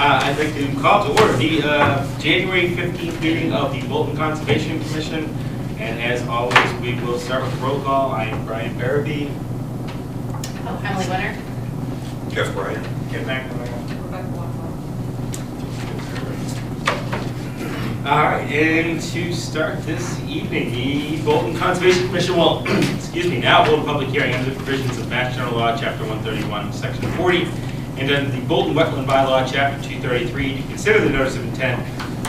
I'd like to call to order the January 15th meeting of the Bolton Conservation Commission. And as always, we will start with roll call. I am Brian Barabee. Oh, Emily Winter. Jeff Bryan. Kim McNamara. Rebecca Waffle. All right, and to start this evening, the Bolton Conservation Commission will, excuse me, now hold a public hearing under the provisions of Mass General Law, Chapter 131, Section 40, and under the Bolton Wetland Bylaw, Chapter 233, to consider the notice of intent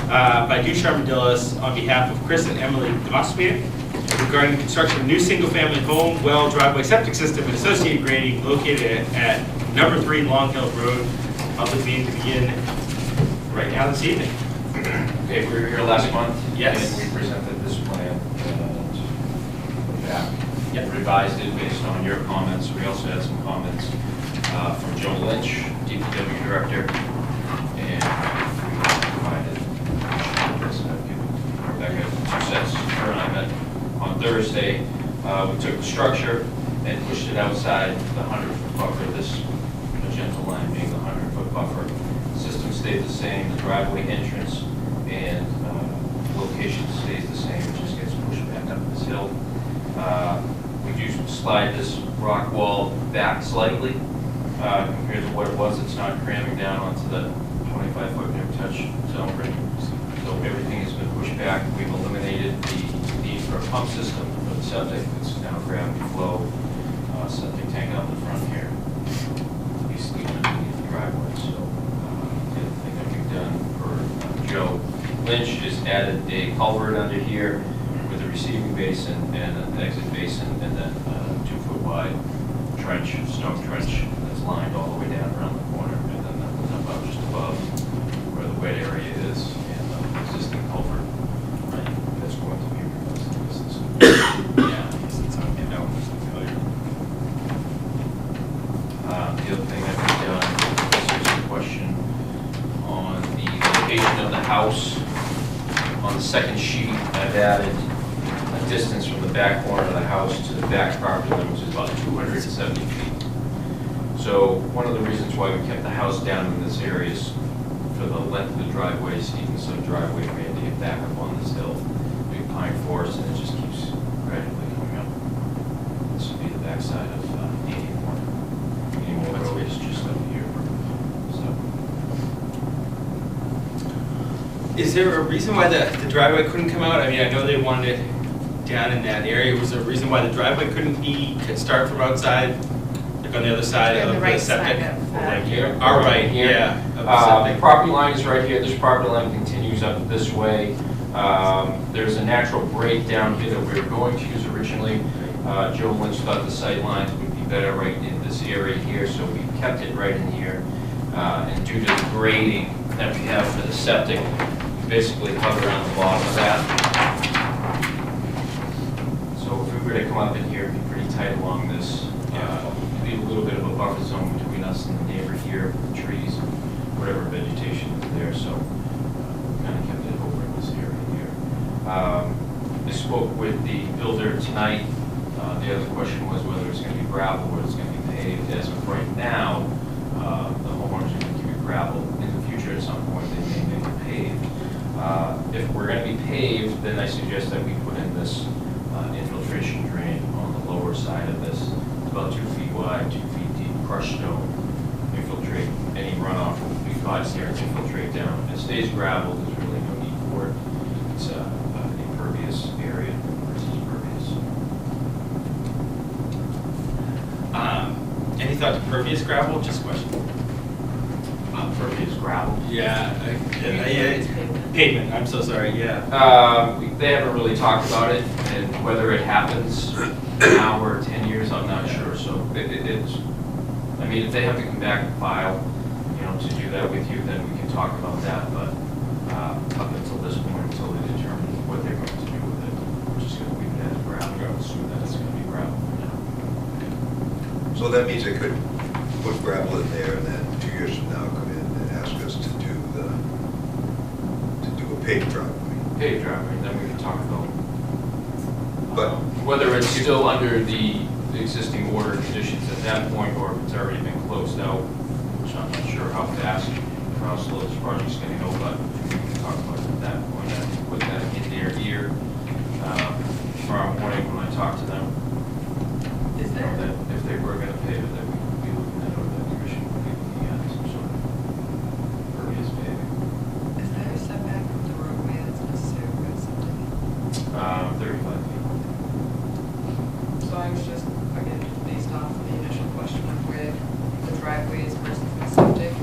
by Dushar Medillas on behalf of Chris and Emily Demosmere regarding the construction of a new single-family home, well, driveway, septic system, and associated grading located at number 3 Long Hill Road. Public meeting to begin right now this evening. Okay, we were here last month. Yes. And we presented this plan back. Yep. Revised it based on your comments. We also had some comments from Joe Lynch, DPW Director, and we provided this. I've given Rebecca 2 sets. Her and I met on Thursday. We took the structure and pushed it outside the 100-foot buffer. This magenta line being the 100-foot buffer. The system stayed the same. The driveway entrance and location stays the same. It just gets pushed back up this hill. We do slide this rock wall back slightly compared to what it was. It's not cramming down onto the 25-foot near touch zone. So everything has been pushed back. We've eliminated the need for a pump system for the septic. It's now gravity flow septic tank out the front here. Basically underneath the driveway. So the other thing that we've done for Joe Lynch is added a culvert under here with a receiving basin and an exit basin, and then a 2-foot wide trench, stone trench that's lined all the way down around the corner, and then about just above where the wet area is, and the existing culvert that's going to be replaced. Yeah, it's on the note. The other thing that we've done is a question on the location of the house. On the second sheet, I've added a distance from the back corner of the house to the back property line, which is about 270 feet. So one of the reasons why we kept the house down in this area is for the length of the driveways, even so driveway ran to get back up on this hill, big pine forest, and it just keeps gradually coming up. This would be the backside of 81. Road is just up here. So. Is there a reason why the driveway couldn't come out? I mean, I know they wanted it down in that area. Was there a reason why the driveway couldn't start from outside, like on the other side of the septic? Right here. All right, here. Yeah. The property line is right here. This property line continues up this way. There's a natural break down here that we were going to use originally. Joe Lynch thought the sight lines would be better right in this area here, so we kept it right in here. And due to the grading that we have for the septic, we basically hover around the bottom of that. So if we were to come up in here, it'd be pretty tight along this. Leave a little bit of a buffer zone between us and the neighbor here, trees, whatever vegetation is there. So kind of kept it over in this area here. I spoke with the builder tonight. The other question was whether it's going to be gravel or it's going to be paved. As of right now, the homeowners are going to keep it gravel. In the future, at some point, they may make it paved. If we're going to be paved, then I suggest that we put in this infiltration drain on the lower side of this. It's about 2 feet wide, 2 feet deep, crushed stone. Infiltrate any runoff from the clods here and infiltrate down. If it stays gravel, there's really no need for it. It's an impervious area versus pervious. Any thought to pervious gravel? Just a question. Pervious gravel? Yeah. Pavement. I'm so sorry. Yeah. They haven't really talked about it, and whether it happens now or 10 years, I'm not sure. So it's. I mean, if they have to come back and file, to do that with you, then we can talk about that. But up until this point, until they determine what they're going to do with it, we're just going to leave it as gravel. I'll assume that it's going to be gravel for now. So that means they could put gravel in there and then 2 years from now come in and ask us to do a paved driveway. Paved driveway, then we can talk about But whether it's still under the existing order conditions at that point, or if it's already been closed out, which I'm not sure how fast how slow this project's getting go, but we can talk about it at that point. I think put that in their ear tomorrow morning when I talk to them. Is there, That if they were going to pave it, that we would be looking at, or the commission would be looking at some sort of pervious paving. Is there a setback from the roadway that's necessary for something? 35 feet. So I was just, again, based off the initial question of where the driveway is versus the septic,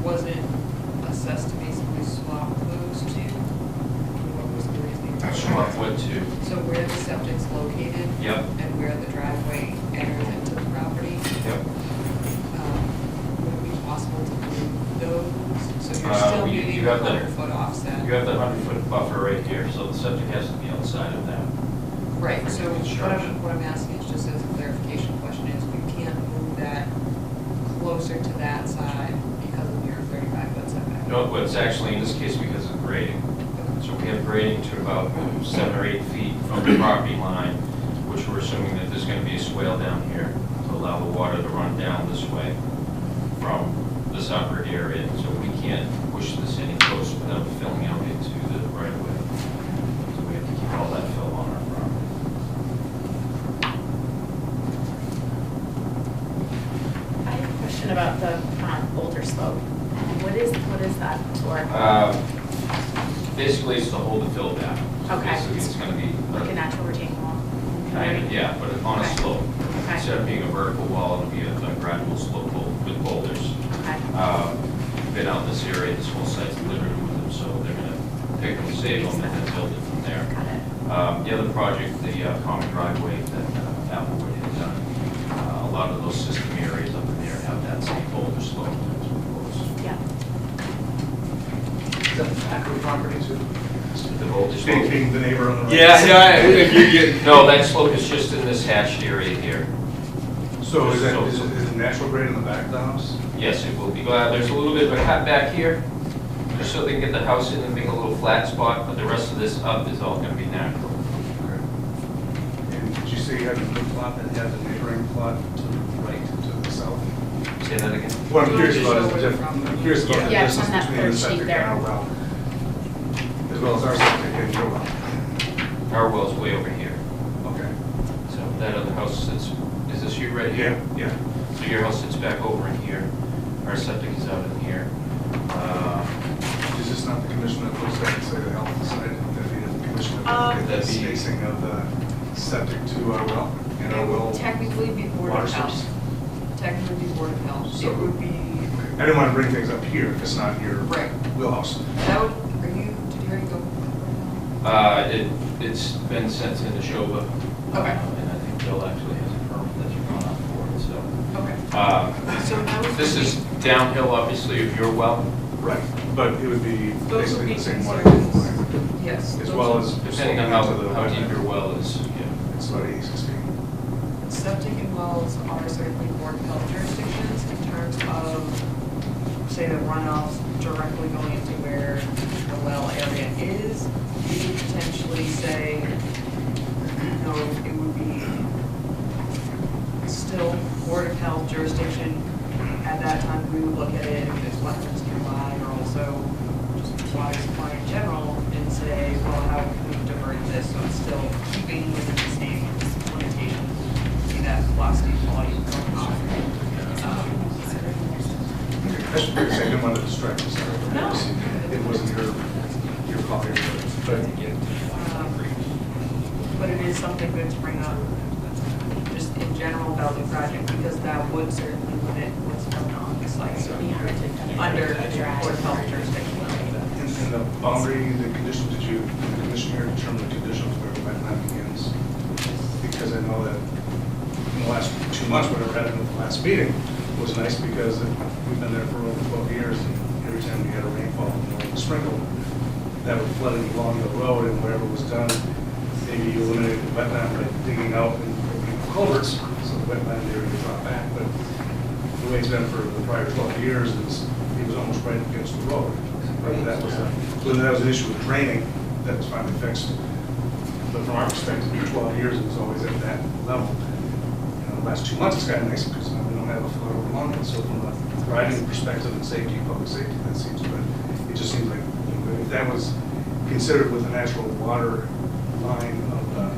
was it assessed to basically swap those two? What was the reasoning? for Swap that? what to? So where the septic's located? Yep. And where the driveway enters into the property? Yep. Would it be possible to move those? So you're still You meeting have the the- 100-foot offset? You have the 100-foot buffer right here, so the septic has to be outside of that. Right, so Construction. what I'm asking is just as a clarification question is, we can't move that closer to that side because of your 35-foot setback? No, but it's actually, in this case, because of grading. So we have grading to about 7 or 8 feet from the property line, which we're assuming that there's gonna be a swale down here to allow the water to run down this way from this upper area. So we can't push this any closer without filling out into the right of way. So we have to keep all that fill on our property. I have a question about the boulder slope. What is that for? Basically, it's to hold the fill back. So Okay. Basically, it's gonna be. Like a natural retaining wall? Kind of, yeah, but on a Okay. slope. Okay. Instead of being a vertical wall, it'll be a gradual slope with boulders. Okay. Been out in this area, this whole site's littered with them, so they're gonna pick them, save them, and then build it from there. Got it. The other project, the common driveway that Applewood had done, a lot of those system areas up in there have that same boulder slope as proposed. Yeah. Is that the back of the property too? The boulder slope. Being the neighbor on the right? Yeah, no, that slope is just in this hatched area here. So is it natural grade in the back of the house? Yes, it will be. There's a little bit of a cut back here, just so they can get the house in and make a little flat spot, but the rest of this up is all gonna be natural. And did you say you had a new plot that had the neighboring plot to the right, to the south? Say that again? What I'm curious about is Show the where difference, the I'm curious about the Yeah, it's on distance that between third the sheet septic there. and our well, as well as our septic and your well. Our well's way over here. Okay. So that other house sits, is this you right here? Yeah. So your house sits back over in here. Our septic is out in here. Is this not the commission that looks at, say, the health side, that the commission that Um, look at the That'd be- spacing of the septic to our well? And our It well would technically be Board water of Health. source? Technically be Board of Health. So- It would be, I didn't want to bring things up here, if it's not your Right. wheelhouse. that would, did you already go? It's been sent in to Shoba. Okay. And I think Bill actually has a permit that's gone on for it, so. Okay. So that was. This is downhill, obviously, of your well. Right, but it would be Those would basically be the same water concerns. table, Yes. as those well would- as. Depending on sloping into the how deep wetland. your well is, yeah. It's about 86 feet. Septic and wells are certainly Board of Health jurisdictions in terms of, say, the runoff directly going into where the well area is. You could potentially say, no, it would be still Board of Health jurisdiction. At that time, we would look at it if there's wetlands nearby or also just water supply in general and say, well, how can we divert this so it's still keeping within the same limitations, see that velocity volume going off. I should say, I didn't want to distract you, sorry. No. It wasn't your copy, but But it is something good to bring up, just in general about the project, because that would certainly limit what's going on the site. Under Board of Health jurisdiction. in the boundary, the condition, did the commission here determine the conditions where the wetland begins? Because I know that in the last 2 months, whatever happened at the last meeting was nice because we've been there for over 12 years, and every time we had a rainfall, a sprinkle, that would flood along the road, and wherever was done, maybe you eliminated the wetland by digging out and opening culverts, so the wetland area would drop back. But the way it's been for the prior 12 years is it was almost right against the road. Whether that was an issue with draining, that was finally fixed. But from our perspective, for 12 years, it was always at that level. You know, the last 2 months, it's gotten nice because we don't have have a flood along it, so from a riding perspective and safety, public safety, that seems good. It just seems like, if that was considered with the natural water line of the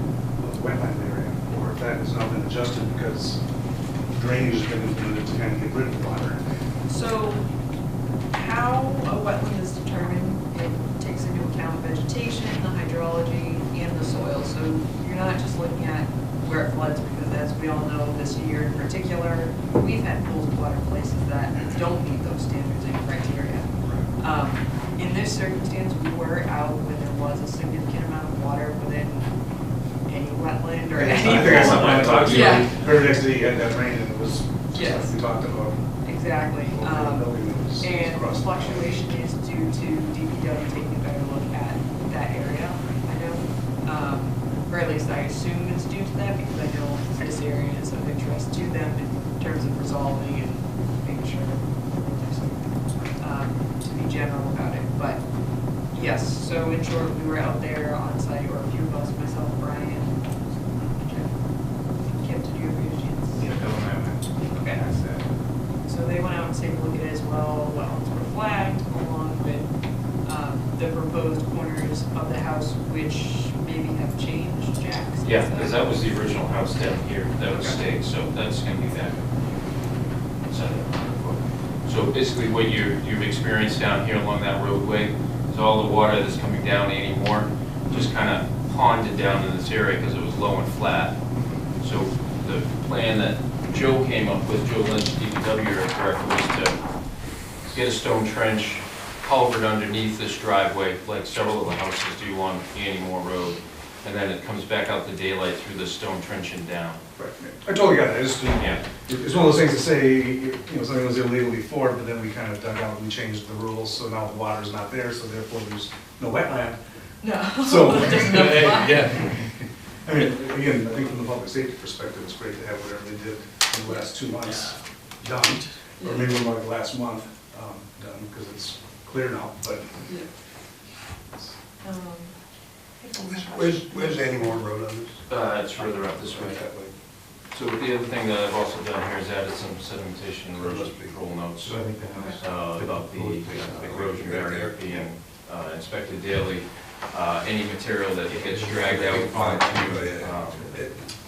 wetland area, or if that has now been adjusted because drainage has been implemented to kind of get rid of the water. So how a wetland is determined, it takes into account vegetation, the hydrology, and the soil. So you're not just looking at where it floods, because as we all know, this year in particular, we've had pools of water places that don't meet those standards and criteria. In this circumstance, we were out when there was a significant amount of water within any wetland or I any think that's something I talked to you, Yeah. very next day you had that rain, and it was just Yes. like we talked about. Exactly. Building that was And across the- fluctuation is due to DPW taking a better look at that area, I know. Or at least I assume it's due to that, because I know this area is of interest to them in terms of resolving and making sure to be general about it. But yes, so in short, we were out there on site, or a few of us, myself, Brian, Kim, did you ever get a chance? Yeah, Bill and I went. Okay. I said, So they went out and taken a look at it as well. Wetlands were flagged along with the proposed corners of the house, which maybe have changed, Jack? since Yeah, then? because that was the original house down here that was staked, so that's going to be back. So basically what you've experienced down here along that roadway is all the water that's coming down anymore, just kind of ponded down in this area because it was low and flat. So the plan that Joe came up with, Joe Lynch, DPW director, was to get a stone trench, culvert underneath this driveway, like several of the houses do on Annie Moore Road, and then it comes back out the daylight through the stone trench and down. Right, I totally got that, I just, Yeah. it's one of those things to say, something was illegal before, but then we kind of dug out and changed the rules, so now the water's not there, so therefore there's no wetland. No. So, It doesn't apply. yeah. I mean, again, I think from the public safety perspective, it's great to have whatever they did in the last 2 months done, or maybe more like last month done, because it's clear now, but. Where's Annie Moore Road on this? It's further up this way. That way. So the other thing that I've also done here is added some sedimentation and erosion Must be. control notes so I think the house. about the erosion barrier being inspected daily. Any material that gets dragged out onto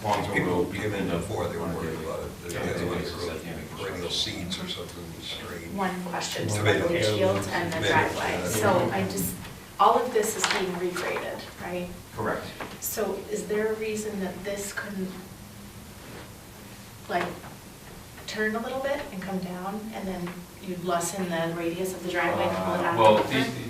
Longville Road. People came in before, they were worried about it. Yeah, They had it's like at the end of perennial construction. seeds or something strange. One question, so the Tomato. leach field and the Tomato, driveway. yeah. So all of this is being regraded, right? Correct. So is there a reason that this couldn't, like, turn a little bit and come down, and then you'd lessen the radius of the driveway and pull it out? Well,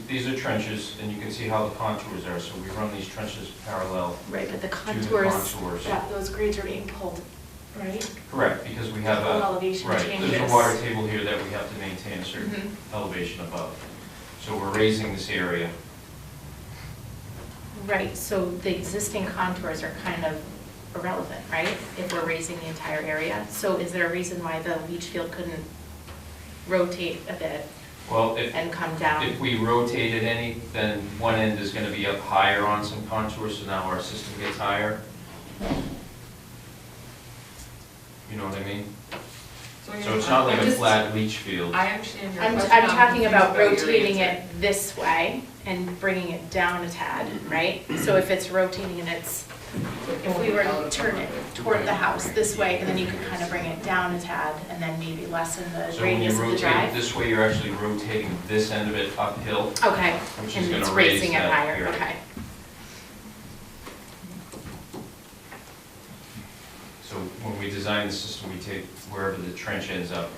these are trenches, and you can see how the contours are, so we run these trenches parallel. Right, but the the contours, contours. those grades are being pulled, right? Correct, because we have Full a, elevation right, there's changes. a water table here that we have to maintain a certain Mhm. elevation above. So we're raising this area. Right, so the existing contours are kind of irrelevant, right? If we're raising the entire area. So is there a reason why the leach field couldn't rotate a bit Well, if and come down? If we rotated any, then one end is gonna be up higher on some contours, so now our system gets higher. You know what I mean? So it's not like a flat leach field. I understand your I'm question. talking about your rotating answer. it this way and bringing it down a tad, right? So if it's rotating and it's, if we were to turn it toward the house this way, and then you could kind of bring it down a tad and then maybe lessen the So when you radius of the rotate it drive? this way, you're actually rotating this end of it uphill. Okay, Which is and it's gonna raise raising it that higher, area. okay. So when we design the system, we take wherever the trench ends up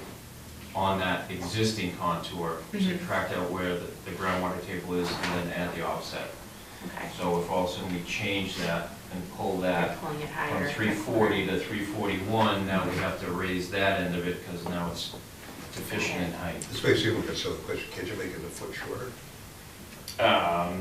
on that existing contour, Mhm. subtract out where the groundwater table is, and then add the offset. Okay. So if all of a sudden we change that and pull that You're pulling it from higher. 340 to 341, now we have to raise that end of it because now it's deficient in height. This may seem like a silly question, can't you make it a foot shorter?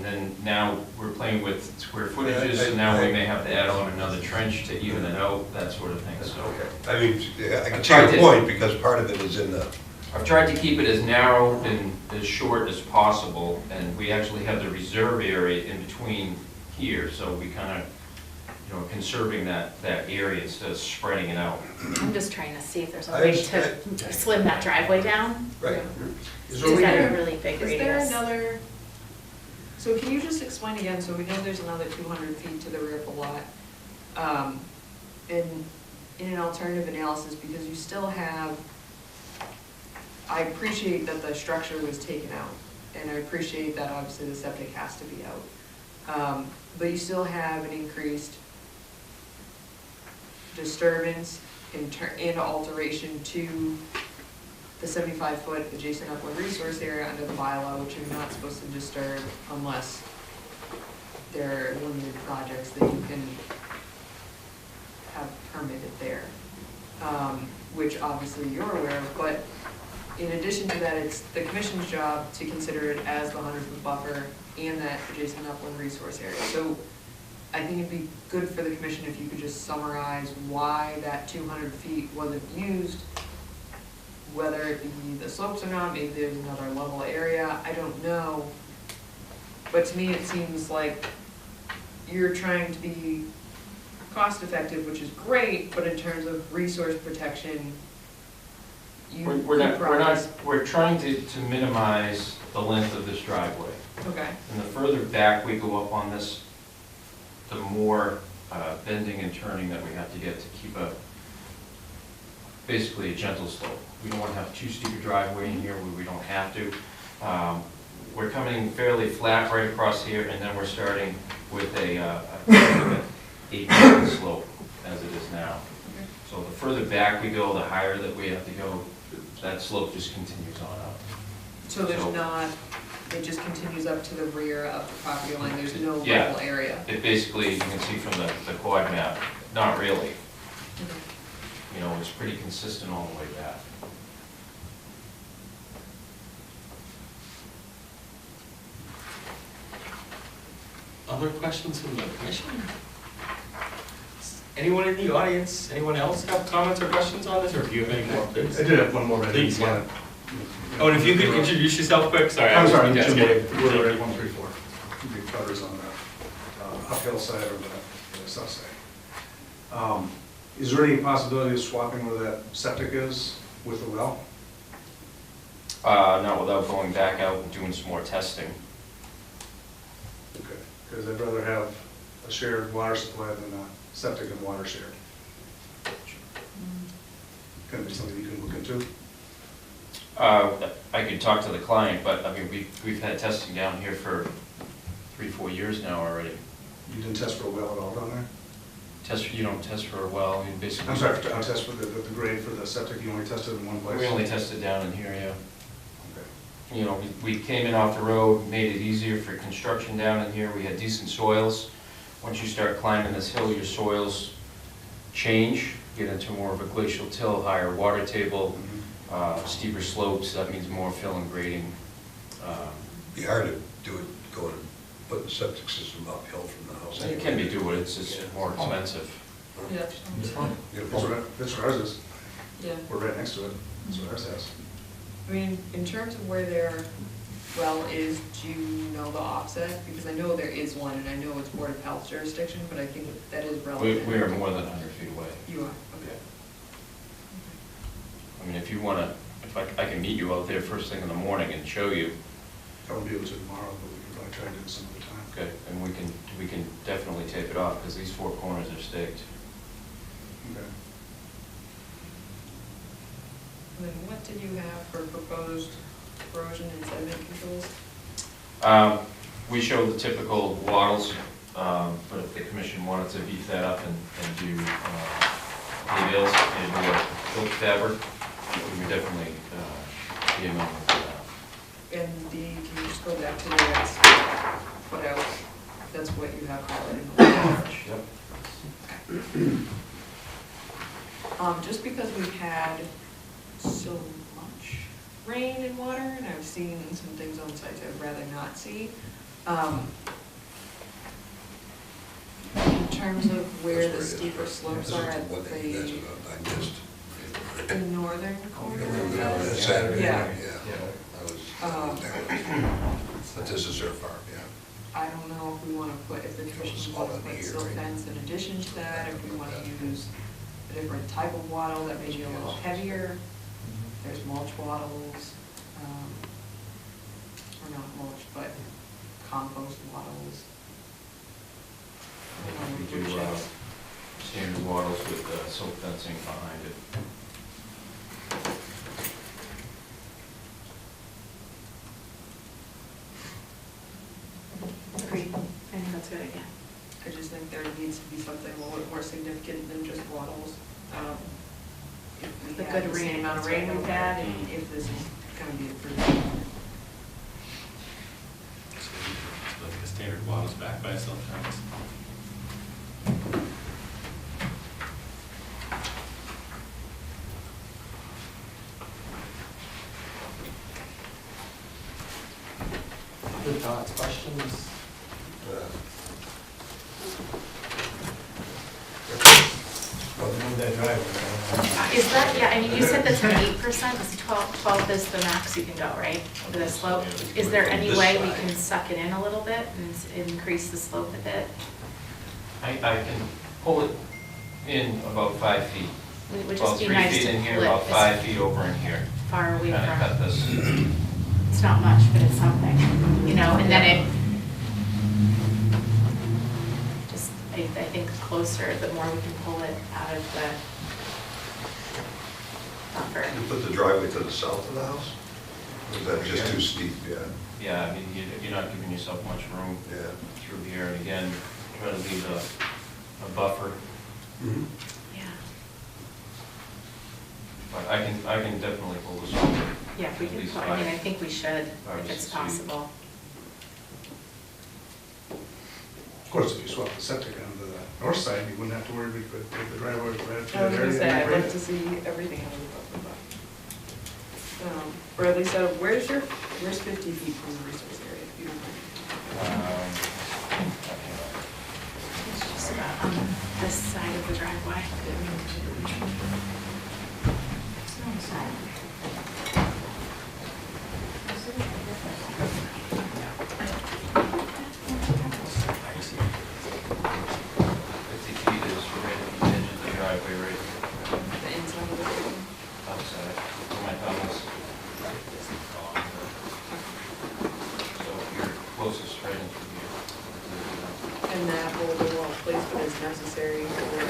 Then now we're playing with square footages, and now we may have to add on another trench to even it out, that sort of thing, so. Okay, I mean, yeah, I can I've see tried your to- point, because part of it is in the, I've tried to keep it as narrow and as short as possible, and we actually have the reserve area in between here, so we kind of you know, conserving that area instead of spreading it out. I'm just trying to see if there's a I way understand. to slim that driveway down. Right. Is Is that there- a really big Is there radius? another, so can you just explain again, so we know there's another 200 feet to the rear of the lot. In an alternative analysis, because you still have, I appreciate that the structure was taken out, and I appreciate that obviously the septic has to be out. But you still have an increased disturbance and alteration to the 75-foot adjacent upland resource area under the bylaw, which you're not supposed to disturb unless there are limited projects that you can have permitted there, which obviously you're aware of, but in addition to that, it's the commission's job to consider it as the 100-foot buffer and that adjacent upland resource area. So I think it'd be good for the commission if you could just summarize why that 200 feet wasn't used, whether it be the slopes or not, maybe there's another level area, I don't know. But to me, it seems like you're trying to be cost effective, which is great, but in terms of resource protection, We're trying to minimize the length of this driveway. Okay, And the further back we go up on this, the more bending and turning that we have to get to keep basically a gentle slope. We don't want to have too steep a driveway in here where we don't have to. We're coming fairly flat right across here, and then we're starting with a 8-foot slope as it is now. So the further back we go, the higher that we have to go, that slope just continues on up. so there's not, it just continues up to the rear of the property line, there's no Yeah. level area? It basically, you can see from the quad map, not really. You know, it's pretty consistent all the way back. Other questions from the commission? Anyone in the audience, anyone else have comments or questions on this, or do you have any more, please? I did have one more, but I didn't Please, want yeah. to. Oh, and if you could introduce yourself quick, sorry. I'm sorry, Yes, Jim yeah. Boyd. We're at 134. Big covers on the uphill side or the south side. Is there any possibility of swapping where that septic is with the well? Not without going back out and doing some more testing. Okay, because I'd rather have a shared water supply than a septic and water shared. Can it be something you can look into? I could talk to the client, but I mean, we've had testing down here for 3-4 years now already. You didn't test for a well at all down there? You don't test for a well, you basically. I'm sorry, test for the grade for the septic, you only tested in one place? We only tested down in here, yeah. Okay. You know, we came in off the road, made it easier for construction down in here, we had decent soils. Once you start climbing this hill, your soils change, get into more of a glacial till, higher water table, steeper slopes, that means more fill and grading. Be hard to do it, go and put the septic system uphill from the house. It can be doable, it's just more expensive. Yeah. That's where ours is. Yeah. We're right next to it. That's what ours has. I mean, in terms of where their well is, do you know the offset? Because I know there is one, and I know it's Board of Health jurisdiction, but I think that is relevant. We are more than 100 feet away. You are, okay. I mean, if you want to, if I can meet you out there first thing in the morning and show you, I won't be able to tomorrow, but we can probably try to do it some other time. okay, and we can definitely tape it off, because these 4 corners are staked. Okay. And then what did you have for proposed erosion and sediment controls? We showed the typical wattles, but if the commission wanted to beef that up and do details and do a silk fabric, we would definitely be amenable to that. And can you just go back to the next, what else? That's what you have highlighted. Yep. Just because we've had so much rain and water, and I've seen some things on sites I'd rather not see. In terms of where the steeper slopes are at One thing that's the what I missed. northern corner Yeah, of that's that? Saturday, Yeah. yeah. I was, but this is their farm, yeah. I don't know if we want to put, if the commission wants to put silt fence in addition to that, if we want to use a different type of wattle that may be a little heavier. There's mulch wattles, or not mulch, but compost wattles. I think we do standard wattles with silt fencing behind it. Agreed. I think that's a good idea. I just think there needs to be something a little bit more significant than just wattles. If we The had good the same rain, amount of that's rain what we've we'll had, get. and if this is gonna be approved. So like a standard wattles backed by a silt fence. Good thoughts, questions? Move that driveway. Is that, yeah, I mean, you said that's an 8%, is 12 is the max you can go, right, for the slope? Is there any This way we side. can suck it in a little bit and increase the slope a bit? I can pull it in about 5 feet. It would About just be 3 nice feet to in here, pull about it 5 as feet over in here. far away Kind of cut from, this. it's not much, but it's something, you know, and then it, just, I think closer, the more we can pull it out of the buffer. You put the driveway to the south of the house? Or is that just too steep, yeah? Yeah, I mean, you're not giving yourself much room Yeah. through here, and again, try to leave a buffer. Yeah, But I can definitely pull this over. yeah, if we At can, least pull- I mean, I 5 think we should, or if it's 6 feet. possible. Of course, if you swap the septic onto the north side, you wouldn't have to worry if the driveway was right up to I was that gonna area. say, I'd anyway. like to see everything out of the buffer, but, or at least, where's 50 feet from the resource area, if you don't mind? It's just about on this side of the driveway. Feet is right at the edge of the driveway, right The inside of the building? outside, where my thumb is. So you're closest right into here. And that boulder wall placement is necessary for,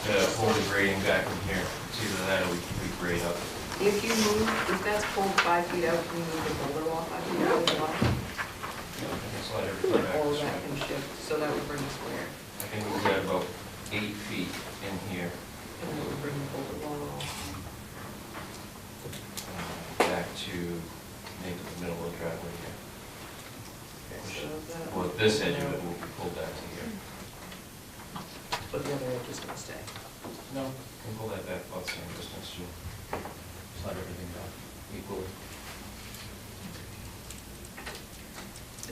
To hold the grading back from here, it's either that or we grade up. if you move, if that's pulled 5 feet out, can you move the boulder wall 5 feet out as well? Slide everything back All of this that way. can shift, so that would bring us where? I can move that about 8 feet in here, And that would bring the boulder wall. back to maybe the middle of the driveway here. So that- Well, this edge of it will be pulled back to here. But the other edge is gonna stay. No, can pull that back about the same distance too. Slide everything back equally.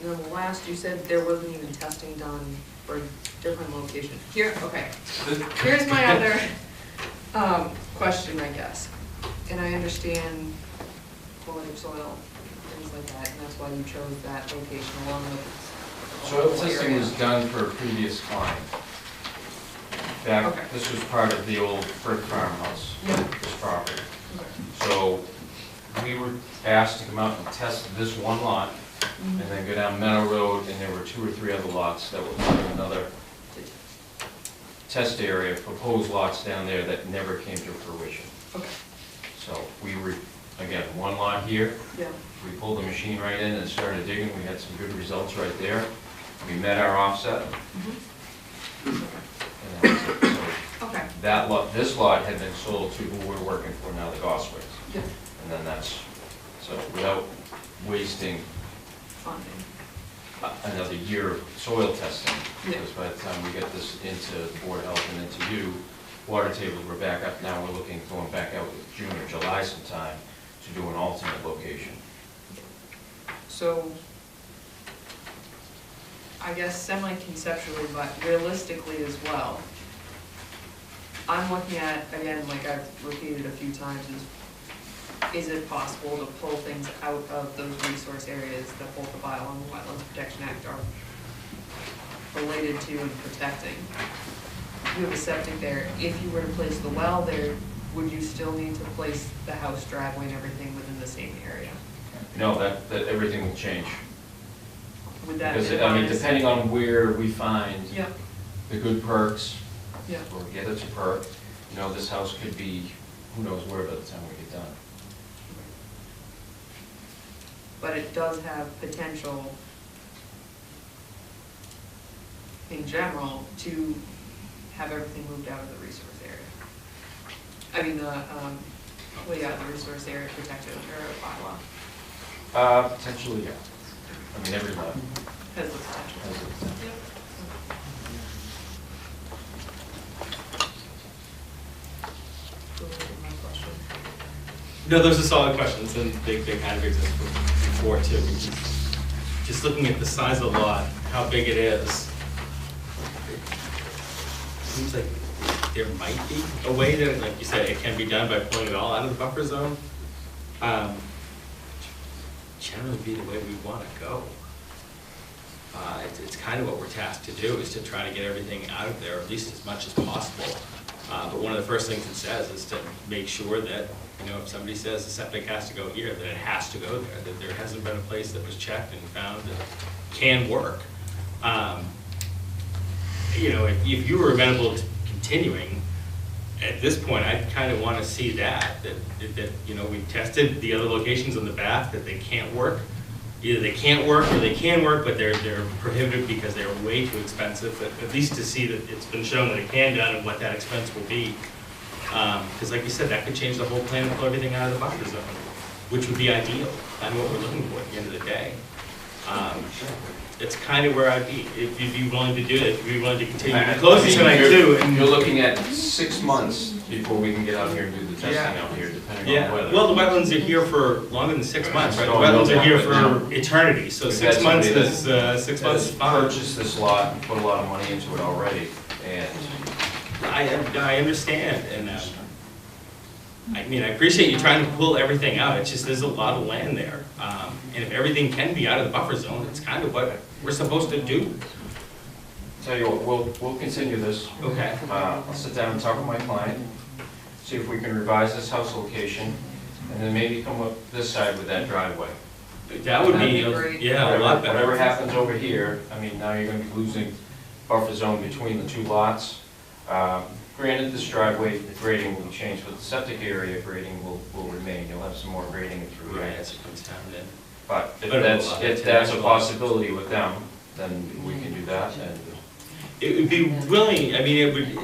And then the last, you said there wasn't even testing done for different locations. Here, okay, here's my other question, I guess. And I understand quality of soil, things like that, and that's why you chose that location along with. Soil the testing area. was done for a previous client. Back, Okay. this was part of the old brick farmhouse, Yep. this property. Okay. So we were asked to come out and test this one lot, and then go down Meadow Road, and there were 2 or 3 other lots that were part of another test area, proposed lots down there that never came to fruition. Okay, So we were, again, one lot here, yeah, we pulled the machine right in and started digging, we had some good results right there. We met our offset, and that was it. So okay, that lot, this lot had been sold to who we're working for now, the Gosways. yeah, And then that's, so without wasting funding. another year of soil testing, Yeah. because by the time we get this into the Board of Health and into you, water tables were back up, now we're looking, going back out with June or July sometime to do an alternate location. So, I guess semi-conceptually, but realistically as well, I'm looking at, again, like I've repeated a few times, is is it possible to pull things out of those resource areas that both the bylaw and the Wetlands Protection Act are related to and protecting? You have a septic there. If you were to place the well there, would you still need to place the house driveway and everything within the same area? No, that everything will change. Would that Because, I mean, minimize- depending on where we find Yeah, the good perks, yeah. or get it to perk, you know, this house could be, who knows where by the time we get done. But it does have potential in general to have everything moved out of the resource area. I mean, the resource area protected under a bylaw Potentially, yeah. I mean, every lot has the potential. has the potential. Yep. My question. No, those are solid questions, and they kind of exist before too. Just looking at the size of the lot, how big it is, it seems like there might be a way that, like you said, it can be done by pulling it all out of the buffer zone. Generally be the way we want to go. It's kind of what we're tasked to do, is to try to get everything out of there, at least as much as possible. But one of the first things it says is to make sure that, you know, if somebody says the septic has to go here, that it has to go there, that there hasn't been a place that was checked and found that can work. You know, if you were amenable to continuing, at this point, I kind of want to see that, you know, we've tested the other locations on the back, that they can't work. Either they can't work or they can work, but they're prohibited because they're way too expensive, but at least to see that it's been shown that it can be done and what that expense will be. Because like you said, that could change the whole plan and pull everything out of the buffer zone, which would be ideal, kind of what we're looking for at the end of the day. It's kind of where I'd be, if you'd be willing to do it, if you'd be willing to continue to close it tonight too. You're looking at 6 months before we can get out here and do the testing out here, depending on Yeah, weather. well, the wetlands are here for longer than 6 months, right? The Oh, I know wetlands are that, here but now- for eternity, so We've 6 had months somebody is, 6 months Has is fine. purchased this lot and put a lot of money into it already, and I understand, and I mean, I appreciate you trying to pull everything out, it's just, there's a lot of land there. And if everything can be out of the buffer zone, it's kind of what we're supposed to do. tell you what, we'll continue this. Okay. I'll sit down and talk with my client, see if we can revise this house location, and then maybe come up this side with that driveway. That would be, That'd be great. yeah, a lot better. Whatever happens over here, I mean, now you're gonna be losing buffer zone between the two lots. Granted, this driveway grading will change, but the septic area grading will remain. You'll have some more grading through Right, here. as it comes down then. But if But that's a possibility with them, then we can do that, and It would be willing, I mean, it would,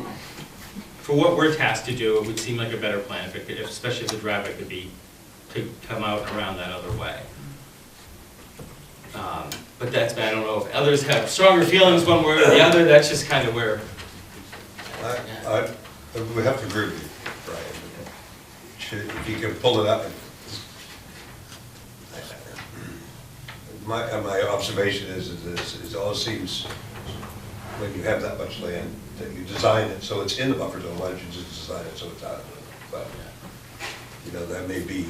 for what we're tasked to do, it would seem like a better plan, if it could, especially if the driveway could come out around that other way. But that's, I don't know if others have stronger feelings one way or the other, that's just kind of where. We have to agree with you, Brian. If you can pull it up. My observation is it all seems, when you have that much land, that you design it so it's in the buffer zone, why don't you just design it so it's out of it? But, you know, there may be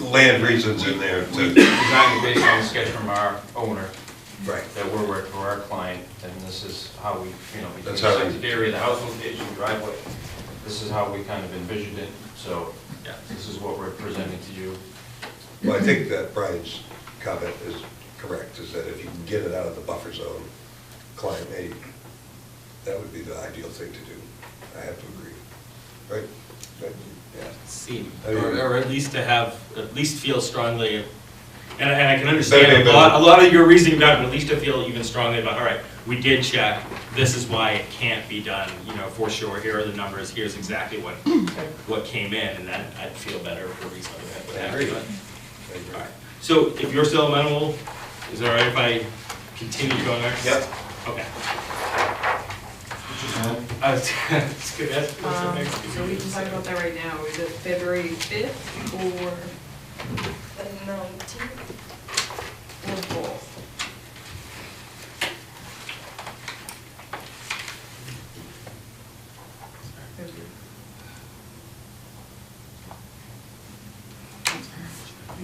land reasons in there we to. designed it based on the sketch from our owner Right. that we're working for our client, and this is how we, you know, between the That's how we- septic area, the house location, driveway, this is how we kind of envisioned it, so Yeah. this is what we're presenting to you. Well, I think that Brian's comment is correct, is that if you can get it out of the buffer zone, client A, that would be the ideal thing to do. I have to agree, right? Yeah. Seem, I mean- or at least to have, at least feel strongly, and I can understand Better. a lot of your reasoning about it, but at least to feel even strongly about, all right, we did check, this is why it can't be done, you know, for sure, here are the numbers, here's exactly what came in, and then I'd feel better for reasonably would have to do it. I agree. All right. So if you're still amenable, is it all right if I continue to go next? Yep. Okay. I was just gonna ask, what's the next? So we can talk about that right now. Is it February 5th or The 19th. both?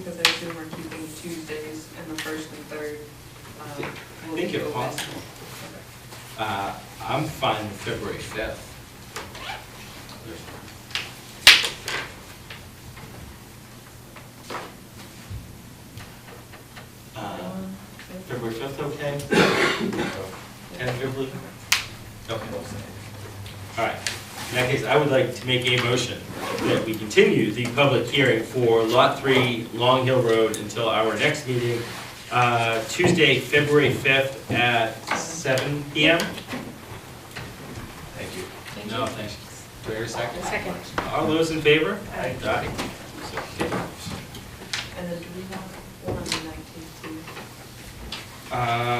because I assume we're keeping Tuesdays and the first and third. I will think be if open. possible. Okay. I'm fine with February 5th. February 5th, okay? Tentatively? Okay. All right. In that case, I would like to make a motion that we continue the public hearing for Lot 3, Long Hill Road until our next meeting, Tuesday, February 5th at 7 p.m. Thank you. No, thanks. Do I hear a second? Second. All those in favor? Aye. Aye. And then do we want one on the 19th too?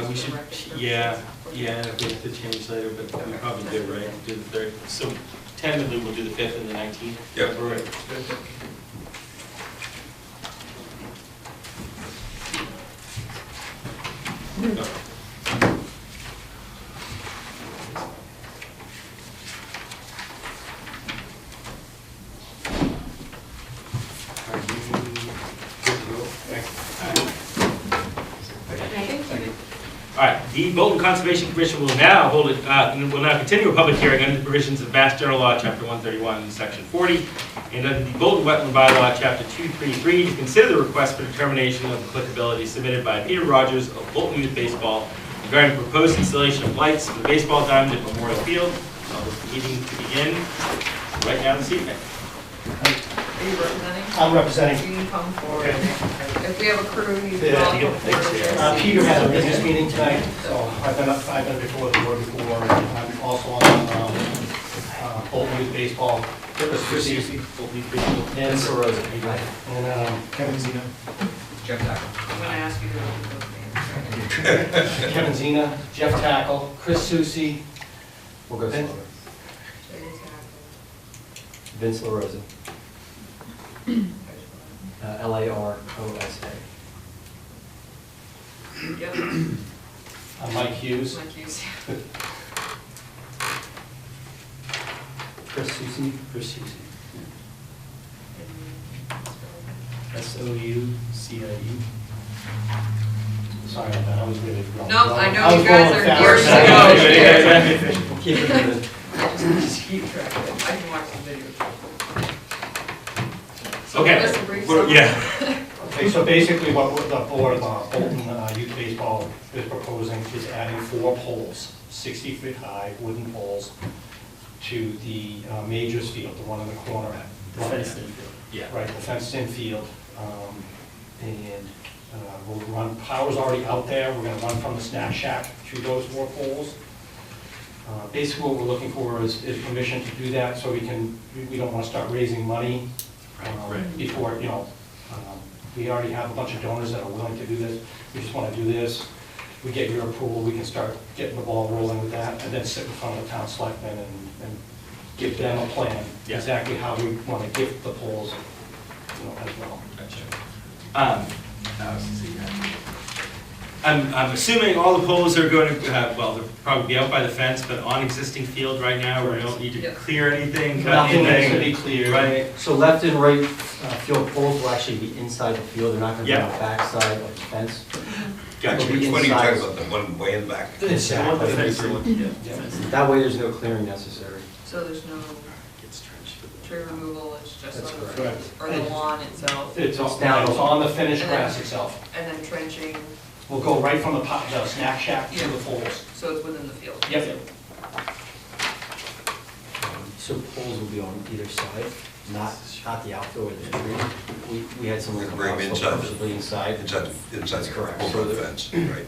We should, yeah, we have to change later, but we probably do, right? Do the 3rd. So tentatively, we'll do the 5th and the 19th? Yep. All right. All right, the Bolton Conservation Commission will now continue a public hearing under the provisions of Mass General Law, Chapter 131, Section 40, and under the Bolton Wetland Bylaw, Chapter 233, to consider the request for determination of applicability submitted by Peter Rogers of Bolton Youth Baseball regarding proposed installation of lights for the baseball diamond at Memorial Field. Allow this meeting to begin right now this evening. Are you representing? I'm representing. You can come forward. Okay. If we have a crew, you Yeah, can all come forward. Peter has a business meeting tonight, so I've been before the board before, and I'm also on Bolton Youth Baseball. Chris Susi. And Rosa. And Kevin Zena. I'm gonna ask you to repeat those names. Kevin Zena, Jeff Tackle, Chris Susi. We'll go slower. Vince LaRosa. LAROSA. Yep. Mike Hughes. Mike Hughes. Chris Susi. Chris Susi. SOUCIE. Sorry about that, I was really wrong. Nope, I know was you guys going are fast. years to go. Keep it moving. Just keep track of it. I can watch the video. So Okay. give us a brief Well, summary. yeah. Okay, so basically what the board of Bolton Youth Baseball is proposing is adding 4 poles, 60-foot high wooden poles, to the Majors Field, the one in the corner. The fenced-in field. Yeah. Right, the fenced-in field. And we'll run, power's already out there, we're gonna run from the snack shack to those 4 poles. Basically what we're looking for is permission to do that, so we don't wanna start raising money Right. before, we already have a bunch of donors that are willing to do this. We just want to do this. We get your approval, we can start getting the ball rolling with that, and then sit in front of the town selectmen and give them a plan, Yeah. exactly how we want to gift the polls, as well. Gotcha. I'm assuming all the poles are going to, they'll probably be out by the fence, but on existing field right now, where we don't need to Yep. clear anything, cut Nothing needs to anything. be clear. Right. So left and right field poles will actually be inside the field, they're not gonna be on Yeah. the back side of the fence. Gotcha. It'll be Which one are you talking inside. about, the one way in the back? Exactly. That way there's no clearing necessary. So there's no Gets trenched. tree removal, it's just That's on the, correct. or the lawn itself, It's down. on the finished grass itself. and then trenching, We'll go right from the snack shack to Yeah. the poles. so it's within the field. Yep. So poles will be on either side, not the outfield or the tree. We had someone We're come gonna out bring them so inside. purposely inside. Inside the That's correct. over So the the- fence, right?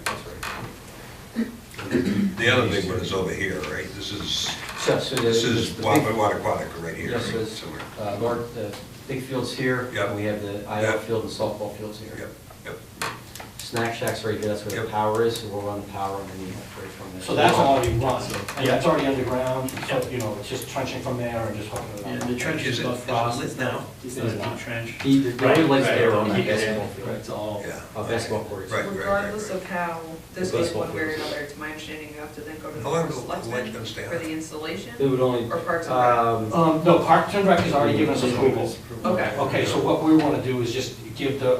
The other big one is over here, right? This is This Waterquatica right here, Yes, right? it's, Somewhere. the big field's here, Yep. and we have the IL Yep. field and softball fields here. Yep, yep. snack shack's right here, that's where the Yep. power is, so we'll run the power underneath right from there. So that's already run, and that's already underground, so, you know, it's just trenching from there and just hooking it Yeah, up. the trench is above frost. lit now? It's not a deep trench. The only lights there are on that Right, basketball field, It's all. Yeah. basketball courts. Right. Regardless of how this goes baseball one way or fields. another, it's my understanding you have to then go to the How long board of will the light selectmen gonna stay for on? the installation, It would only, or Parks and Rec? No, Parks and Rec has already given us approval. Okay. Okay, so what we want to do is just give the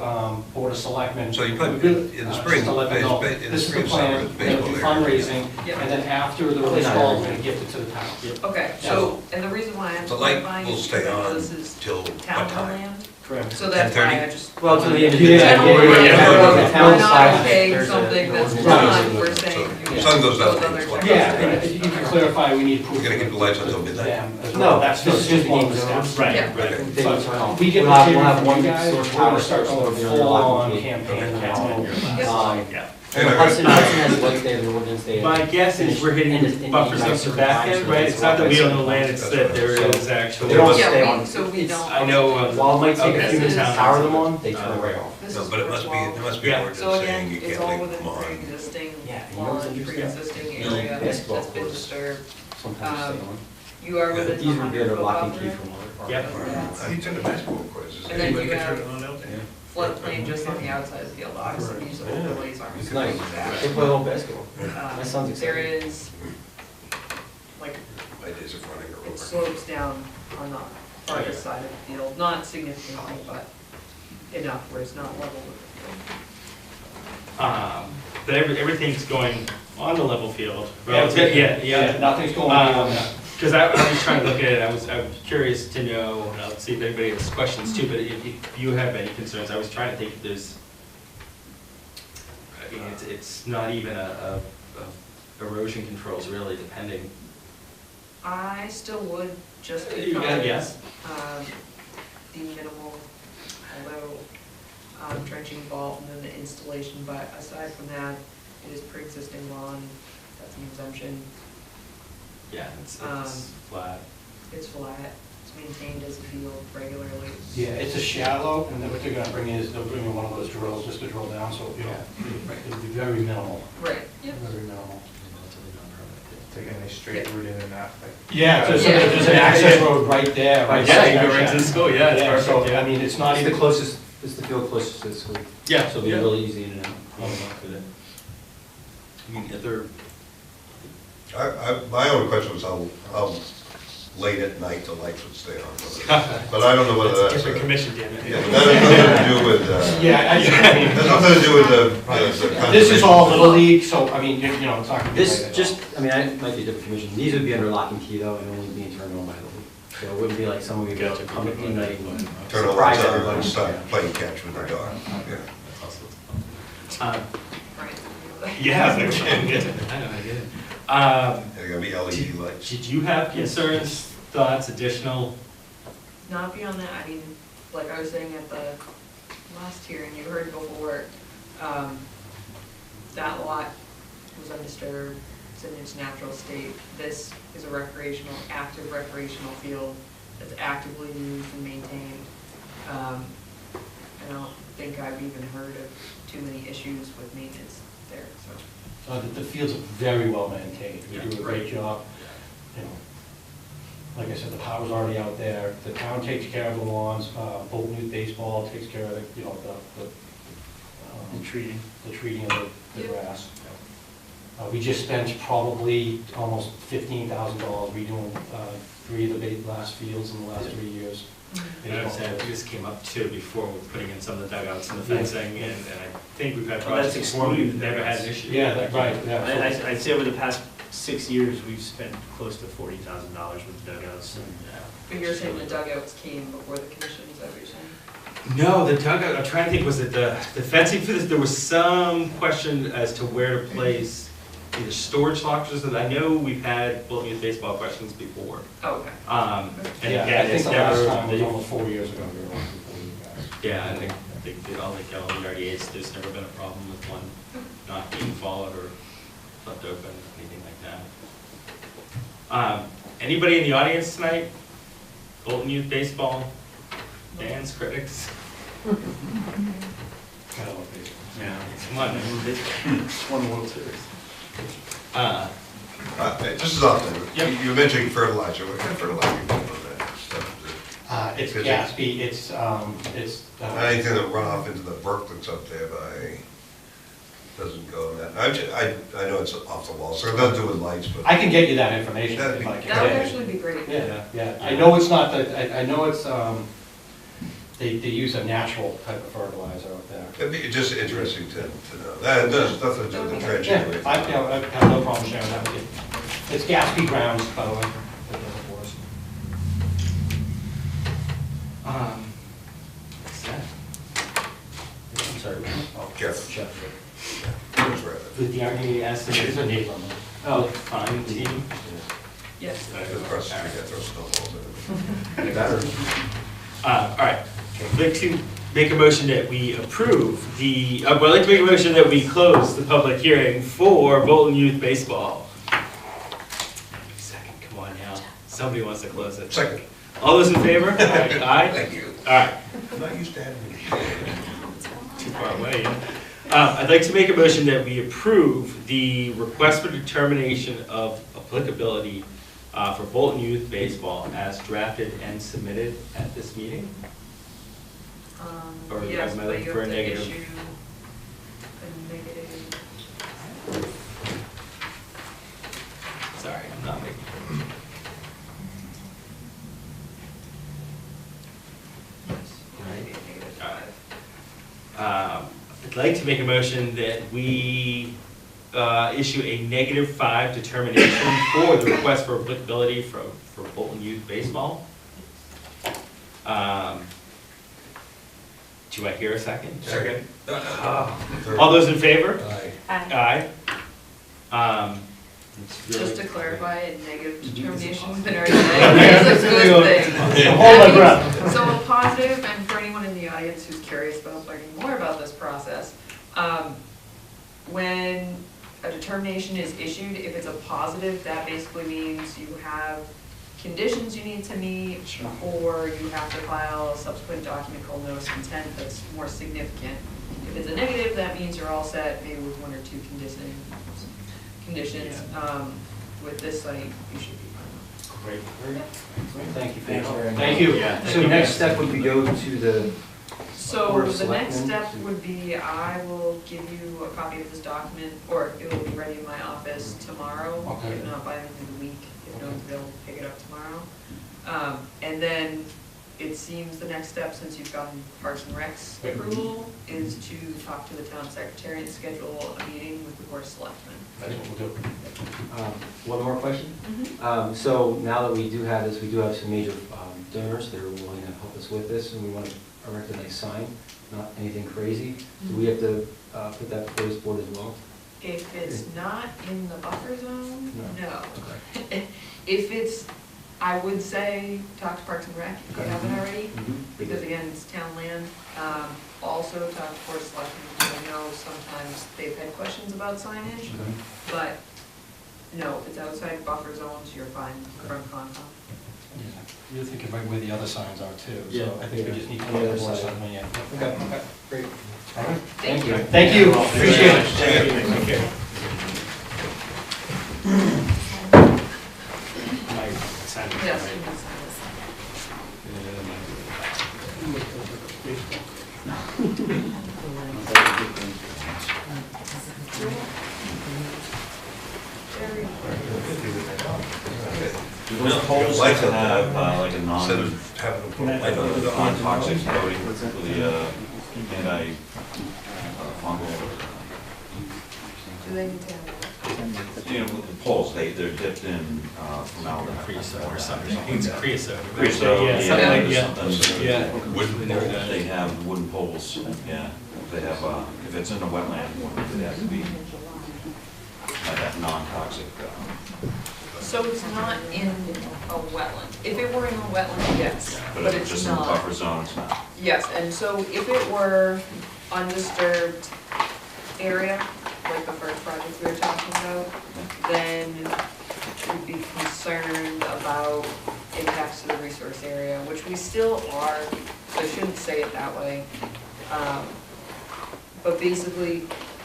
Board of Selectmen. So you put, in in the spring, to let them know, in the this is spring, the summer, plan, it's we're going to do baseball area. fundraising, Yeah. and then after the install, we're going to gift it to the town. Okay, so, and the reason why I'm The light clarifying will is stay because on this is till what town time? land, Correct. so that's why 10:30? I just. well, to the end of the Yeah, day. General yeah, yeah, rule, yeah. we're Town not side, okay there's a- something that's there's done, a- we're So, saying. the sun goes those down other at 12. Yeah, and you can clarify, we need proof. We're gonna keep the lights on till midnight? Them as No, well. That's this is just just one of the the game steps. Right, Yeah. right. They will turn on. We get We'll have- material we'll have from one you guys, source we're power gonna start source going that'll be under lock full-on and key. campaign That's now. on your last. Um, Yeah. And Hudson has lights there, the ordinance there. My guess is we're hitting the buffer zone to the back end, right? It's not that we don't know land, it's that there is actually. They don't Yeah, stay we- on. so we it's- don't- I know, While it might take Okay. a few minutes to This is- power them on, they turn right off. This No, is but it for must be, 12. there must be Yeah. an ordinance So saying again, you it's can't all leave within them on. pre-existing Yeah, you know what's lawn, interesting? pre-existing No, area basketball that's been courts. disturbed. Sometimes stay on. You are Yeah, within These the would be under 100-foot lock and key buffer, from our. Yep. How do you turn the basketball courts? Is And then anybody you can turn have- it on out there? floodplain just on the outside of the field, obviously these overlays aren't. It's nice. that. They play all basketball. My son's There excited. is, like, My days of running are it over. slopes down on the farthest side of the field, not significantly, but enough where it's not level with the field. But everything's going on the level field. Everything. Yeah. Nothing's going on. Because I was trying to look at it, I was curious to know, and I'll see if anybody has questions too, but if you have any concerns, I was trying to think if there's, I mean, it's not even a erosion controls really, depending. I still would just Yeah, because, yes. the minimal, although, drenching involved and then the installation, but aside from that, it is pre-existing lawn, that's an exemption, Yeah, it's flat. it's flat, it's maintained as a field regularly. Yeah, it's a shallow, and then what they're gonna bring is, they'll bring in one of those drills just to drill down, so, you know, it'll be very minimal, Right, yep. very minimal. Taking a straight route in and out, like. Yeah, so Yeah. there's an access road right there. right Yeah, there. you go right to the school, yeah, it's perfect, So, yeah. I mean, it's not It's the even, closest, it's the field closest to the school. Yeah, So it'll be yeah. really easy to know. I mean, other, My only question was how late at night the lights would stay on. But I don't know whether that's a that's. different commission, damn it. Yeah, but that has nothing to do with, yeah, I mean, has nothing to do with the. this is conservation. all Little League, so, I mean, you know, it's not gonna be. This, late at just, I mean, it might be a different commission. These would be under lock and key though, and only being turned on by the league. So it wouldn't be like someone would be able to come at midnight and Turn the surprise lights on everybody. and start playing catch with the dog. Yeah. Um, Right. Yeah, no kidding. I know, I get it. They're gonna be LED lights. Did you have concerns, thoughts, additional? Not beyond that, I mean, like I was saying at the last hearing, you heard before, that lot was undisturbed, it's in its natural state. This is a recreational, active recreational field that's actively used and maintained. I don't think I've even heard of too many issues with maintenance there, so. The fields are very well maintained, we do a great Right. job, you know. Like I said, the power's already out there, the town takes care of the lawns, Bolton Youth Baseball takes care of the, you know, And treating. the treating of the Yep. grass. We just spent probably almost $15,000 redoing 3 of the last fields in the last 3 years. And I understand, this came up too before with putting in some of the dugouts and the Yeah. fencing, and I think we've had Well, that's projects before, we've excluding the never had an dugouts. issue. Yeah, that's right, yeah. so- I'd say over the past 6 years, we've spent close to $40,000 with dugouts. But you're saying the dugouts came before the commission, is that what you're saying? No, the dugout, I'm trying to think, was it the fencing for this, there was some question as to where to place either storage lockers, and I know we've had Bolton Youth Baseball questions before. Oh, okay. And Yeah, I again, think it's the last never, time was almost 4 years ago, we were working for you guys. yeah, I think they all like the RDA's, there's never been a problem with one not being followed or left open, anything like that. Anybody in the audience tonight? Bolton Youth Baseball, fans, critics? I don't know if they- Yeah. Come on, man. One World Series. Just as often, Yep. you were mentioning fertilizer, what kind of fertilizer you put on that stuff? It's Is it- Gatsby, it's. Anything that run off into the brook that's up there doesn't go in that. I know it's off the wall, so it doesn't do with lights, but. I can get you that information That'd if be- I can. That would actually be great. Yeah. I know it's not I know it's, they use a natural type of fertilizer up there. It'd be just interesting to know. That does nothing to do with the dredging. Yeah, I have no problem sharing that with you. It's Gatsby grounds, by the way. that does it for us. What's that? I'm sorry. Oh, Jeff. Jeff. That's right. With the RDS, It's a neighbor. oh, fine, team. Yes. Across the street, I throw snowballs at it. Better. All right, I'd like to make a motion that we approve I'd like to make a motion that we close the public hearing for Bolton Youth Baseball. Second, come on now, somebody wants to close it. Second. All those in favor? Aye? Thank you. All right, I'm not used to having you. too far away. I'd like to make a motion that we approve the request for determination of applicability for Bolton Youth Baseball as drafted and submitted at this meeting. Or Yes, am I but looking you for a have to negative? issue a negative. Sorry, I'm not making. Maybe a negative Got it. 5. I'd like to make a motion that we issue a -5 determination for the request for applicability for Bolton Youth Baseball. Do I hear a second? Second. All those in favor? Aye. Aye. Just to clarify, a negative determination's been already Okay, made. That's a good thing. Hold my That breath. means- So a positive, and for anyone in the audience who's curious about learning more about this process, when a determination is issued, if it's a positive, that basically means you have conditions you need to meet, or you have to file a subsequent document called notice of intent that's more significant. If it's a negative, that means you're all set, maybe with 1 or 2 conditions. With this site, you should be fine. Great. Thank you for Thank you. sharing. Thank you. Yeah. So next step would be go to the, So Board of the next Selectmen. step would be, I will give you a copy of this document, or it will be ready in my office tomorrow. Okay. If not by the end of the week, if not, they'll pick it up tomorrow. And then it seems the next step, since you've gotten Parks and Rec's approval, is to talk to the town secretary and schedule a meeting with the Board of Selectmen. That's what we'll do. one more question. So now that we do have this, we do have some major donors that are willing to help us with this, and we want a recognized sign, not anything crazy. Do we have to put that before this board as well? If it's not in the buffer zone, No. no. Okay. If it's, I would say, talk to Parks and Rec if you Okay. haven't already. Mhm. Because again, it's town land. Also talk to Board of Selectmen, because I know sometimes they've had questions about signage, Okay. but no, if it's outside buffer zones, you're fine from Concom. Yeah. You're thinking right where the other signs are too, Yeah. so I think we just need to On the put other the more side. sign, yeah. Okay, great. All right. Thank you. Thank you, appreciate it. Thank you. Take care. Mike, sign it, Yes, right? you can sign this. Very Those poles Like have that. like a Instead non, of having to put a light on it. non-toxic coating with the anti-fungal. Do they need to have? You know, with the poles, they're dipped in formaldehyde. Creosote or something, I think it's creosote. Creosote, Yeah, something like, yeah, yeah. something. Yeah. Wooden Never poles, done it. they have wooden poles, yeah. They have, if it's in a wetland, it has to be that non-toxic. So it's not in a wetland. If it were in a wetland, yes, But but if it's it's just in the not. buffer zone, it's not. Yes, and so if it were undisturbed area, like the first project we were talking about, then we'd be concerned about impacts to the resource area, which we still are, so I shouldn't say it that way. But basically,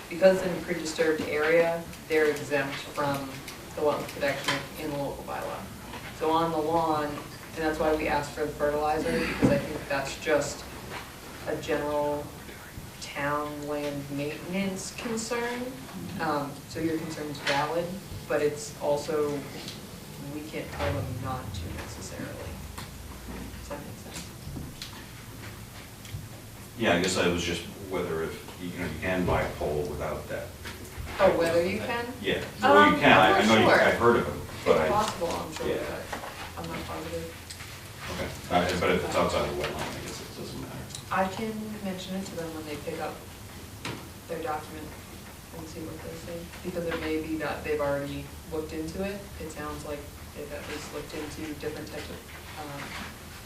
because it's in a pre-disturbed area, they're exempt from the wetland protection in the local bylaw. So on the lawn, and that's why we asked for the fertilizer, because I think that's just a general town land maintenance concern. So your concern is valid, but it's also, we can't tell them not to necessarily. Does that make sense? Yeah, I guess I was just whether if, you can buy a pole without that. Oh, whether you can? Yeah, well, you can, I I'm know, not sure. I've heard of them, but It's I, possible, I'm sure, Yeah. but I'm not positive. okay. But if it's outside the wetland, I guess it doesn't matter. I can mention it to them when they pick up their document and see what they say, because it may be that they've already looked into it. It sounds like they've at least looked into different types of,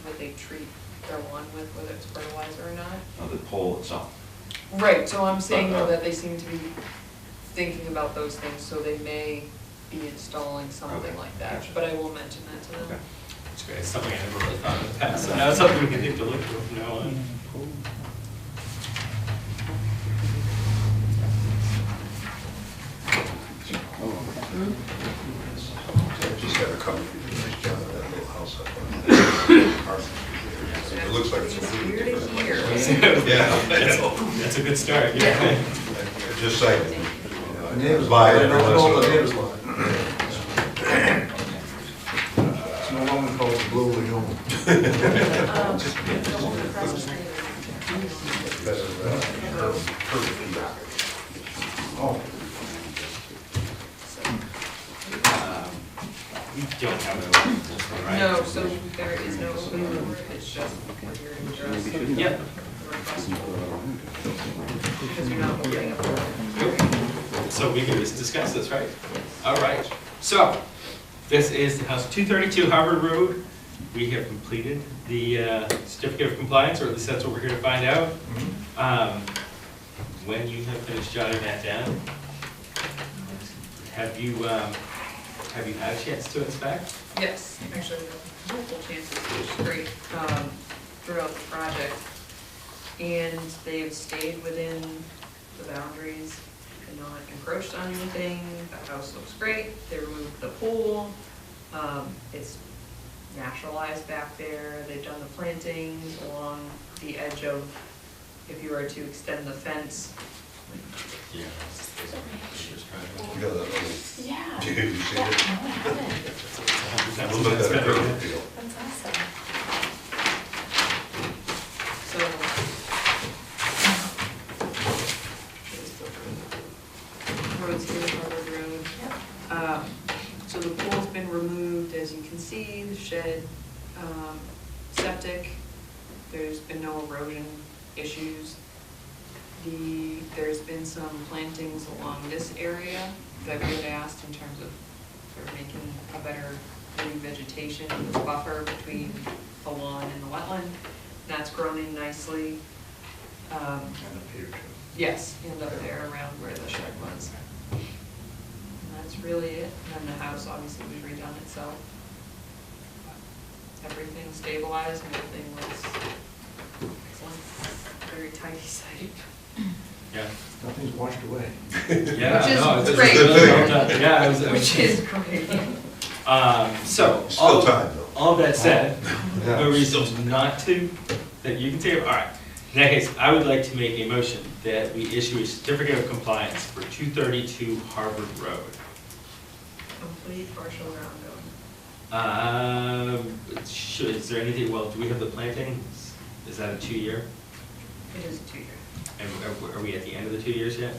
what they treat their lawn with, whether it's fertilizer or not. The pole itself. Right, so I'm saying though that they seem to be thinking about those things, so they may be installing something Okay, like that, gotcha. but I will mention that to them. Okay. It's great, it's something I never really thought of in the past, so now it's something we can take a look for from now on. Just had a couple, that little house up on. It looks like it's a It's really weird to different. hear. Yeah. That's a good start, yeah. Just saying. Neighbors Buy it, line, every once in a while. the neighbors line. It's no longer called the Blue Lagoon. Because of perfect. Oh. We don't have it, right? No, so there is no open number, it's just we're here to address. Yep. the request for- Because you're not opening up. the- So we can just discuss this, right? All right. So, this is the house 232 Harvard Road. We have completed the certificate of compliance, or at least that's what we're here to find out. When you have finished jotting that down, have you had a chance to inspect? Yes, actually, multiple chances, which is great, throughout the project. And they've stayed within the boundaries and not encroached on anything. The house looks great. They removed the pool. It's naturalized back there. They've done the plantings along the edge of, if you were to extend the fence. Yeah. You know that little, Yeah. did you see Yeah, no, it? I haven't. A little bit better curve appeal. That's awesome. So. Roads here, Harvard Road. Yep. So the pool's been removed, as you can see, the shed, septic, there's been no erosion issues. There's been some plantings along this area that we had asked in terms of sort of making a better revegetation buffer between the lawn and the wetland. That's grown in nicely. And up here too. Yes, and up there around where the shed was. And that's really it. And then the house obviously was redone itself. Everything stabilized and everything looks excellent. Very tidy site. Yeah. Nothing's washed away. Yeah, Which is no, it's great. really well done. Yeah, Which is great. So, Still time though. all that said, Yeah. no reasons not to, that you can take, all right. In that case, I would like to make a motion that we issue a certificate of compliance for 232 Harvard Road. Complete, partial, or ongoing. Is there anything, well, do we have the planting? Is that a 2-year? It is a 2-year. And are we at the end of the 2 years yet?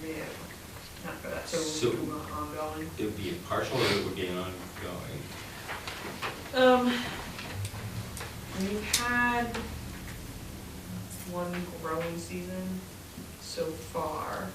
Yeah, not for that, so So- we want ongoing. It would be a partial or it would be an ongoing? We've had one growing season so far.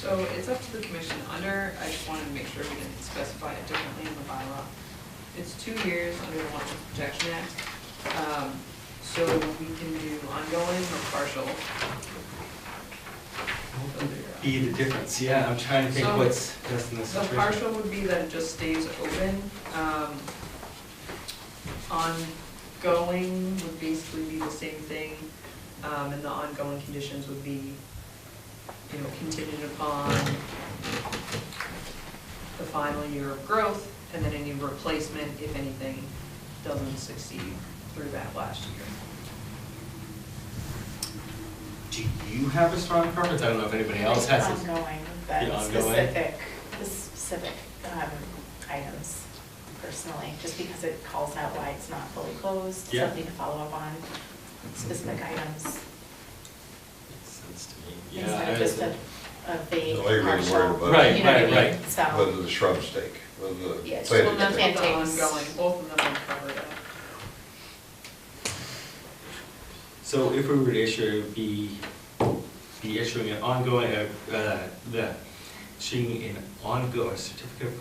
So it's up to the commission under, I just wanted to make sure we didn't specify it differently in the bylaw. It's 2 years under the Wetlands Protection Act. So we can do ongoing or partial. Be the difference, yeah, I'm trying to think So, what's best in this The situation. partial would be that it just stays open. Ongoing would basically be the same thing, and the ongoing conditions would be, you know, contingent upon the final year of growth, and then any replacement, if anything, doesn't succeed through that last year. Do you have a strong preference? I don't know if anybody else has it. Ongoing, The but ongoing? the specific items personally, just because it calls out why it's not fully closed, Yeah. something to follow up on, specific items. Makes sense to me. Yeah. Instead of just a vague No, I agree, partial. worried about- Right, you know what I right, mean? right. So, Whether the shrub stake, whether the Yeah, it's planting Well, that's stake. what the Plantings. ongoing, both of them are covered up. So if we were to issue, it would be issuing an ongoing, issuing an ongoing certificate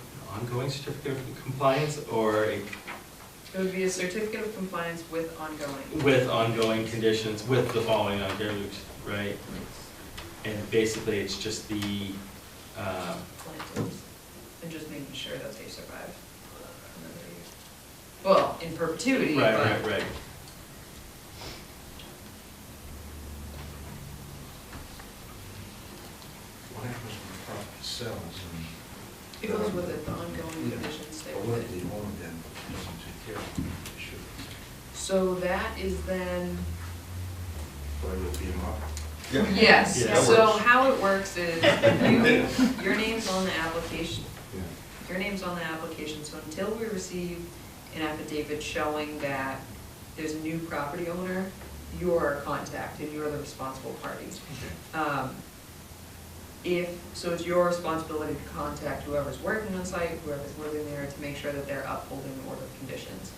of compliance, or It would be a certificate of compliance with ongoing. with ongoing conditions, with the following ongoing, right? And basically, it's just the, Plantings, and just making sure that they survive another year. Well, in perpetuity, right, but. right, right. What happens when the property sells and? It goes with it, the ongoing conditions stay But with what if it. the owner then doesn't take care of it? They should. So that is then, But it will be a lot. Yeah. yes, Yeah, that so works. how it works is your name's on the application, Yeah. your name's on the application, so until we receive an affidavit showing that there's a new property owner, you are a contact and you're the responsible party. So it's your responsibility to contact whoever's working on site, whoever's living there, to make sure that they're upholding the order of conditions.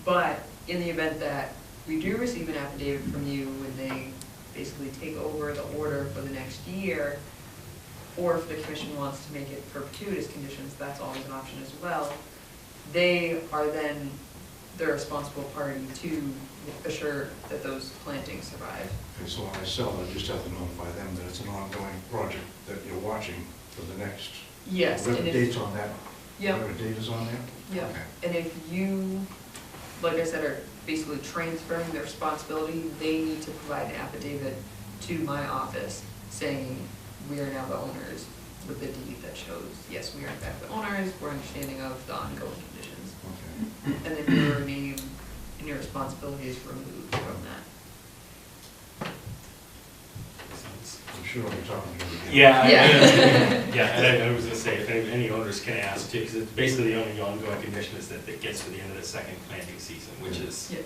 But in the event that we do receive an affidavit from you and they basically take over the order for the next year, or if the commission wants to make it perpetuitous conditions, that's always an option as well. They are then the responsible party to assure that those plantings survive. Okay, so when I sell, I just have to notify them that it's an ongoing project that you're watching for the next. Yes, Whatever and if- date's on that. Yep. Whatever date is on there? Yeah, Okay. and if you, like I said, are basically transferring their responsibility, they need to provide an affidavit to my office saying, we are now the owners, with the deed that shows, yes, we are in fact the owners, we're understanding of the ongoing conditions. Okay. And then your name and your responsibility is removed from that. I'm sure I'll be talking to you again. Yeah, Yeah. yeah, and I was gonna say, if any owners can ask too, because it's basically the only ongoing condition is that it gets to the end of the second planting season, which is Yeah.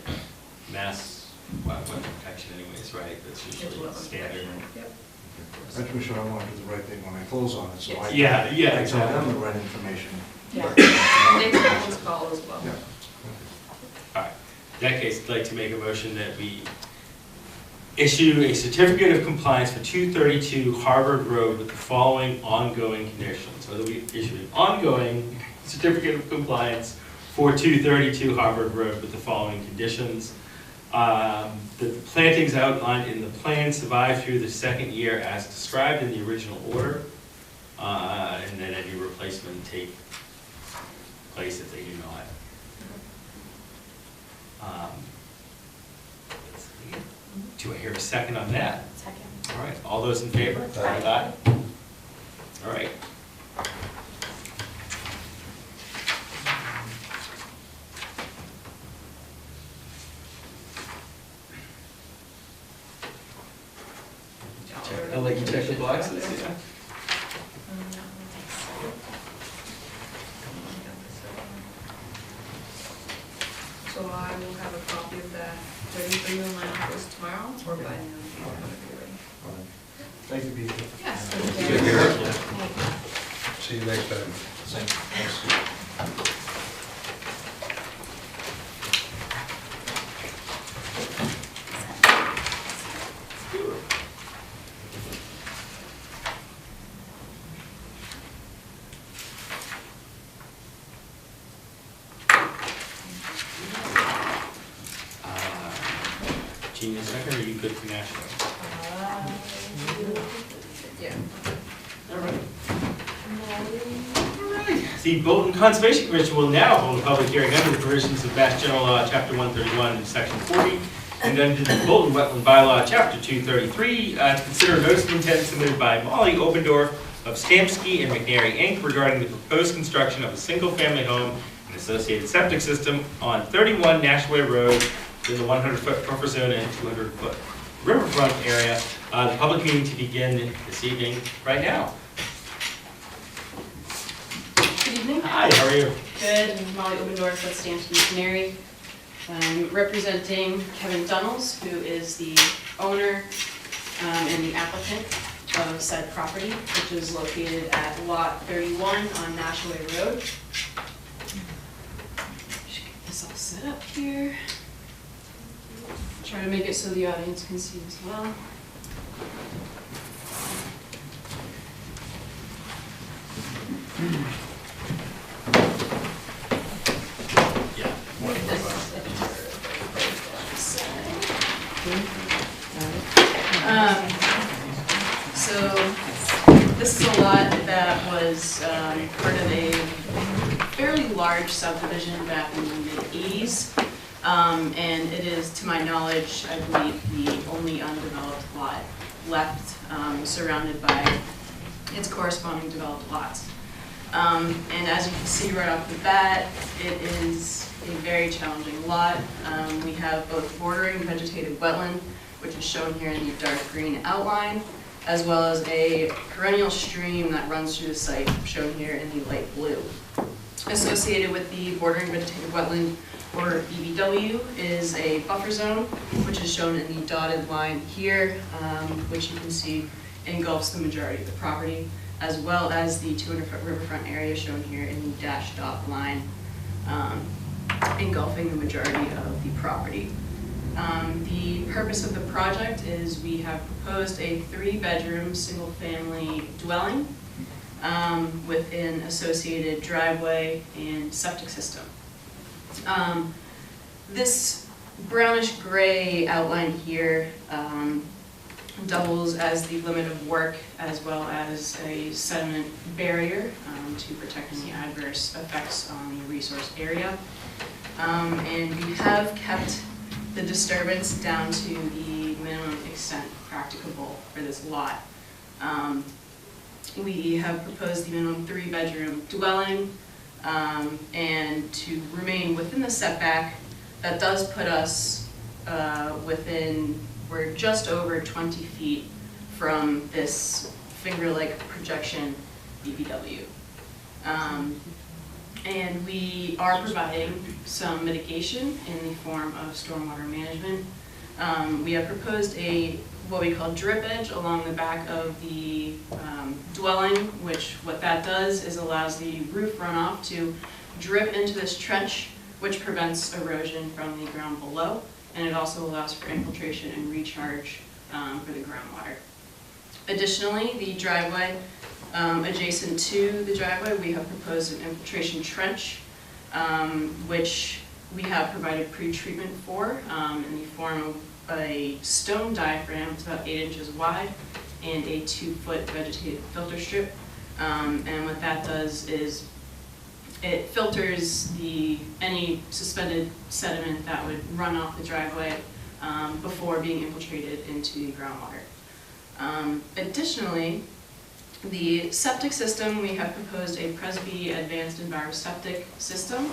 mass wetland protection anyways, right? That's It's usually wetland standard. protection. Yep. I just make sure I want to do the right thing when I close on it, so I. Yeah, yeah, I tell exactly. them the right information. yeah. And they can always call as well. Yeah. All right, in that case, I'd like to make a motion that we issue a certificate of compliance for 232 Harvard Road with the following ongoing conditions. So that we issue an ongoing certificate of compliance for 232 Harvard Road with the following conditions. The plantings outlined in the plan survive through the second year as described in the original order, and then any replacement take place if they do not. Let's see. Do I hear a second on that? Second. All right, all those in favor? Aye. All right. I'll let you check the boxes, yeah. So I will have a copy of that ready for you in my office tomorrow, or by noon, if you want to be ready. Thank you, Peter. Yes. Take care. See you next time. Thanks. Gina second, or are you good for Nashua? Yeah. All right. The Bolton Conservation Commission will now hold a public hearing under the provisions of Mass General Law, Chapter 131, and Section 40, and under the Bolton Wetland Bylaw, Chapter 233, to consider a notice of intent submitted by Molly Obendorf of Stamsky and McNary, Inc. regarding the proposed construction of a single-family home and associated septic system on 31 Nashua Road in the 100-foot buffer zone and 200-foot riverfront area. The public meeting to begin this evening right now. Good evening. Hi, how are you? Good. I'm Molly Obendorf with Stamsky Canary. Representing Kevin Dunnels, who is the owner and the applicant of said property, which is located at Lot 31 on Nashua Road. Should get this all set up here. Try to make it so the audience can see as well. Yeah. So this is a lot that was part of a fairly large subdivision back in the mid-80s. And it is, to my knowledge, I believe, the only undeveloped lot left, surrounded by its corresponding developed lots. And as you can see right off the bat, it is a very challenging lot. We have both bordering vegetated wetland, which is shown here in the dark green outline, as well as a perennial stream that runs through the site, shown here in the light blue. Associated with the bordering vegetated wetland, or BVW, is a buffer zone, which is shown in the dotted line here, which you can see engulfs the majority of the property, as well as the 200-foot riverfront area shown here in the dashed dot line, engulfing the majority of the property. The purpose of the project is we have proposed a 3-bedroom, single-family dwelling with an associated driveway and septic system. This brownish gray outline here doubles as the limit of work as well as a sediment barrier to protect any adverse effects on the resource area. And we have kept the disturbance down to the minimum extent practicable for this lot. We have proposed the minimum 3-bedroom dwelling, and to remain within the setback. That does put us we're just over 20 feet from this finger-like projection BVW. And we are providing some mitigation in the form of stormwater management. We have proposed what we call drip edge along the back of the dwelling, which what that does is allows the roof runoff to drip into this trench, which prevents erosion from the ground below, and it also allows for infiltration and recharge for the groundwater. Additionally, the driveway, adjacent to the driveway, we have proposed an infiltration trench, which we have provided pre-treatment for in the form of a stone diaphragm. It's about 8 inches wide and a 2-foot vegetated filter strip. And what that does is it filters any suspended sediment that would run off the driveway before being infiltrated into the groundwater. Additionally, the septic system, we have proposed a Presby Advanced Enviroseptic system,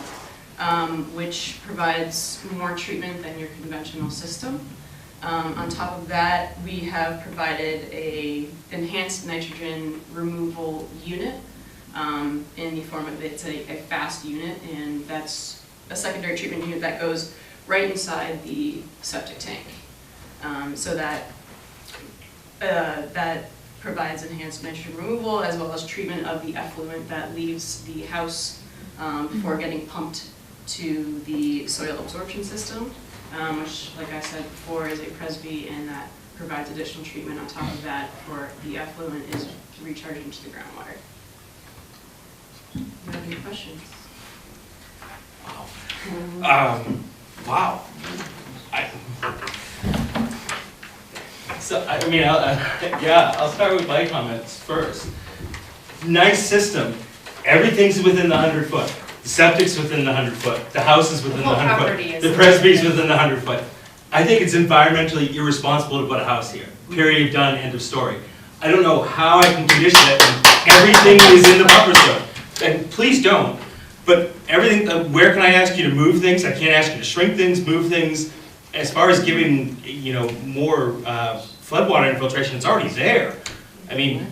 which provides more treatment than your conventional system. On top of that, we have provided a enhanced nitrogen removal unit in the form of it's a fast unit, and that's a secondary treatment unit that goes right inside the septic tank. So that provides enhanced nitrogen removal as well as treatment of the effluent that leaves the house before getting pumped to the soil absorption system, which, like I said before, is a Presby, and that provides additional treatment on top of that for the effluent is recharged into the groundwater. Do you have any questions? Wow. Wow. So, I mean, I'll start with my comments first. Nice system. Everything's within the 100 foot. The septic's within the 100 foot. The house is within the whole 100 property foot. is The presby's within the 100 foot. I think it's environmentally irresponsible to put a house here. Period, done, end of story. I don't know how I can condition it when everything is in the buffer zone. And please don't. But everything, where can I ask you to move things? I can't ask you to shrink things, move things. As far as giving, more floodwater infiltration, it's already there. I mean,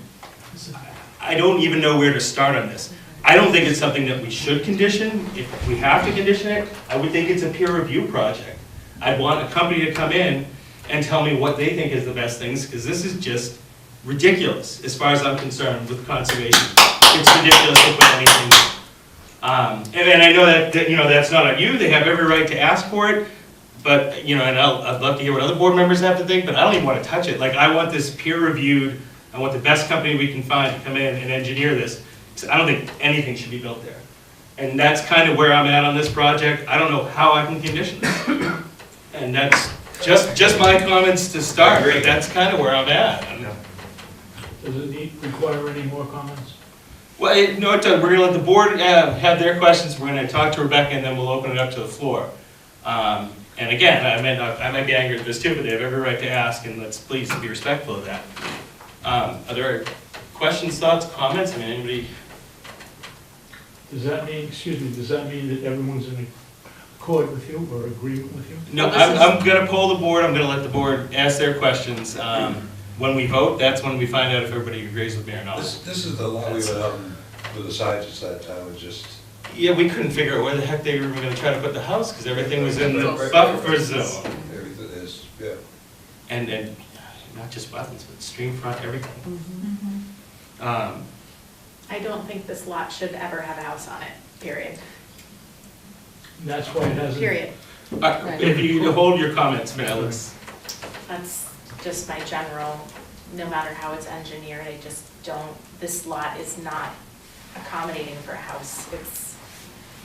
I don't even know where to start on this. I don't think it's something that we should condition. If we have to condition it, I would think it's a peer review project. I'd want a company to come in and tell me what they think is the best things, because this is just ridiculous, as far as I'm concerned, with conservation. It's ridiculous to put anything. And I know that, that's not on you. They have every right to ask for it. But, and I'd love to hear what other board members have to think, but I don't even want to touch it. Like, I want this peer reviewed. I want the best company we can find to come in and engineer this. So I don't think anything should be built there. And that's kind of where I'm at on this project. I don't know how I can condition this. And that's just my comments to start. But that's kind of where I'm at. Does it require any more comments? Well, no, it does. We're going to let the board have their questions. We're going to talk to Rebecca, and then we'll open it up to the floor. And again, I might be angry at this too, but they have every right to ask, and let's please be respectful of that. Are there questions, thoughts, comments? I mean, anybody? Does that mean that everyone's in accord with you or agreement with you? No, I'm going to poll the board. I'm going to let the board ask their questions. When we vote, that's when we find out if everybody agrees with me or not. This is the lot we went out with the signs at that time, was just. Yeah, we couldn't figure out where the heck they were going to try to put the house, because everything was in the buffer zone. Everything is, yeah. And not just wetlands, but stream front, everything. I don't think this lot should ever have a house on it, period. And that's why it hasn't. Period. If you hold your comments, man, let's. That's just my general, no matter how it's engineered, I just don't, this lot is not accommodating for a house.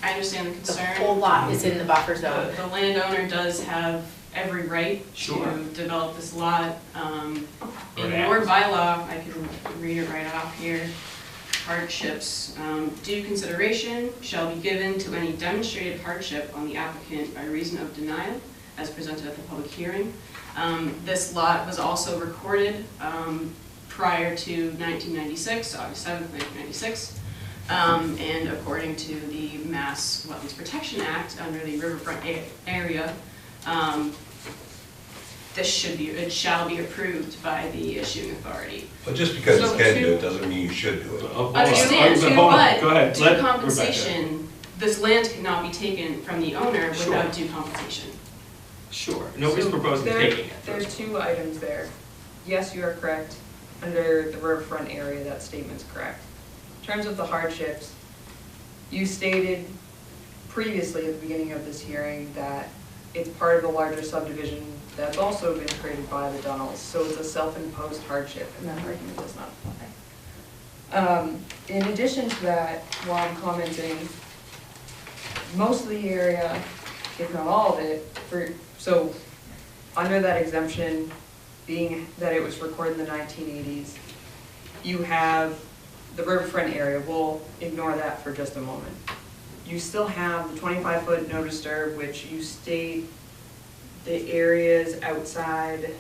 I understand the The concern. whole lot is in the buffer zone. The landowner does have every right Sure. to develop this lot. In Or your act. bylaw, I can read it right off here. Hardships. Due consideration shall be given to any demonstrated hardship on the applicant by reason of denial as presented at the public hearing. This lot was also recorded prior to 1996, August 7th, 1996. And according to the Mass Wetlands Protection Act, under the riverfront area, it shall be approved by the issuing authority. But just because So you can do to- it doesn't mean you should do it. Understand too, Hold on. but Go ahead. due Let compensation, this land cannot be taken from the owner Sure. without due compensation. Sure, nobody's So proposing there- taking it. There's two items there. Yes, you are correct. Under the riverfront area, that statement's correct. In terms of the hardships, you stated previously at the beginning of this hearing that it's part of a larger subdivision that's also been created by the Dunnells, so it's a self-imposed hardship, and that argument does not apply. In addition to that, while I'm commenting, most of the area, if not all of it, so under that exemption, being that it was recorded in the 1980s, you have the riverfront area. We'll ignore that for just a moment. You still have the 25-foot no disturb, which you state the areas outside,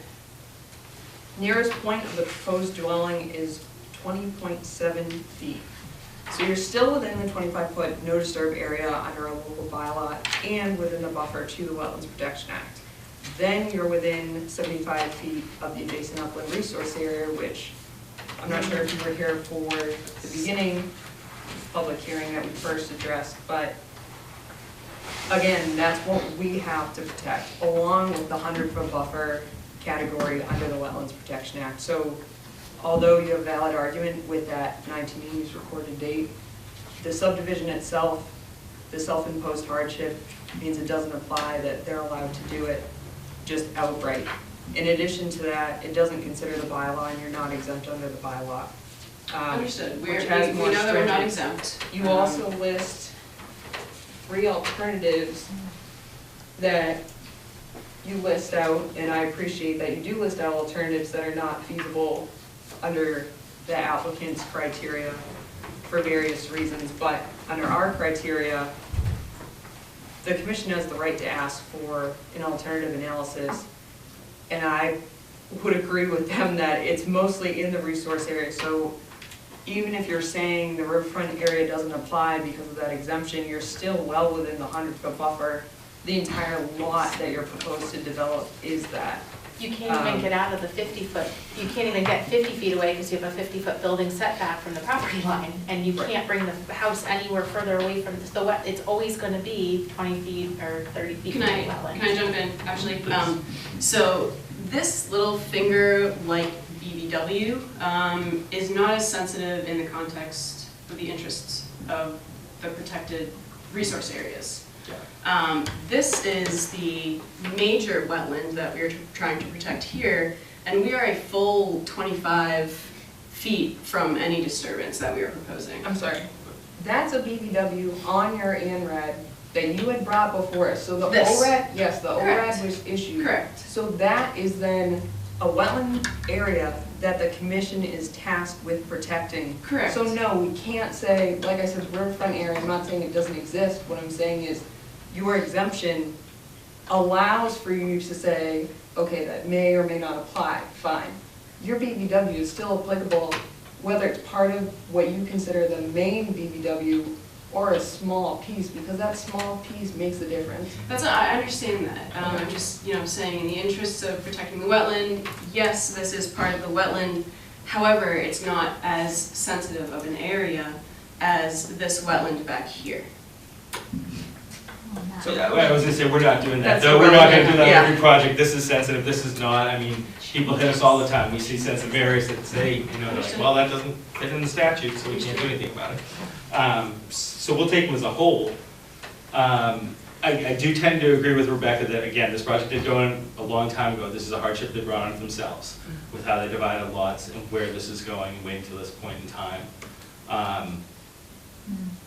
nearest point of the proposed dwelling is 20.7 feet. So you're still within the 25-foot no disturb area under a local bylaw and within the buffer to the Wetlands Protection Act. Then you're within 75 feet of the adjacent upland resource area, which I'm not sure if you were here for the beginning public hearing that we first addressed, but again, that's what we have to protect, along with the 100-foot buffer category under the Wetlands Protection Act. So although you have a valid argument with that 1980s recorded date, the subdivision itself, the self-imposed hardship means it doesn't apply, that they're allowed to do it just outright. In addition to that, it doesn't consider the bylaw, and you're not exempt under the bylaw. Understood. We which has know more that we're not stringent. exempt. You also list 3 alternatives that you list out, and I appreciate that you do list out alternatives that are not feasible under the applicant's criteria for various reasons, but under our criteria, the commission has the right to ask for an alternative analysis, and I would agree with them that it's mostly in the resource area, so even if you're saying the riverfront area doesn't apply because of that exemption, you're still well within the 100-foot buffer. The entire lot that you're proposed to develop is that. You can't even get out of the 50-foot, you can't even get 50 feet away because you have a 50-foot building setback from the property line, and you can't bring the house anywhere further away from the wet, it's always gonna be 20 feet or 30 feet from the wetland. Can I jump in, actually? So this little finger-like BBW is not as sensitive in the context of the interests of the protected resource areas. This is the major wetland that we're trying to protect here, and we are a full 25 feet from any disturbance that we are proposing. I'm sorry, that's a BBW on your ANRAD that you had brought before us. So the This. ORAD, yes, the Correct. ORAD was issued. Correct. So that is then a wetland area that the commission is tasked with protecting. Correct. So no, we can't say, like I said, riverfront area, I'm not saying it doesn't exist. What I'm saying is your exemption allows for you to say, okay, that may or may not apply, fine. Your BBW is still applicable, whether it's part of what you consider the main BBW or a small piece, because that small piece makes a difference. I understand that. I'm just, saying in the interests of protecting the wetland, yes, this is part of the wetland. However, it's not as sensitive of an area as this wetland back here. So I was gonna say, we're not doing that, That's though, we're not gonna do that yeah. every project, this is sensitive, this is not, I mean, people hit us all the time, we see sensitive areas that say, they're like, well, that doesn't fit in the statute, so we can't do anything about it. So we'll take them as a whole. I do tend to agree with Rebecca that, again, this project did go in a long time ago, this is a hardship they brought on themselves, with how they divided lots and where this is going, and waiting till this point in time.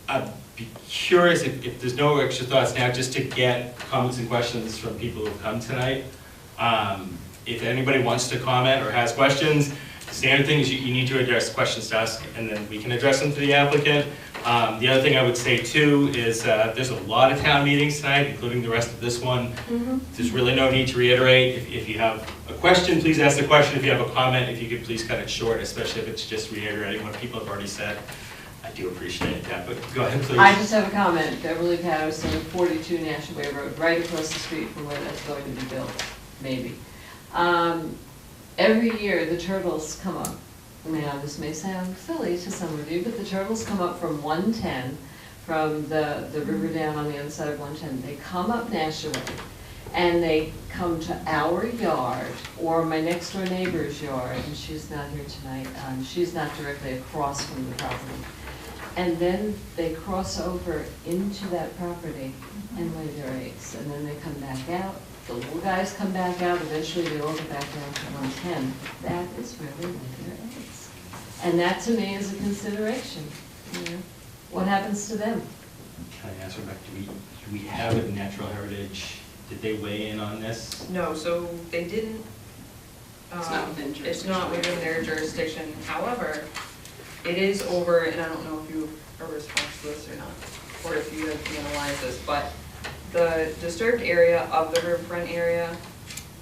I'd be curious if there's no extra thoughts now, just to get comments and questions from people who have come tonight. If anybody wants to comment or has questions, the standard thing is you need to address questions to us, and then we can address them to the applicant. The other thing I would say too is there's a lot of town meetings tonight, including the rest of this one. There's really no need to reiterate. If you have a question, please ask the question. If you have a comment, if you could please cut it short, especially if it's just reiterating what people have already said. I do appreciate that, but go ahead, please. I just have a comment. Beverly Patterson, 42 National Way Road, right across the street from where that's going to be built, maybe. Every year, the turtles come up. Now, this may sound silly to some of you, but the turtles come up from 110, from the river down on the other side of 110. They come up National Way, and they come to our yard, or my next door neighbor's yard, and she's not here tonight. She's not directly across from the property. And then they cross over into that property and lay their eggs. And then they come back out. The little guys come back out. Eventually they all get back down to 110. That is where they lay their eggs. And that to me is a consideration. What happens to them? Can I ask Rebecca, do we have a natural heritage? Did they weigh in on this? No, so they didn't. It's not within It's jurisdiction. not within their jurisdiction. However, it is over, and I don't know if you are responsible to this or not, or if you have analyzed this, but the disturbed area of the riverfront area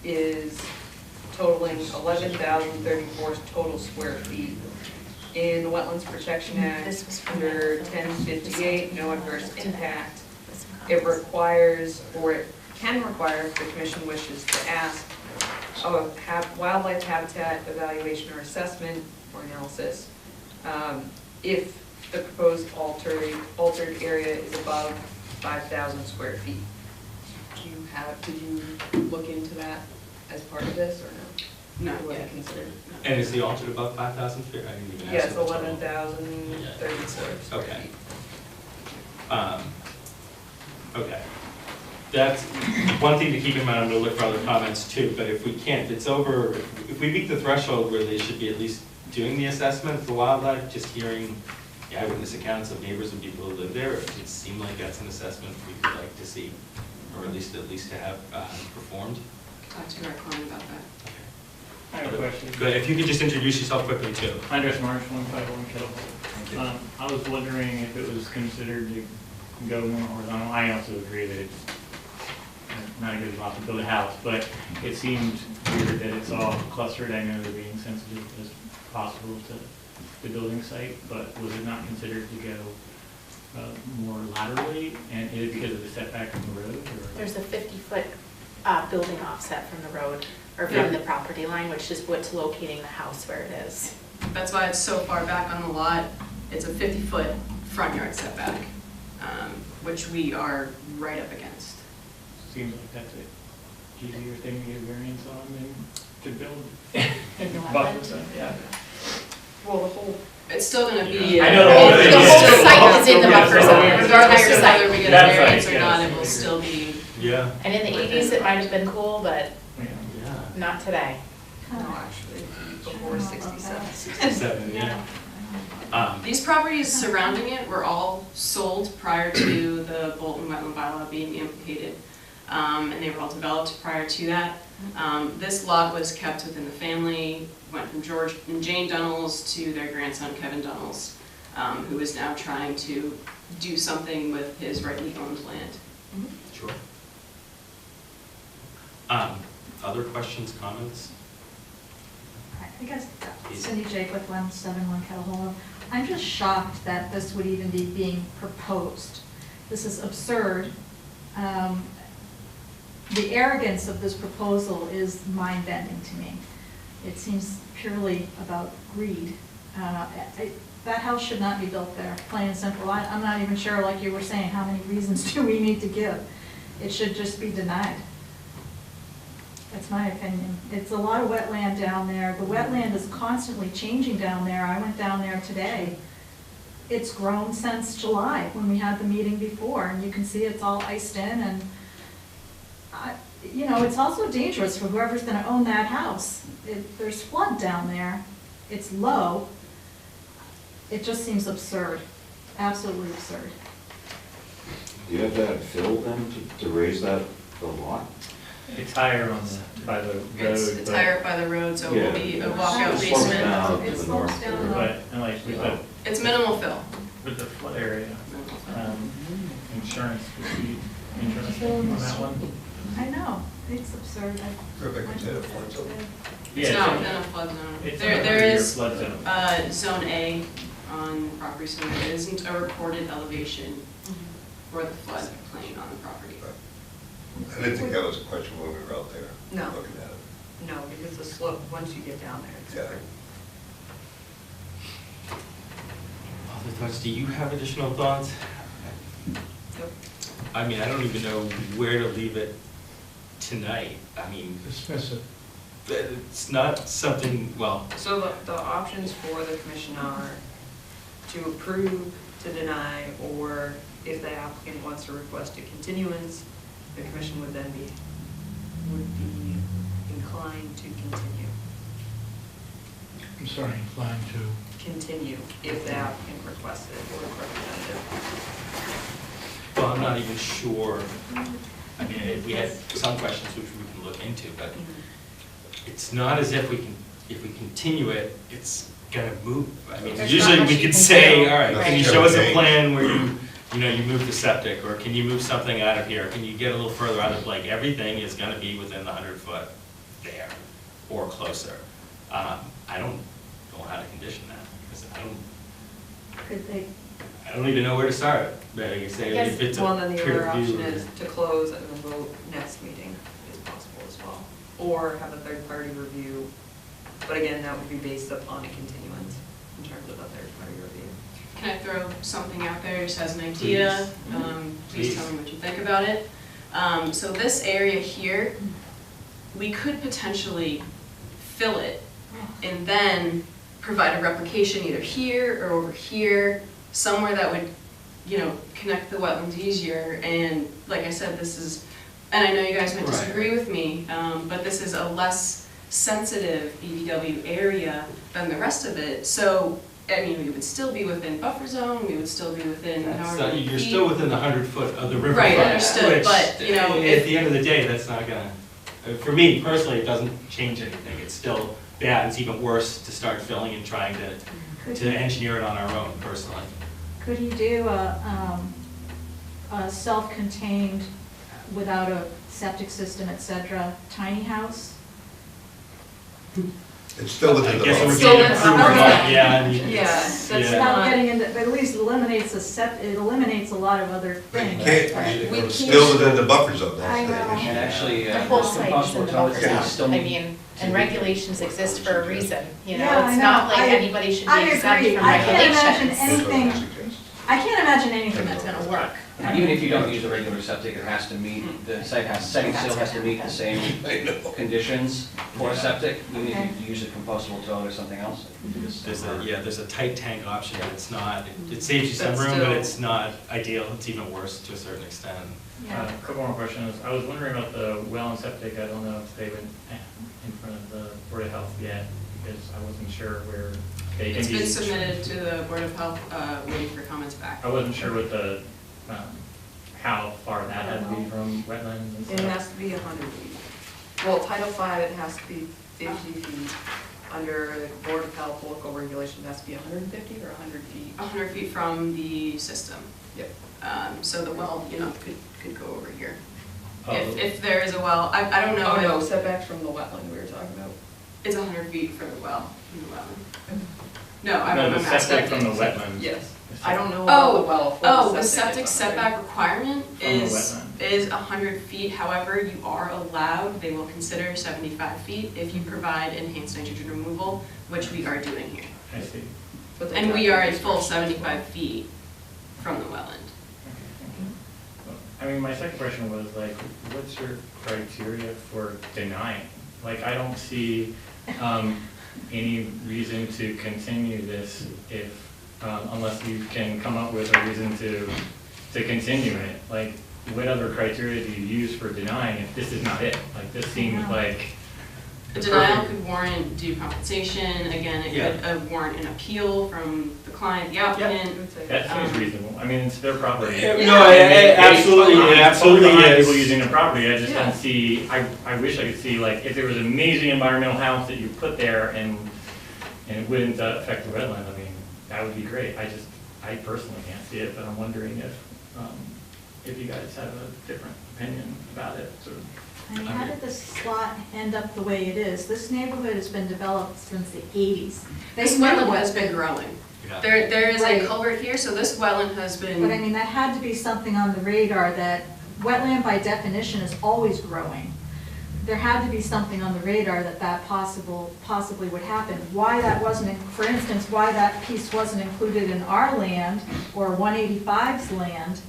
is totaling 11,034 total square feet. In the Wetlands Protection Act, under 1058, no adverse impact, it requires, or it can require, if the commission wishes to ask, a wildlife habitat evaluation or assessment or analysis if the proposed altered area is above 5,000 square feet. Did you look into that as part of this, or no? Not What yet. I considered? And is the altered above 5,000 feet? I didn't even ask. Yes, what the total- 11,034 square Okay. feet. Okay. That's one thing to keep in mind. I'm going to look for other comments too, but if we can't, if it's over, if we meet the threshold where they should be at least doing the assessment for wildlife, just hearing the eyewitness accounts of neighbors and people who live there, if it seemed like that's an assessment we would like to see, or at least to have performed. talk to our client about that. I have a question. Good, if you could just introduce yourself quickly too. Andres Marsh, 151 Kettle. I was wondering if it was considered to go more horizontal. I also agree that it's not a good spot to build a house, but it seemed weird that it's all clustered. I know they're being sensitive as possible to the building site, but was it not considered to go more laterally, and is it because of the setback from the road? Or? There's a 50-foot building offset from the road, or Yeah. from the property line, which is what's locating the house where it is. That's why it's so far back on the lot. It's a 50-foot front yard setback, which we are right up against. Seems like that's an easier thing to get variance on than to build. In the Buffers, wetland. yeah. Well, the whole, it's still gonna be. I know the whole it's thing still- is- the whole site is in the buffer zone. Yeah. Regardless of Entire whether we get a That site, variance or yes. not, it will still be. Yeah. And in the 80s, it might have been cool, but Yeah. Yeah. not today. No, actually, before 67. 67, yeah. These properties surrounding it were all sold prior to the Bolton wetland bylaw being implicated, and they were all developed prior to that. This lot was kept within the family, went from George and Jane Dunnells to their grandson Kevin Dunnells, who is now trying to do something with his rightly owned land. Sure. Other questions, comments? I guess Cindy Jake with 171 Kettle Hole. I'm just shocked that this would even be being proposed. This is absurd. The arrogance of this proposal is mind-bending to me. It seems purely about greed. That house should not be built there, plain and simple. I'm not even sure, like you were saying, how many reasons do we need to give? It should just be denied. That's my opinion. It's a lot of wetland down there. The wetland is constantly changing down there. I went down there today. It's grown since July, when we had the meeting before, and you can see it's all iced in, and, you know, it's also dangerous for whoever's gonna own that house. There's flood down there. It's low. It just seems absurd, absolutely absurd. Do you have that filled then to raise that, the lot? It's higher on by the road. It's but- higher up by the road, so it will be a walkout It slopes basement. down to It the slopes north. down low. But, and like, It's minimal fill. with the flood area, Minimal fill. insurance would be interesting on that one. I know, it's absurd. Rebecca did it for it. It's Yeah, not so in a flood zone. it's There not there your is flood zone. Zone A on the property, so there isn't a recorded elevation for the flood plain on the property. I didn't think that was a question when we were out there No. looking at it. No, because the slope, once you get down there, it's Yeah. different. Other thoughts? Do you have additional thoughts? Yep. I mean, I don't even know where to leave it tonight. I mean, Dismiss it. it's not something, well, So the options for the commission are to approve, to deny, or if the applicant wants to request a continuance, the commission would then be inclined to continue. I'm sorry, inclined to. Continue if the applicant requests it or representative. well, I'm not even sure. I mean, we had some questions which we can look into, but it's not as if if we continue it, it's gonna move. I mean, There's usually not much we you could can say, do. all right, can you Right. show us a Change. plan where you move the septic, or can you move something out of here? Can you get a little further out of, like, everything is gonna be within the 100-foot there, or closer. I don't know how to condition that, because Could they, I don't even know where to start. But like I say, Yes. if it's Well, a then the peer other option review. is to close and then vote next meeting is possible as well. Or have a third-party review, but again, that would be based upon a continuance in terms of a third-party review. Can I throw something out there just as an idea? Please tell me what you think about it. So this area here, we could potentially fill it and then provide a replication either here or over here, somewhere that would, you know, connect the wetlands easier. And like I said, this is, and I know you guys might disagree with me, but this is a less sensitive BVW area than the rest of it. So, I mean, we would still be within buffer zone, we would still be within That's however not- many You're feet. still within the 100-foot of the river. Right, understood, which, but, you know, At if- the end of the day, that's not gonna, For me personally, it doesn't change anything. It's still bad. It's even worse to start filling and trying to engineer it on our own personally. Could you do a self-contained, without a septic system, et cetera, tiny house? It's still within the I guess it would buffer. be an Still improvement, within- yeah. and you- Yeah, that's yeah. Without getting into, but at least eliminates it eliminates a lot of other But you things. can't, We it's can't- still within the buffer zone, I that's the know. issue. And actually, The whole it's site is impossible in to the tell, buffer because Yeah. it's still. zone. I mean, and regulations exist for a reason, you know? Yeah, I It's know. not like I- anybody should I be exempt agree. from I can't imagine regulations. That's what I anything, suggest. I can't imagine anything that's gonna work. Even if you don't use a regular septic, it has to meet, the site has, setting still has to meet the same I know. conditions for a septic, even Okay. if you use a compostable toilet or something else. There's a tight tank option, but it's not, it saves you some That's room, but still- it's not ideal. It's even worse to a certain extent. Yeah. A couple more questions. I was wondering about the well and septic. I don't know if they went in front of the Board of Health yet, because I wasn't sure where they can It's be. been submitted to the Board of Health, waiting for comments back. I wasn't sure what the, how far that had to be from wetlands and It stuff. has to be 100 feet. Well, Title V, it has to be 50 feet. Under the Board of Health local regulation, it has to be 150 or 100 feet? 100 feet from the system. Yep. So the well, could go over here. Oh. If there is a well, I don't know. Oh, no, if setbacks from the wetland we were talking about. It's 100 feet from the well, from the wetland. No, I'm No, the asking. septic from the wetlands. Yes. The I don't know about the well. for Oh, the is septic 100. setback requirement From the wetland. is 100 feet. However, you are allowed, they will consider 75 feet if you provide enhanced nitrogen removal, which we are doing here. I see. But the And we are a septic full is- 75 feet from the wetland. Okay, thank you. I mean, my second question was like, what's your criteria for denying? Like, I don't see any reason to continue this if, unless you can come up with a reason to continue it. Like, what other criteria do you use for denying if this is not it? Like, this seems like. A denial could warrant due compensation, again, it Yeah. could warrant an appeal from the client, the I applicant. would say- That seems reasonable. I mean, it's their property. Yeah, Yeah. no, absolutely, it absolutely Totally fine is. people using their property, I just Yeah. don't see, I wish I could see, like, if there was an amazing environmental house that you put there and it wouldn't affect the wetland, I mean, that would be great. I personally can't see it, but I'm wondering if you guys have a different opinion about it, sort of. I mean, how did this slot end up the way it is? This neighborhood has been developed since the 80s. This They've never wetland has been- been growing. Yeah. There is a Right. culvert here, so this wetland has been. But I mean, that had to be something on the radar, that wetland by definition is always growing. There had to be something on the radar that possibly would happen. Why that wasn't, for instance, why that piece wasn't included in our land or 185's land,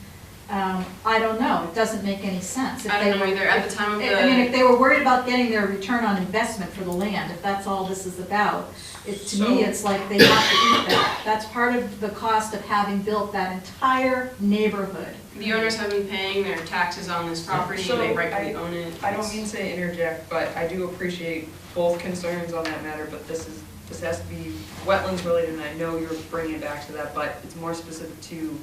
I don't know. It doesn't make any sense. If I they don't know were- either. At the time of I mean, if the, they were worried about getting their return on investment for the land, if that's all this is about, to me, So- it's like they have to eat that. That's part of the cost of having built that entire neighborhood. the owners have been paying their taxes on this property, So, they rightfully own it. I don't mean to interject, but I do appreciate both concerns on that matter, but this has to be wetlands related, and I know you're bringing it back to that, but it's more specific to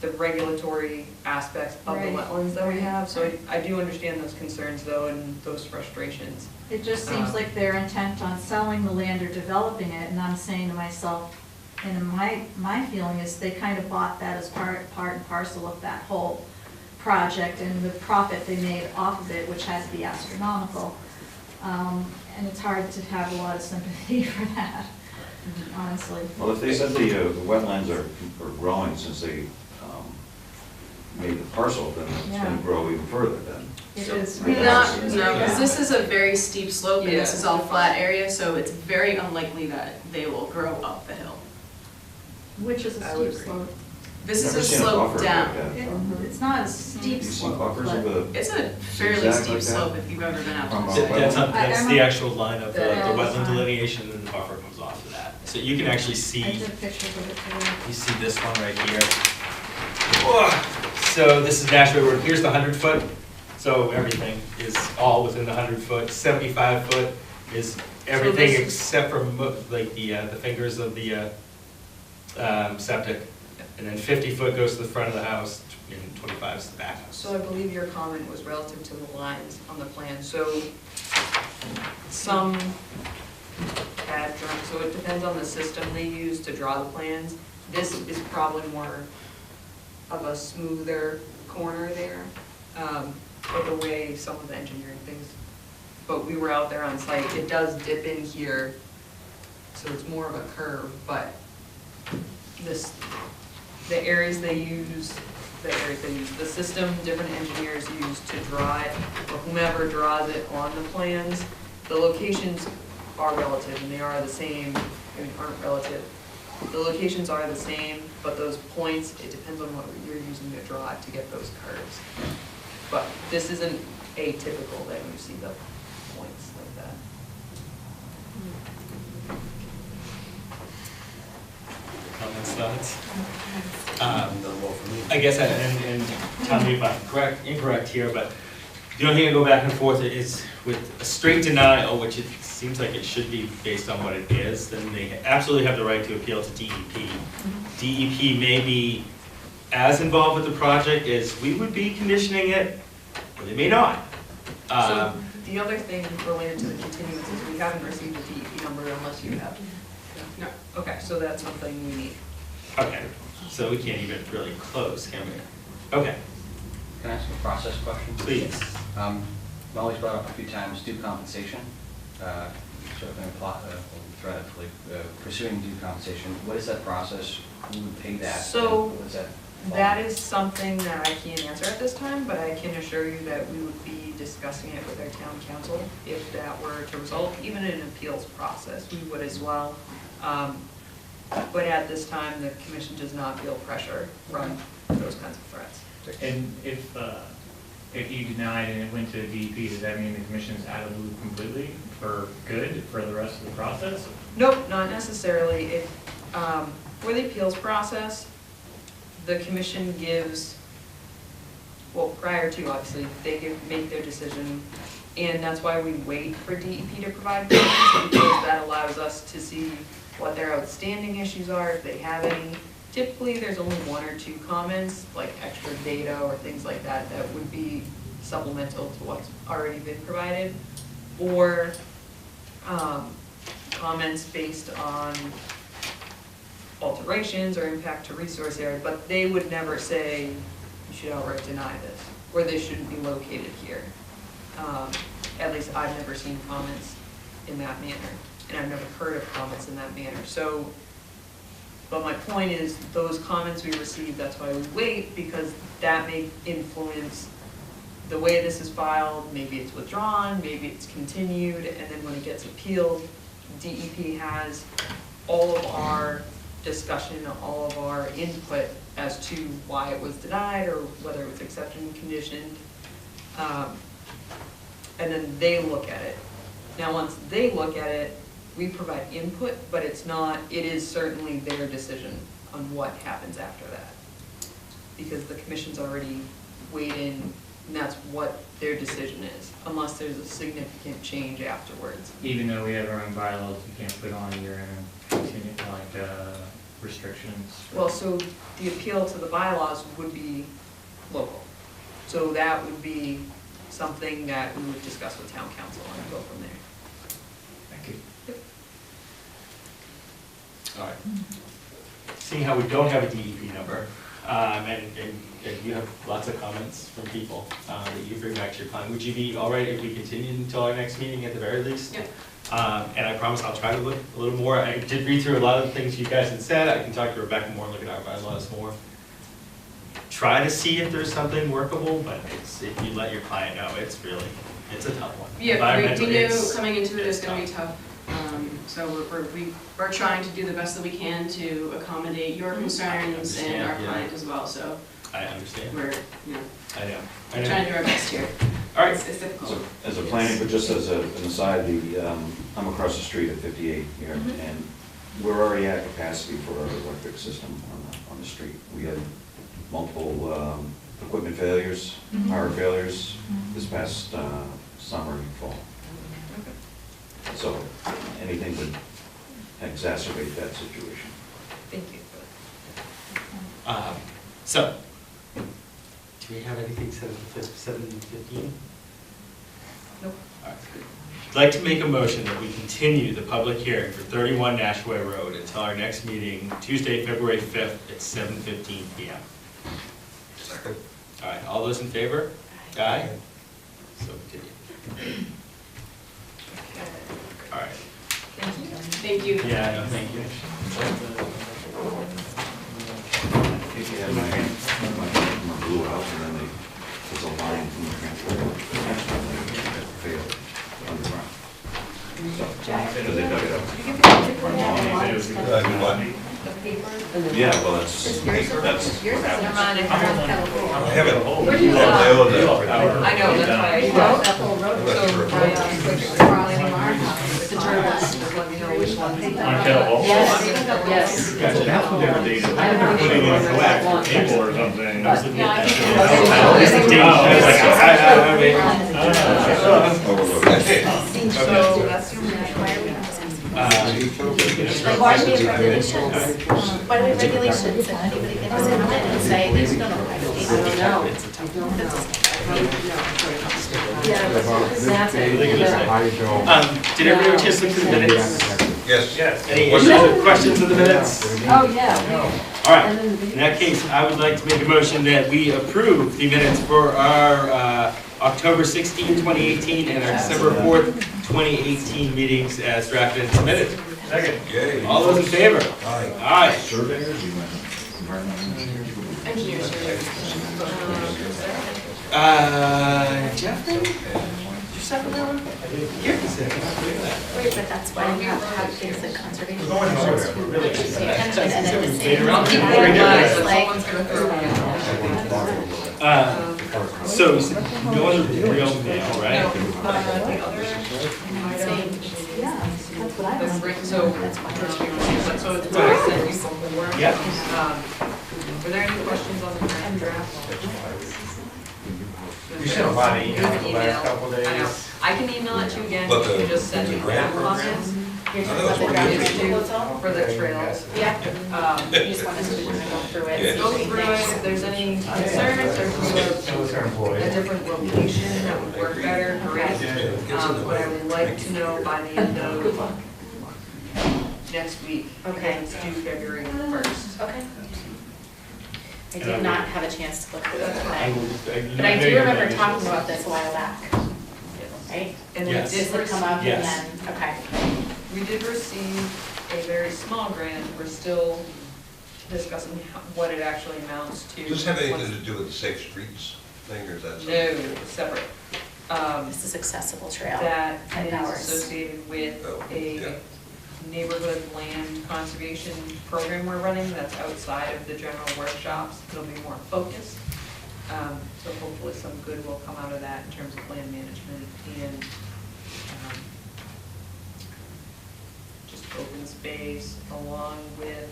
the regulatory aspects of the Right. wetlands that we Right. have, so I do understand those concerns though, and those frustrations. It just seems like they're intent on selling the land or developing it, and I'm saying to myself, and my feeling is they kind of bought that as part and parcel of that whole project and the profit they made off of it, which has to be astronomical. And it's hard to have a lot of sympathy for that, honestly. Well, if they said the wetlands are growing since they made the parcel, then it's Yeah. gonna grow even further then. It So, is. I mean, Not, that's- no, because this is a very steep slope and this Yeah. is all flat area, so it's very unlikely that they will grow up the hill. Which is a I would steep agree. slope. This is Never a seen slope buffer down. like that. It's not a steep You see slope, buffers but. of the, It's a fairly Zigzag steep like that? slope if you've ever been out From to a the wetland? site. That's the actual line of the Yeah, wetland fine. delineation, and the buffer comes off of that. So you can actually I see, took pictures of it too. you see this one right here. Oh, so this is Nashua Road, here's the 100-foot, so everything is all within the 100-foot. 75-foot is everything this- except for like the fingers of the septic. And then 50-foot goes to the front of the house, and 25 is the back house. So I believe your comment was relative to the lines on the plan. So some CAD drawing, so it depends on the system they use to draw the plans. This is probably more of a smoother corner there, but the way some of the engineering things, but we were out there on site, it does dip in here, so it's more of a curve, but the areas they use, the system different engineers use to draw it, or whomever draws it on the plans, the locations are relative, and they are the same, I mean, aren't relative. The locations are the same, but those points, it depends on what you're using to draw it to get those curves. But this isn't atypical that you see the points like that. Comments, thoughts? I guess, and tell me if I'm incorrect here, but the only thing I go back and forth is with a straight denial, which it seems like it should be based on what it is, then they absolutely have the right to appeal to DEP. DEP may be as involved with the project as we would be conditioning it, or they may not. So the other thing related to the continuance is we haven't received a DEP number unless you have. No. Okay, so that's something we need. Okay, so we can't even really close, can we? Okay, Can I ask a process question? please. Molly's brought up a few times due compensation. Sort of threat of pursuing due compensation. What is that process? Who would pay that? So What is that? that is something that I can't answer at this time, but I can assure you that we would be discussing it with our town council if that were to result, even in an appeals process, we would as well. But at this time, the commission does not feel pressure from those kinds of threats. And if you denied and it went to DEP, does that mean the commission's out of the loop completely for good for the rest of the process? Nope, not necessarily. If, for the appeals process, the commission gives, well, prior to, obviously, they make their decision, and that's why we wait for DEP to provide comments, because that allows us to see what their outstanding issues are, if they have any. Typically, there's only one or two comments, like extra data or things like that, that would be supplemental to what's already been provided, or comments based on alterations or impact to resource area, but they would never say, you should outright deny this, or they shouldn't be located here. At least I've never seen comments in that manner, and I've never heard of comments in that manner. So, but my point is, those comments we receive, that's why we wait, because that may influence the way this is filed. Maybe it's withdrawn, maybe it's continued, and then when it gets appealed, DEP has all of our discussion, all of our input as to why it was denied or whether it was accepted and conditioned. And then they look at it. Now, once they look at it, we provide input, but it's not, it is certainly their decision on what happens after that. Because the commission's already weighed in, and that's what their decision is, unless there's a significant change afterwards. Even though we have our own bylaws, you can't put on your continued, like, restrictions? Well, so the appeal to the bylaws would be local. So that would be something that we would discuss with town council and go from there. Thank you. Yep. All right. Seeing how we don't have a DEP number, and you have lots of comments from people that you bring back to your client, would you be all right if we continued until our next meeting at the very least? Yep. And I promise I'll try to look a little more. I did read through a lot of the things you guys had said. I can talk to Rebecca more and look at our bylaws more. Try to see if there's something workable, but it's, if you let your client know, it's a tough one. Yeah, we Environmentally, knew it's- coming into it it's was gonna be tough. So we're trying to do the best that we can to accommodate your concerns and our understand, yeah. client as well, so I understand. we're, you know, I know. trying to do our best here. All right. It's difficult. So, as a planning, but just as an aside, I'm across the street at 58 here, and we're already at capacity for our electric system on the street. We had multiple equipment failures, power failures this past summer and fall. So anything would exacerbate that situation. Thank you. So, we have anything set at 7:15? Nope. All right. I'd like to make a motion that we continue the public hearing for 31 Nashua Road until our next meeting, Tuesday, February 5th at 7:15 PM. Second. All right, all those in favor? Aye. So continue. All right. Thank you. Yeah, no, thank you. If you had my blue house and then there's a line from the transfer, actually, failed underground. Because they dug it up. Yeah, well, that's what happens. I haven't. Where do you live? I own that. I know, that's why. That's So, the turtles, just let me know which one. On Kettle Hall? Yes. That's what they were dating. I haven't Putting in heard a that black one. table or something. I So that's the only. Like, why do we have regulations? Why do we have regulations? If anybody can just come in and say, these don't apply to me. I don't know. Did everybody have a chance to look through the minutes? Yes. Any issues or questions of the minutes? Oh, yeah. All right, in that case, I would like to make a motion that we approve the minutes for our October 16, 2018 and our December 4th, 2018 meetings as drafted and submitted. Second. Yay. All those in favor? Aye. Aye. Surveyors, you went Engineers. Jeffrey? Did you second that one? Here, you said. Wait, but that's why we have things like conservation. Going nowhere. Commissions who really pay attention and then the Later on. same. Very good. Like, Someone's gonna throw me out. So, no other real mail, right? No, the other item. Yeah, that's what I was. So it's what I said before. Yeah. Were there any questions on the grant draft? You sent a lot of emails the last couple days. I know. I can email it to you again, But you can just send the me grant draft program? comments. you're talking about the draft proposal? For the trails. Yeah, you just want us to kind of go through it. Yeah. see Go what we through think. it, if there's any concerns, or if That was her a employee. different location that would work better, great. But I would like to know by the end of next week. Okay. It's due February 1st. Okay. I did not have a chance to look through it I today, will- but I do remember talking about this a while back, right? And we Yes. This did would come up and Yes. then, okay. We did receive a very small grant, we're still discussing what it actually amounts to. Does this have anything to do with the Safe Streets thing, or is that something? No, separate. This is accessible trail. That 10 is hours. associated with Oh, yeah. a neighborhood land conservation program we're running that's outside of the general workshops. It'll be more focused. So hopefully some good will come out of that in terms of land management and just open space along with,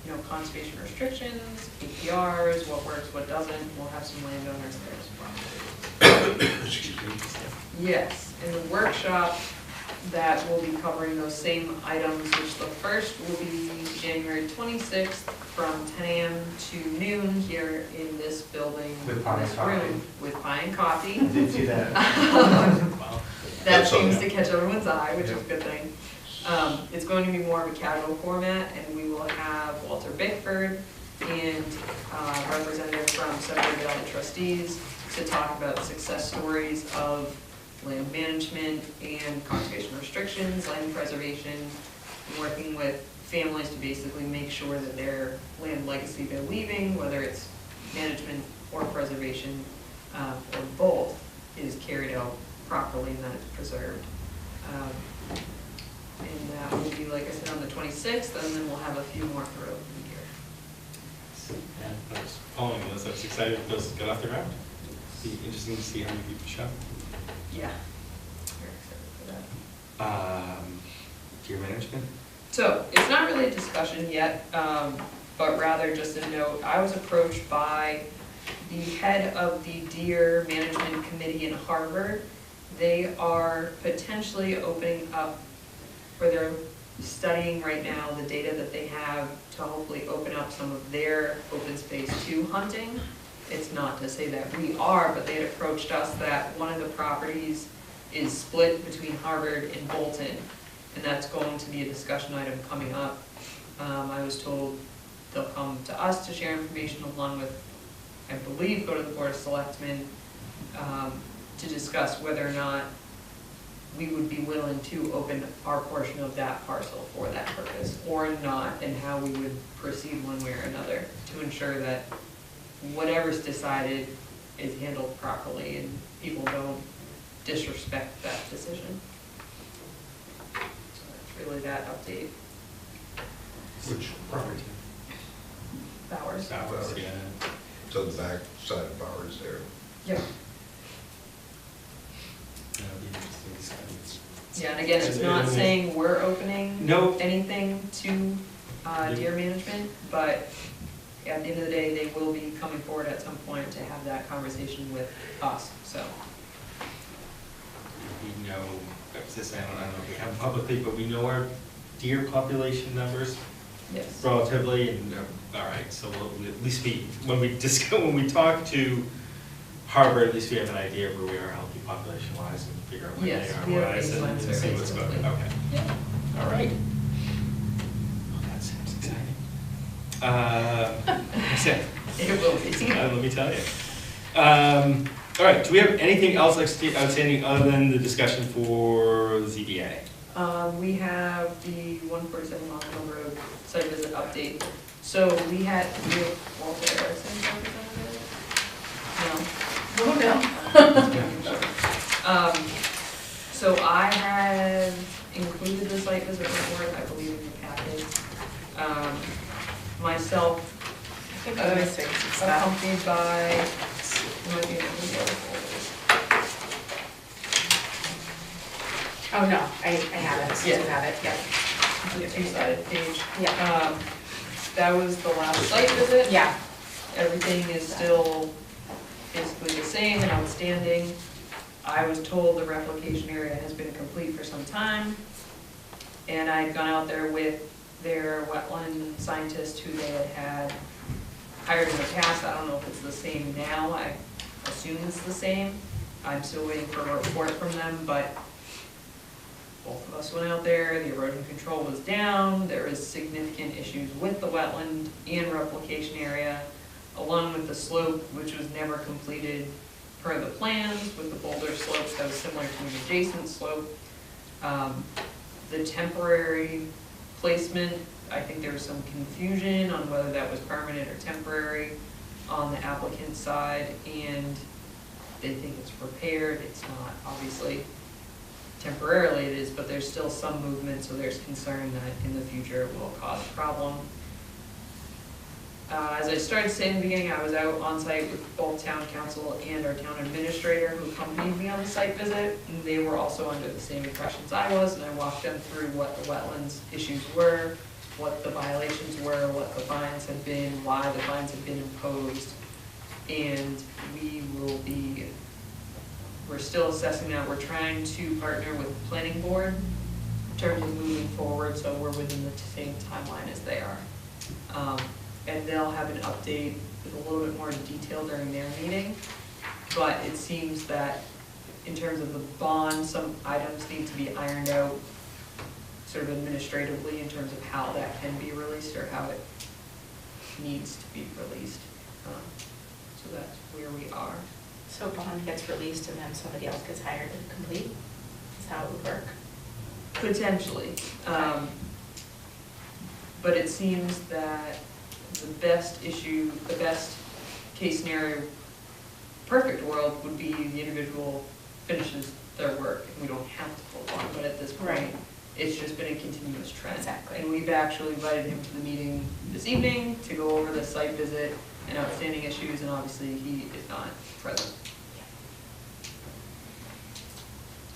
you know, conservation restrictions, APRs, what works, what doesn't. We'll have some landowners there as well. Excuse me. Yes, in the workshop that will be covering those same items, which the first will be January 26th from 10 a.m. to noon here in this building, With in pie and this coffee. room, with pie and coffee. I did see that. Wow. That That's seems okay. to catch everyone's eye, which is a good thing. It's going to be more of a casual format, and we will have Walter Bickford and representatives from Sudbury Valley trustees to talk about success stories of land management and conservation restrictions, land preservation, and working with families to basically make sure that their land legacy they're leaving, whether it's management or preservation, or both, is carried out properly and that it's preserved. And that will be, like I said, on the 26th, and then we'll have a few more throughout the year. Yeah, I was following this, I was excited if those got off the ground. Be interesting to see how many people show. Yeah. Very excited for that. Gear management? So, it's not really a discussion yet, but rather just a note. I was approached by the head of the Deer Management Committee in Harvard. They are potentially opening up, or they're studying right now the data that they have to hopefully open up some of their open space to hunting. it's not to say that we are, but they had approached us that one of the properties is split between Harvard and Bolton, and that's going to be a discussion item coming up. I was told they'll come to us to share information along with, I believe, go to the Board of Selectmen, to discuss whether or not we would be willing to open our portion of that parcel for that purpose, or not, and how we would proceed one way or another to ensure that whatever's decided is handled properly and people don't disrespect that decision. So that's really that update. Which property? Bowers. Bowers, yeah. So the back side of Bowers there. Yep. That'll be interesting discussions. Yeah, and again, it's not saying we're opening Nope. anything to deer management, but at the end of the day, they will be coming forward at some point to have that conversation with us, so. We know, I was just saying, I don't know if we have publicly, but we know our deer population numbers Yes. relatively, and, all right, so we'll, at least when we talk to Harvard, at least we have an idea of where we are healthy population-wise and figure out where Yes, they we have are wise baseline and see surveys what's going on. complete. Okay, Yep. all right. Well, that sounds exciting. That's it. It will be. Let me tell you. All right, do we have anything else outstanding other than the discussion for the ZBA? We have the 147 Long Hill Road site visit update. So we have Walter Erickson representative? No. So I have included the site visit report, I believe, in the packet. Myself, I think I'm missing some stuff. accompanied by, it might be in one of the other folders. Oh, no, I have it, Yeah. you have it, yep. The two-sided page. Yeah. That was the last site visit. Yeah, Everything is still basically the same and outstanding. I was told the replication area has been complete for some time. And I'd gone out there with their wetland scientist who they had hired in the past. I don't know if it's the same now. I assume it's the same. I'm still waiting for a report from them, but both of us went out there, the erosion control was down, there was significant issues with the wetland and replication area, along with the slope, which was never completed per the plans, with the boulder slopes that was similar to an adjacent slope. The temporary placement, I think there was some confusion on whether that was permanent or temporary on the applicant's side, and they think it's repaired, it's not, obviously. Temporarily it is, but there's still some movement, so there's concern that in the future it will cause a problem. As I started saying in the beginning, I was out on site with both town council and our town administrator who accompanied me on the site visit. And they were also under the same impressions I was, and I walked them through what the wetlands issues were, what the violations were, what the fines had been, why the fines had been imposed. And we're still assessing that. We're trying to partner with the planning board in terms of moving forward, so we're within the same timeline as they are. And they'll have an update with a little bit more detail during their meeting. But it seems that in terms of the bond, some items need to be ironed out sort of administratively in terms of how that can be released or how it needs to be released. So that's where we are. so bond gets released and then somebody else gets hired to complete, is how it would work? Potentially. But it seems that the best case scenario, perfect world would be the individual finishes their work and we don't have to pull on, but at this point, Right. it's just been a continuous trend. Exactly. And we've actually invited him to the meeting this evening to go over the site visit and outstanding issues, and obviously he is not present.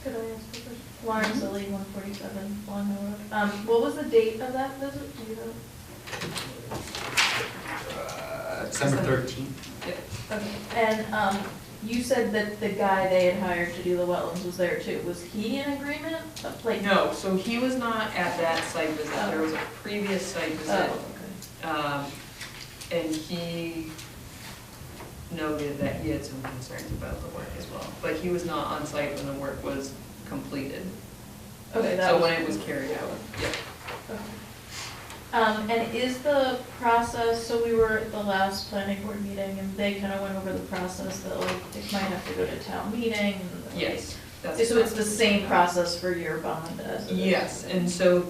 Could I ask a question? Lawrence Lilly, 147 Long Hill Road. What was the date of that visit? Do you know? December 13th. Yeah. Okay. And you said that the guy they had hired to do the wetlands was there too. Was he in agreement? Like No, so he was not at that site visit. There was a previous site visit. Oh, okay. And he, no, he had some concerns about the work as well. But he was not on site when the work was completed. Okay, that So was. when it was carried out, yep. And is the process, so we were at the last planning board meeting and they kind of went over the process that like it might have to go to town meeting. And, Yes. So that's it's the same process for your bond as it is? Yes, and so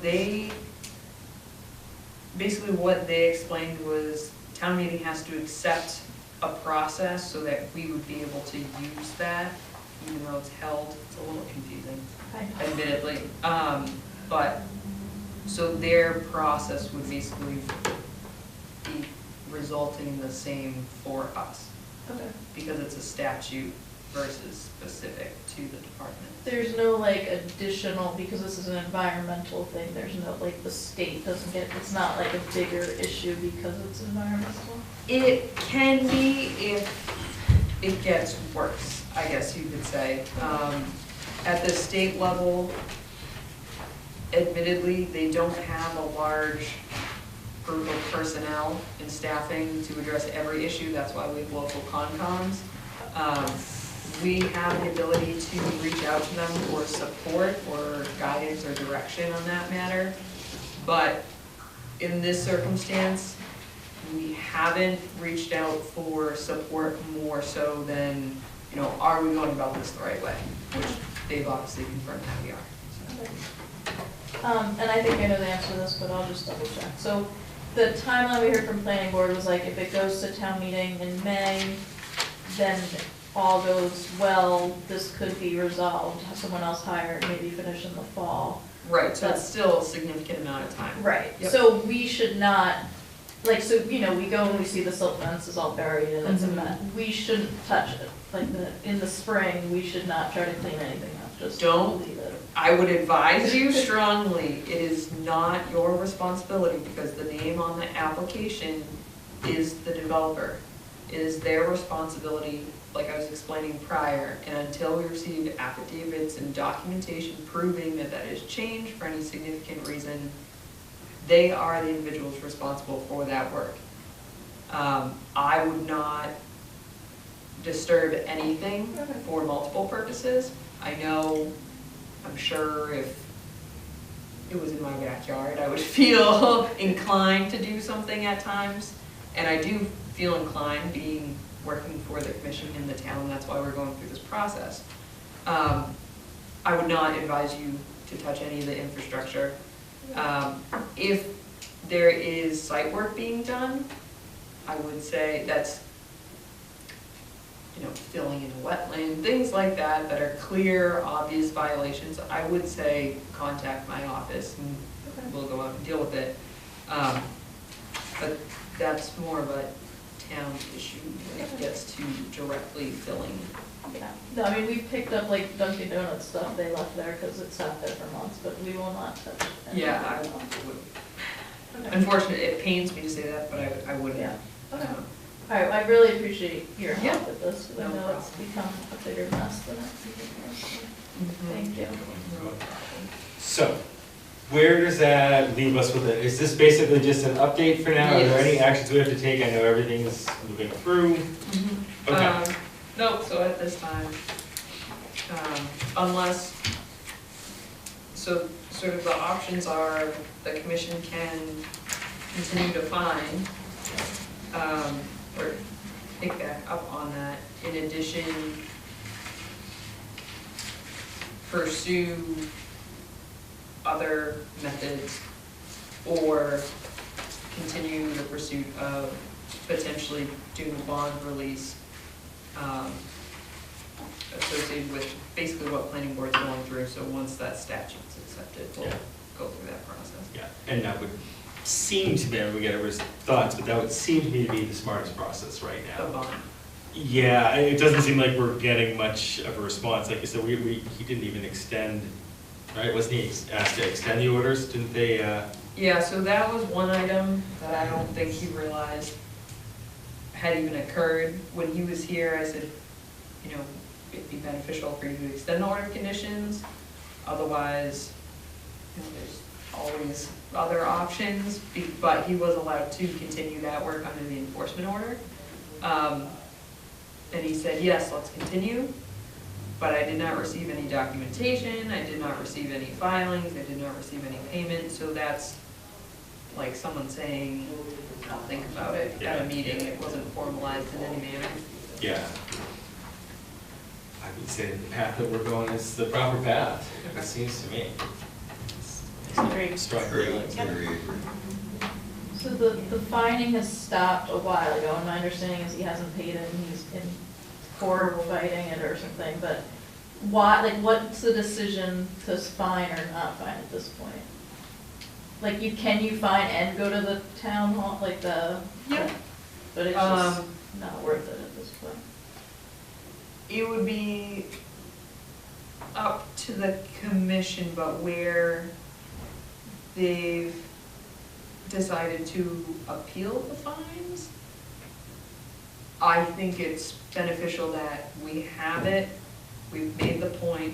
basically what they explained was town meeting has to accept a process so that we would be able to use that, even though it's held, it's a little confusing, admittedly. But, so their process would basically be resulting in the same for us, Okay. because it's a statute versus specific to the department. There's no like additional, because this is an environmental thing, there's no, like, the state doesn't get, it's not like a bigger issue because it's environmental? It can be if it gets worse, I guess you could say. At the state level, admittedly, they don't have a large group of personnel and staffing to address every issue. That's why we have local Concons. We have the ability to reach out to them for support or guidance or direction on that matter. But in this circumstance, we haven't reached out for support more so than, you know, are we going about this the right way? Which they've obviously confirmed that we are. So. And I think I know the answer to this, but I'll just double check. So the timeline we heard from planning board was like, if it goes to town meeting in May, then all goes well, this could be resolved, have someone else hired, maybe finish in the fall. Right, so it's still a significant amount of time. Right, Yep. so we should not, like, so, you know, we go and we see the silt fence is all buried and it's a Mhm. mess. We shouldn't touch it. Like, in the spring, we should not try to clean anything up, just Don't. leave it. I would advise you strongly, it is not your responsibility because the name on the application is the developer. It is their responsibility, like I was explaining prior, and until we receive affidavits and documentation proving that that has changed for any significant reason, they are the individuals responsible for that work. I would not disturb anything for multiple purposes. I know, I'm sure if it was in my backyard, I would feel inclined to do something at times. And I do feel inclined working for the commission in the town, that's why we're going through this process. I would not advise you to touch any of the infrastructure. If there is site work being done, I would say that's, you know, filling in a wetland, things like that, that are clear, obvious violations, I would say contact my office and we'll go out and deal with it. But that's more of a town issue when it gets to directly filling. Yeah, no, I mean, we picked up like Dunkin' Donuts stuff they left there because it sat there for months, but we will not touch it. Yeah, I would. Unfortunately, it pains me to say that, but I wouldn't. Yeah, okay. All right, I really appreciate your Yeah. help with this, because I No know it's problem. become a bigger mess than it's before, so thank you. So, where does that leave us with it? Is this basically just an update for now? Are there any Yes. actions we have to take? I know everything's moving through. Okay. No, so at this time, unless, so sort of the options are, the commission can continue to fine, or pick back up on that. In addition, pursue other methods, or continue the pursuit of potentially doing a bond release associated with basically what planning board's going through, so once that statute's accepted, we'll Yeah. go through that process. Yeah, and that would seem to be, we get everyone's thoughts, but that would seem to me to be the smartest process right The now. bond. Yeah, it doesn't seem like we're getting much of a response. Like you said, he didn't even extend, right? Wasn't he asked to extend the orders? Didn't they, Yeah, so that was one item that I don't think he realized had even occurred. When he was here, I said, you know, it'd be beneficial for you to extend the order of conditions. Otherwise, you know, there's always other options, but he was allowed to continue that work under the enforcement order. And he said, yes, let's continue, but I did not receive any documentation, I did not receive any filings, I did not receive any payment, so that's like someone saying, I'll think about it at a meeting, it wasn't formalized in any manner. Yeah. I would say the path that we're going is the proper path, it seems to me. Agreed. Strong Agree, feelings. agree. So the fining has stopped a while ago, and my understanding is he hasn't paid it, and he's in court fighting it or something, but why, like, what's the decision to fine or not fine at this point? Like, can you fine and go to the town hall, like the? Yeah. But it's just not worth it at this point. It would be up to the commission, but where they've decided to appeal the fines, I think it's beneficial that we have it. We've made the point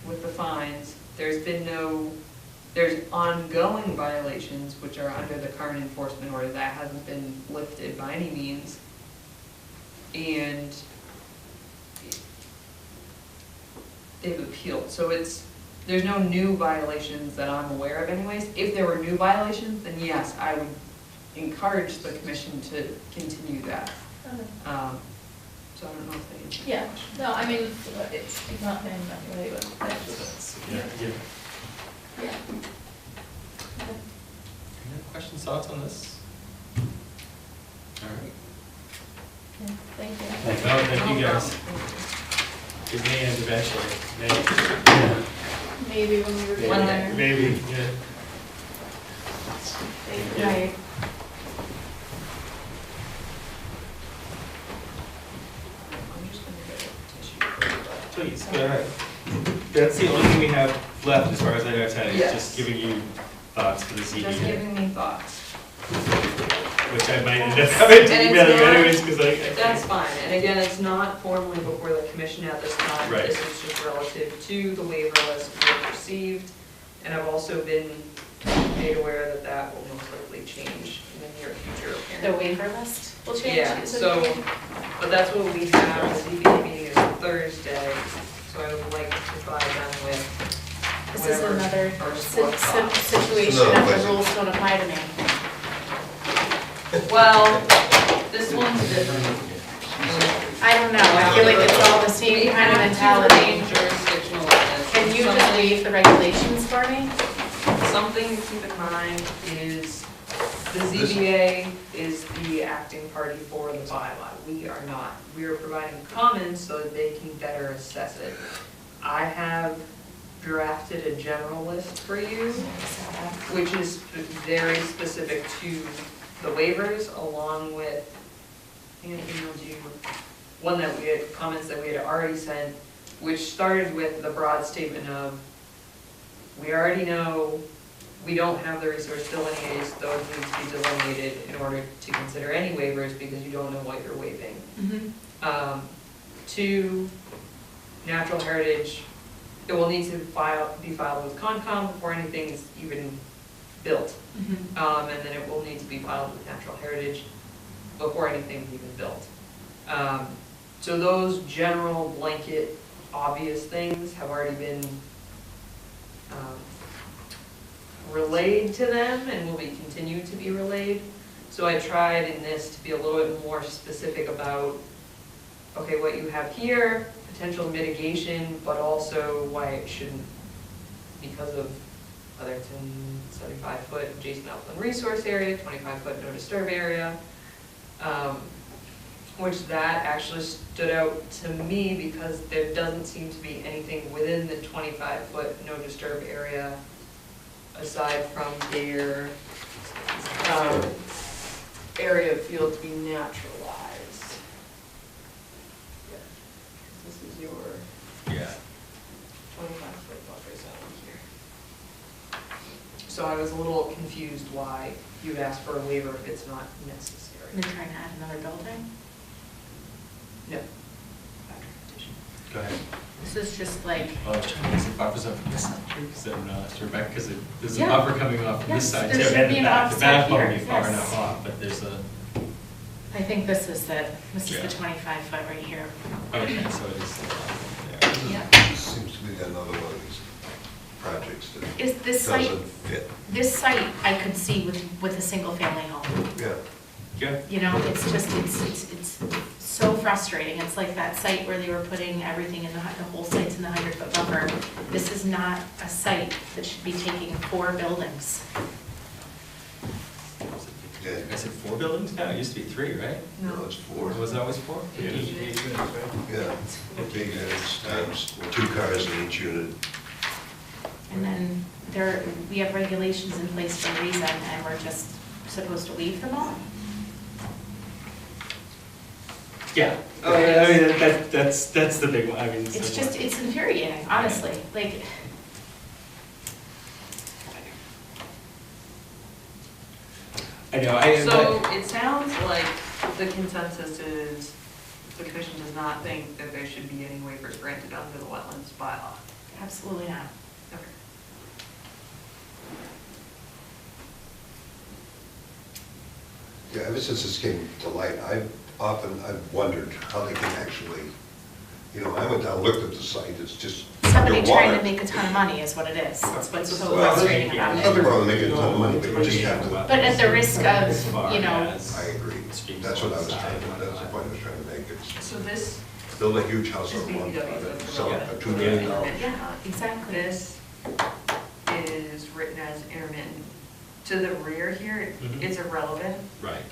with the fines. There's ongoing violations which are under the current enforcement order that hasn't been lifted by any means. And they've appealed, so there's no new violations that I'm aware of anyways. If there were new violations, then yes, I would encourage the commission to continue that. So I don't know if they answered the Yeah, question. no, I mean, it's not paying that way, but that's just, Yeah. yeah. Any questions, thoughts on this? All right. Yeah, thank you. No, thank you guys. It may end eventually. Maybe when we were getting One there. day. Maybe, yeah. Thank you. Right. I'm just gonna get a tissue. Please, go ahead. That's the only thing we have left as far as I know tonight, is Yes. just giving you thoughts for this Just evening. giving me thoughts. Which I might end up having to And it's email you not- anyways, because I That's can't. fine, and again, it's not formally before the commission at this time. Right. This is just relative to the waiver list we received, and I've also been made aware that that will most likely change in the near future. The waiver list will change? Yeah, Is it so, okay? but that's what we have, the ZBA meeting is Thursday, so I would like to provide them with This is whatever another first si- thoughts. situation Another of the question. rules don't apply to me. Well, this one's different. I don't know, I feel like it's all the same kind of mentality. Jurisdictional limits. Can you just read the regulations for me? Something to keep in mind is the ZBA is the acting party for the bylaw. We are not. We are providing comments so that they can better assess it. I have drafted a general list for you, which is very specific to the waivers, along with, I emailed you one that we had, comments that we had already sent, which started with the broad statement of, we already know we don't have the resource delineators, those need to be delineated in order to consider any waivers because you don't know what you're waiving. Two, natural heritage, it will need to be filed with Concom before anything is even built. And then it will need to be filed with natural heritage before anything is even built. So those general blanket obvious things have already been relayed to them and will be continued to be relayed. So I tried in this to be a little bit more specific about, okay, what you have here, potential mitigation, but also why it shouldn't, because of whether it's in 75-foot adjacent upland resource area, 25-foot no disturb area, which that actually stood out to me because there doesn't seem to be anything within the 25-foot no disturb area aside from their area of field to be naturalized. Yeah. This is your Yeah. 25-foot buffer zone here. So I was a little confused why you would ask for a waiver if it's not necessary. They're trying to add another building? No. Go ahead. This is just like, Oh, I was trying to make some buffers up from this side too, because I'm Rebecca, because there's a Yeah. buffer coming off from this Yes, side there too, should and be the an back. The back offset won't here, be far yes. enough off, but there's a, I think this is the Yeah. 25 foot right here. Okay, so it is there. Yeah. This seems to be another one of these projects that Is this site, doesn't fit. this site I could see with a single family home. Yeah. Yeah. You know, it's just, it's so frustrating. It's like that site where they were putting everything in the whole site's in the 100-foot buffer. This is not a site that should be taking 4 buildings. Yeah. I said 4 buildings now? It used to be 3, right? No, it's 4. Was it always 4? Yeah. Yeah, big units, times 2 cars in each unit. And then we have regulations in place for a reason, and we're just supposed to leave them all? Yeah. I mean, that's the big one. I mean, It's just, it's infuriating, honestly. Like, I know, So it sounds like the consensus is the commission does not think that there should be any waivers granted under the wetlands bylaw. absolutely not. Okay. Yeah, ever since this came to light, I've wondered how they can actually, I went down, looked at the site, it's just Somebody trying to underwater. make a ton of money is what it is. That's what's so Well, frustrating yeah, about Nothing it. wrong with making a ton of money, but you just have to. But at the risk As of, far you know, as I agree. streams That's what I was outside trying to, and that's the whatnot. point I was trying to make. It's So this build a huge house is on one, BBW, sell it Yeah. for $2 million. yeah, exactly. This is written as intermittent. To the rear here, Mhm. it's irrelevant Right,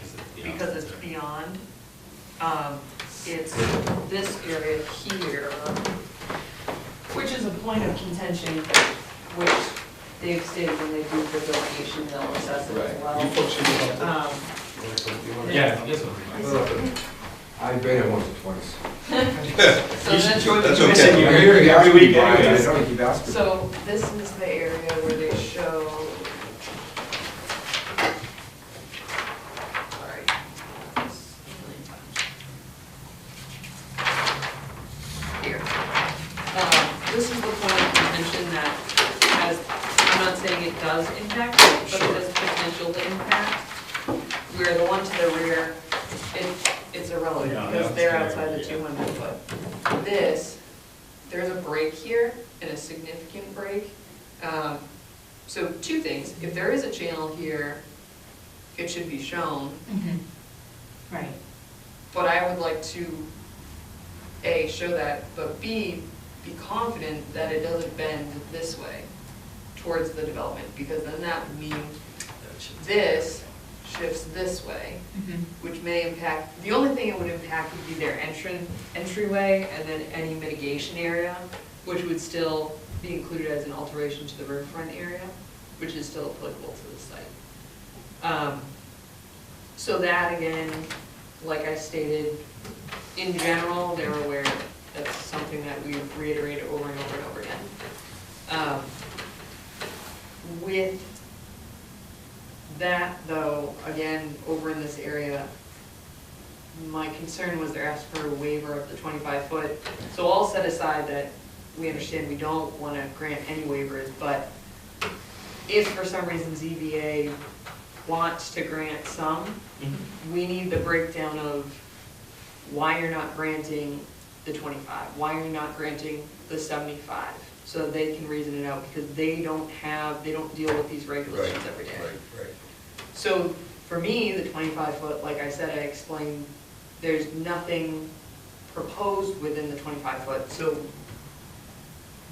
because it's beyond. It's this area here, which is a point of contention, which they've stated when they do the delineation, they'll assess it as well. You folks should be helpful. Yeah, I guess so. I've been there once or twice. So That's You okay. said you were here every week anyways. I don't keep asking. So this is the area where they show. Sorry. Here. This is the point of contention that has, I'm not saying it does impact, but it has potential to impact. Where the one to the rear, it's irrelevant Yeah, because that's they're fair, outside the yeah. 200 foot. This, there's a break here and a significant break. So 2 things, if there is a channel here, it should be shown, Mhm. Right. but I would like to, A, show that, but B, be confident that it doesn't bend this way towards the development, because then that would mean this shifts this way, Mhm. which may impact, the only thing it would impact would be their entryway and then any mitigation area, which would still be included as an alteration to the riverfront area, which is still applicable to the site. So that, again, like I stated, in general, they're aware that's something that we've reiterated over and over and over again. With that, though, again, over in this area, my concern was they're asking for a waiver of the 25 foot. So I'll set aside that we understand we don't want to grant any waivers, but if for some reason ZBA wants to grant some, we need the breakdown of why you're not granting the 25, why you're not granting the 75, so that they can reason it out, because they don't deal with these regulations every day. Right. So for me, the 25 foot, like I said, I explained, there's nothing proposed within the 25 foot, so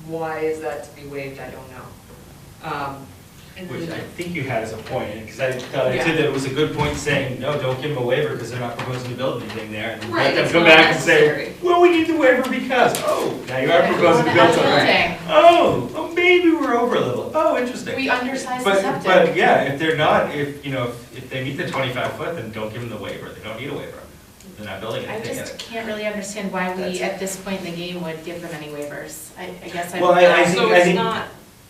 why is that to be waived, I don't know. And Which I then- think you had as a point, because I thought I Yeah. said that it was a good point saying, no, don't give them a waiver because they're not proposing to build anything there. And Right, let them it's come not back and say, necessary. well, we need the waiver because, oh, now you are Yeah, proposing to we build wanna something. have Oh, maybe we're over a little. Oh, interesting. We undersized the But septic. yeah, if they're not, if they meet the 25 foot, then don't give them the waiver. They don't need a waiver. They're not building I anything in just it. can't really understand why we, That's- at this point in the game, would give them any waivers. I guess Well, I I'm think- So it's not,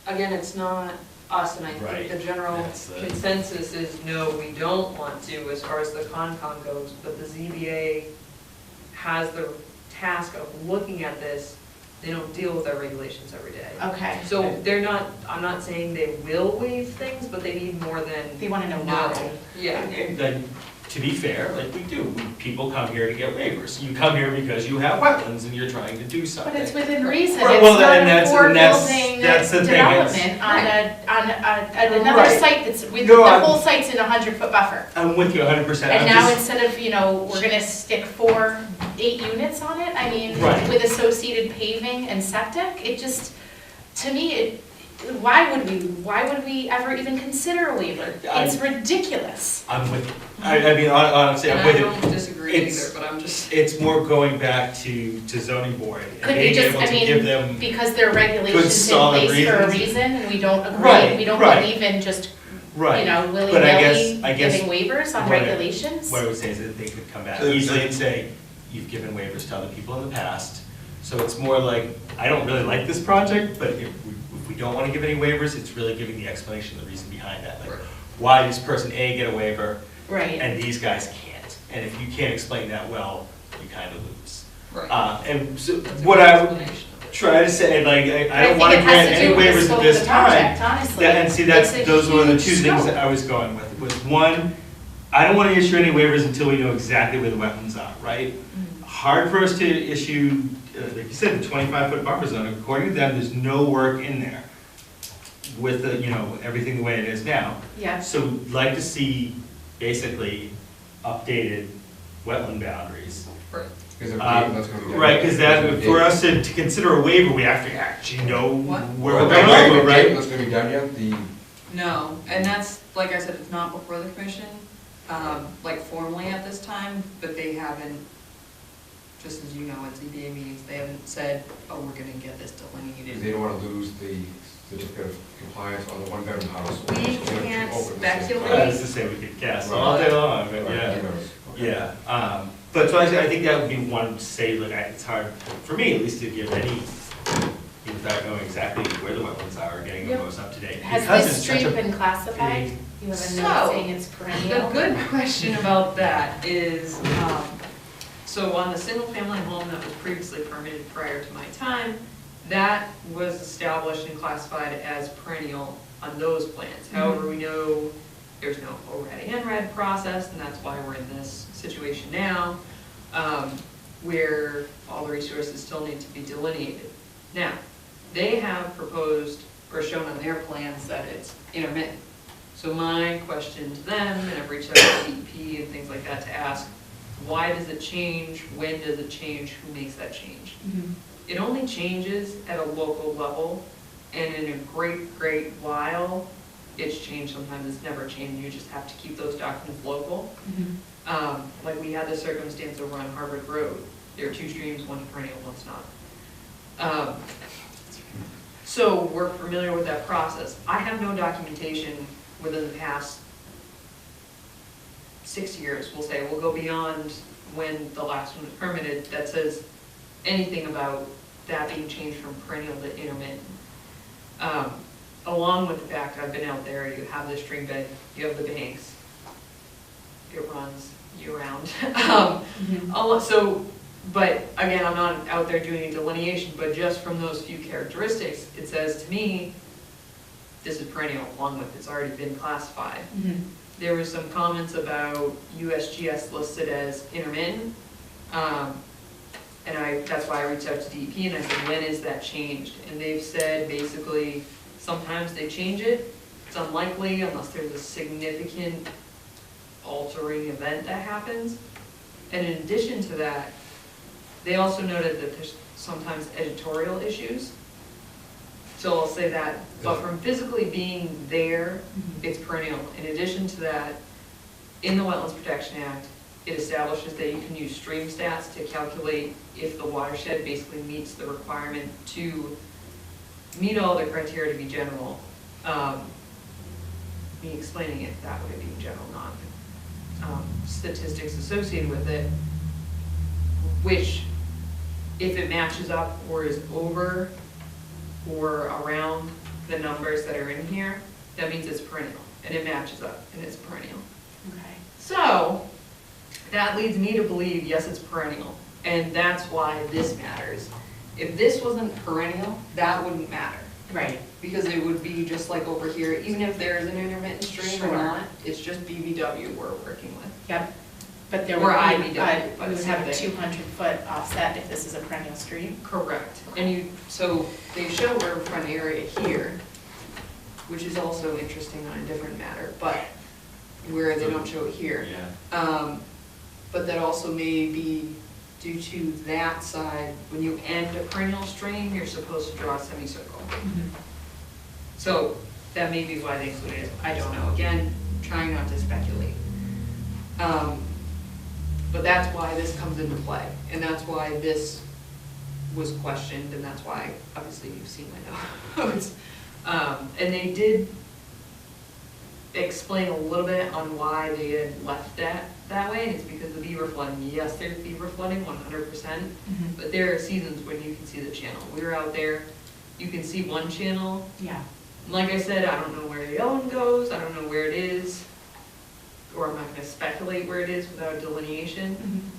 again, it's not us, and I Right. think the general That's the- consensus is, no, we don't want to, as far as the Concom goes, but the ZBA has the task of looking at this. They don't deal with our regulations every day. Okay. So they're not, I'm not saying they will waive things, but they need more than. They wanna know no. why. Yeah. And then, to be fair, like we do, people come here to get waivers. You come here because you have wetlands and you're trying to do something. But it's within reason, Right, it's well, not and a that's- four and that's- building that's the thing, it's- development on another Right. site that's, with, No, the I'm- whole site's in a 100-foot buffer. I'm with you 100%. And I'm now just- instead of, we're gonna stick 8 units on it, I mean, Right. with associated paving and septic, it just, to me, why would we ever even consider a waiver? It's ridiculous. I'm with you. I mean, honestly, I'm And with I you. don't disagree It's- either, but I'm just. It's more going back to zoning board and Could we being just, able I to give mean, them, because there are regulations in solid place for a reasons. reason, and we don't agree, Right, we don't right. believe in just, right. willy-nilly But I guess giving waivers on what I- regulations. What I would say is that they could come back So- easily and say, you've given waivers to other people in the past. So it's more like, I don't really like this project, but if we don't want to give any waivers, it's really giving the explanation, the reason behind that. Like, why does person A get a waiver Right. and these guys can't? And if you can't explain that well, you kind of lose. Right. And so That's a what good I explanation of it. try to say, like, I don't think want to it has grant to any do with the waivers scope at of this the time. project, honestly. And see, It's a those were the two huge things scope. that I was going with. Was one, I don't want to issue any waivers until we know exactly where the wetlands are, right? Hard for us to issue, like you said, the 25-foot buffer zone. According to them, there's no work in there with the, everything the way it is now. Yeah. So we'd like to see basically updated wetland boundaries. Right. Because that's gonna be done. Right, because that, for us to consider a waiver, we have to actually know What? where Well, we're that going, might be right? That's gonna be done yet, the, No, and that's, like I said, it's not before the commission, like formally at this time, but they haven't, just as you know, at ZBA meetings, they haven't said, oh, we're gonna get this because delineated. they don't wanna lose the certificate of compliance on the one-bedroom house. We which is gonna be can't open at the same speculate. time. I was to say we could guess all day long, but Right, yeah. who knows? Yeah, but so I think that would be one to say, like, it's hard, for me at least, to give any, without knowing exactly where the wetlands are, or getting the Yep. most up to date. Has Because this it's such street a been classified? big- You have a So, note saying it's The perennial? good question about that is, so on the single-family home that was previously permitted prior to my time, that was established and classified as perennial on those plans. However, we know there's no ORED and RED process, and that's why we're in this situation now, where all the resources still need to be delineated. Now, they have proposed, or shown on their plans, that it's intermittent. So my question to them, and I've reached out to DEP and things like that to ask, why does it change? When does it change? Who makes that change? It only changes at a local level, and in a great while, it's changed. Sometimes it's never changed. You just have to keep those documents local. Like we had the circumstance over on Harvard Road. There are two streams, one's perennial, one's not. So we're familiar with that process. I have no documentation within the past 6 years, we'll say, we'll go beyond when the last one was permitted, that says anything about that being changed from perennial to intermittent. Along with the fact I've been out there, you have the stream bed, you have the banks, it runs year-round. So, but again, I'm not out there doing a delineation, but just from those few characteristics, it says to me, this is perennial, along with it's already been classified. There was some comments about USGS listed as intermittent, and that's why I reached out to DEP and I said, when is that changed? And they've said basically, sometimes they change it, it's unlikely unless there's a significant altering event that happens. And in addition to that, they also noted that there's sometimes editorial issues. So I'll say that, but from physically being there, it's perennial. In addition to that, in the Wetlands Protection Act, it establishes that you can use stream stats to calculate if the watershed basically meets the requirement to meet all the criteria to be general. Me explaining it that way, being general, not statistics associated with it, which if it matches up or is over or around the numbers that are in here, that means it's perennial, and it matches up, and it's perennial. Okay. So, that leads me to believe, yes, it's perennial, and that's why this matters. If this wasn't perennial, that wouldn't matter. Right. Because it would be just like over here, even if there's an intermittent stream or Sure. not, it's just BVW we're working with. Yep. But there Or would IBW, be, but we would same have a thing. 200-foot offset if this is a perennial stream. Correct. And you, so they show riverfront area here, which is also interesting on a different matter, but where they don't show it here. Yeah. But that also may be due to that side, when you end a perennial stream, you're supposed to draw a semicircle. So that may be why they included it, I don't know, again, trying not to speculate. But that's why this comes into play, and that's why this was questioned, and that's why, obviously, you've seen my notes. And they did explain a little bit on why they had left that way, and it's because of the beaver flooding. Yes, there's beaver flooding, 100%, but there are seasons when you can see the channel. We were out there, you can see one channel. Yeah. Like I said, I don't know where the other one goes, I don't know where it is, or I'm not gonna speculate where it is without delineation,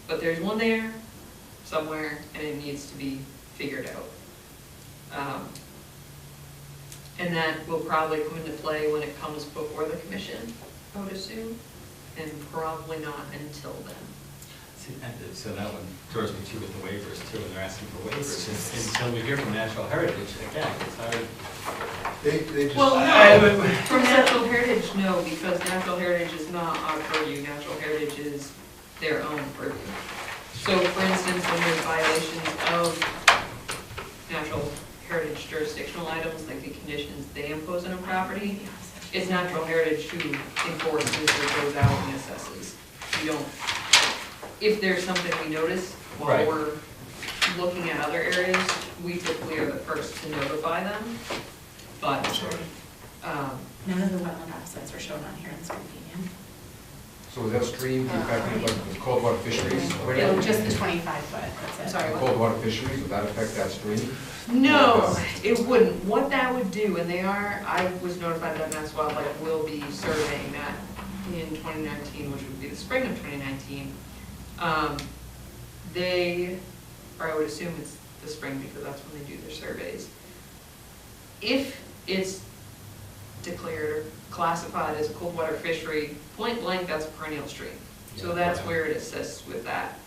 but there's one there somewhere, and it needs to be figured out. And that will probably come into play when it comes before the commission, I would assume, and probably not until then. So that one throws me too with the waivers too, and they're asking for waivers. Until we hear from Natural Heritage, again, it's hard. They just. Well, no, from Natural Heritage, no, because Natural Heritage is not our purview, Natural Heritage is their own purview. So for instance, when there's violations of Natural Heritage jurisdictional items, like the conditions they impose on a property, it's Natural Heritage who enforces or goes out and assesses. We don't, if there's something we notice while Right. we're looking at other areas, we typically are the first to notify them, but, None of the wetland offsets are shown on here in this opinion. So is that stream, affecting like the cold water fisheries? It'll just the 25-foot, that's it. sorry, The what? cold water fisheries, would that affect that stream? No, it wouldn't. What that would do, and they are, I was notified that Mass Wildlife will be surveying that in 2019, which would be the spring of 2019. They, or I would assume it's the spring because that's when they do their surveys. If it's declared or classified as a cold water fishery, point blank, that's a perennial stream. So Yeah, that's right. where it assists with that.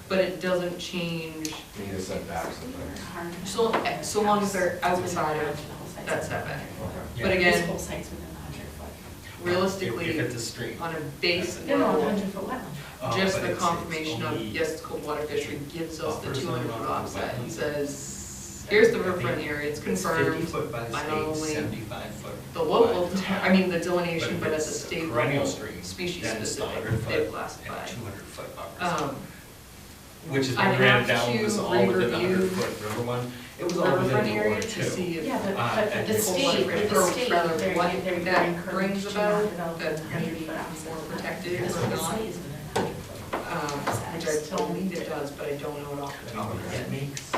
But it doesn't change, Need a setback or something? so long as they're outside of that setback. But This again, whole site's within the 100-foot. realistically, If it's a stream. on a base No, no, level, 100-foot wetland. just But the it's confirmation of, only yes, it's cold water fishery gives us the buffers 200-foot on offset and wetlands. says, here's the riverfront area, it's confirmed 50 foot by the by state, not only 75 foot. the local, by- I mean, the delineation, But but if at the it's state perennial level, stream, species then it's the specific, 100 they've foot classified. and 200 foot buffers. I'd Which has been granted have down, to was all within the re-review 100 foot river one. It was all within riverfront the area order to too. see if. Yeah, but and the the state, or rather, they're what encouraged that brings to about, not develop that in may be 100-foot offset. more protected This or whole not, site is within 100-foot. which I believe it does, but I don't know it off the top of my It head. makes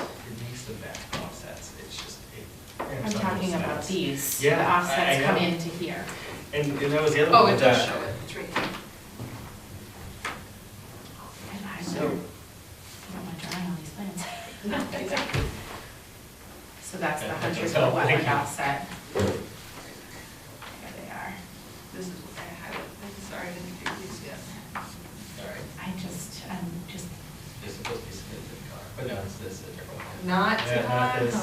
the back offsets, it's just. I'm talking about these, the Yeah, I offsets come know. into here. And that was the other Oh, one it with does that. show it, it's right here. And I So- don't want to drawing on these plans. So that's the Yeah, that 100-foot does help. Thank wetland you. offset. There they are. This is what I highlighted, sorry, I didn't do these yet. All right, I'm just, it's supposed to be submitted to the car, but no, it's this, a different one. Not Yeah, not this.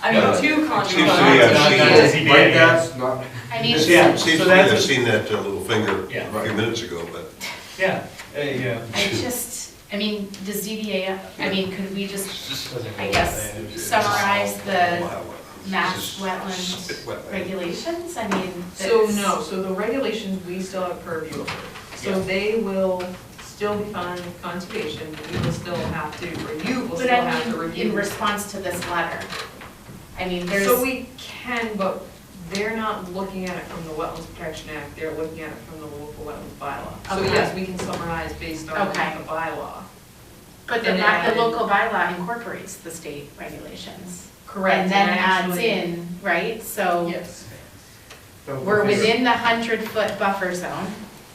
I mean, No, two it contracts. seems to me I've seen Not it. ZBA, Like yeah. that's not, I need It to, Yeah, seems so to me that's I've a- seen that little finger Yeah. a few minutes ago, but Yeah, yeah. I just, I mean, the ZBA, I mean, could we just, Doesn't I go guess, with it. summarize the wow, mass it's just wetland spit wetland. regulations? I mean, So that's- no, so the regulations, we still have purview over. So Yeah. they will still be fine with conservation, we will still have to, or you will But still have to I mean, review. in response to this letter, I mean, there's. So we can, but they're not looking at it from the Wetlands Protection Act, they're looking at it from the local wetlands bylaw. So Okay. yes, we can summarize based on Okay. the bylaw. But the, and the add- local bylaw incorporates the state regulations. Correct. And then adds actually- in, right, so Yes. we're within the 100-foot buffer zone,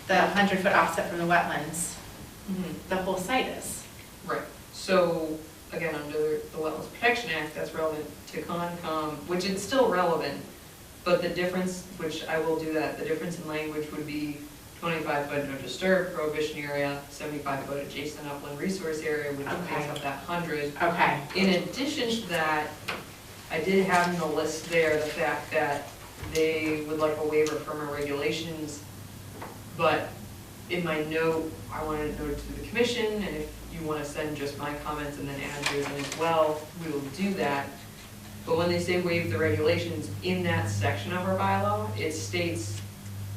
the 100-foot offset from the wetlands, Mhm. the whole site is. Right, so, again, under the Wetlands Protection Act, that's relevant to Concom, which is still relevant, but the difference, which I will do that, the difference in language would be 25-foot no disturb prohibition area, 75-foot adjacent upland resource area, which Okay. makes up that 100. Okay, In addition to that, I did have in the list there the fact that they would like a waiver from our regulations, but in my note, I wanted to note it to the commission, and if you want to send just my comments and then add yours in as well, we will do that. But when they say waive the regulations, in that section of our bylaw, it states,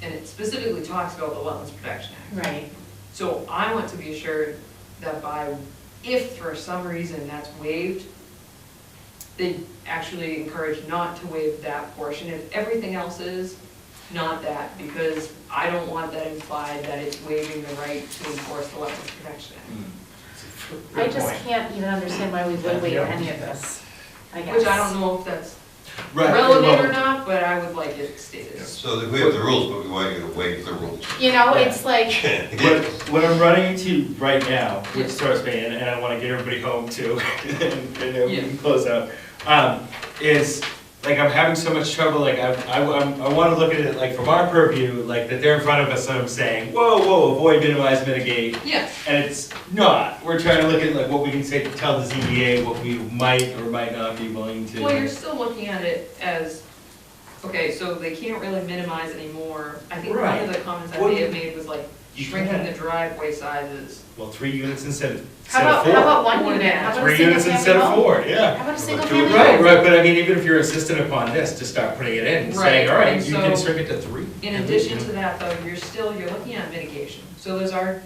and it specifically talks about the Wetlands Protection Act. right. So I want to be assured that if for some reason that's waived, they actually encourage not to waive that portion. If everything else is, not that, because I don't want that implied that it's waiving the right to enforce the Wetlands Protection Act. I just can't even understand why we would waive any of this, I guess. Which I don't know if that's Right, relevant or well- not, but I would like it stated. So that we have the rules, but we want you to waive the rules. You know, it's like, What I'm running into right now, which throws me in, and I want to get everybody home too, and then we can close out, is, like, I'm having so much trouble, like, I want to look at it, like, from our purview, like, that they're in front of us, and I'm saying, whoa, avoid, minimize, mitigate, Yes. and it's not. We're trying to look at, like, what we can say to tell the ZBA, what we might or might not be willing to. Well, you're still looking at it as, okay, so they can't really minimize anymore. I think one Right. of the comments I Well, may have made was like you shrinking can. the driveway sizes. Well, 3 units instead of how 4. about one unit? How about a 3 single units family instead of home? 4, yeah. How about a single Two. family Right, home? right, but I mean, even if you're insistent upon this, to start putting it in, saying, Right, all right, and you can so- shrink it to 3. In addition to that, though, you're looking at mitigation. So there's our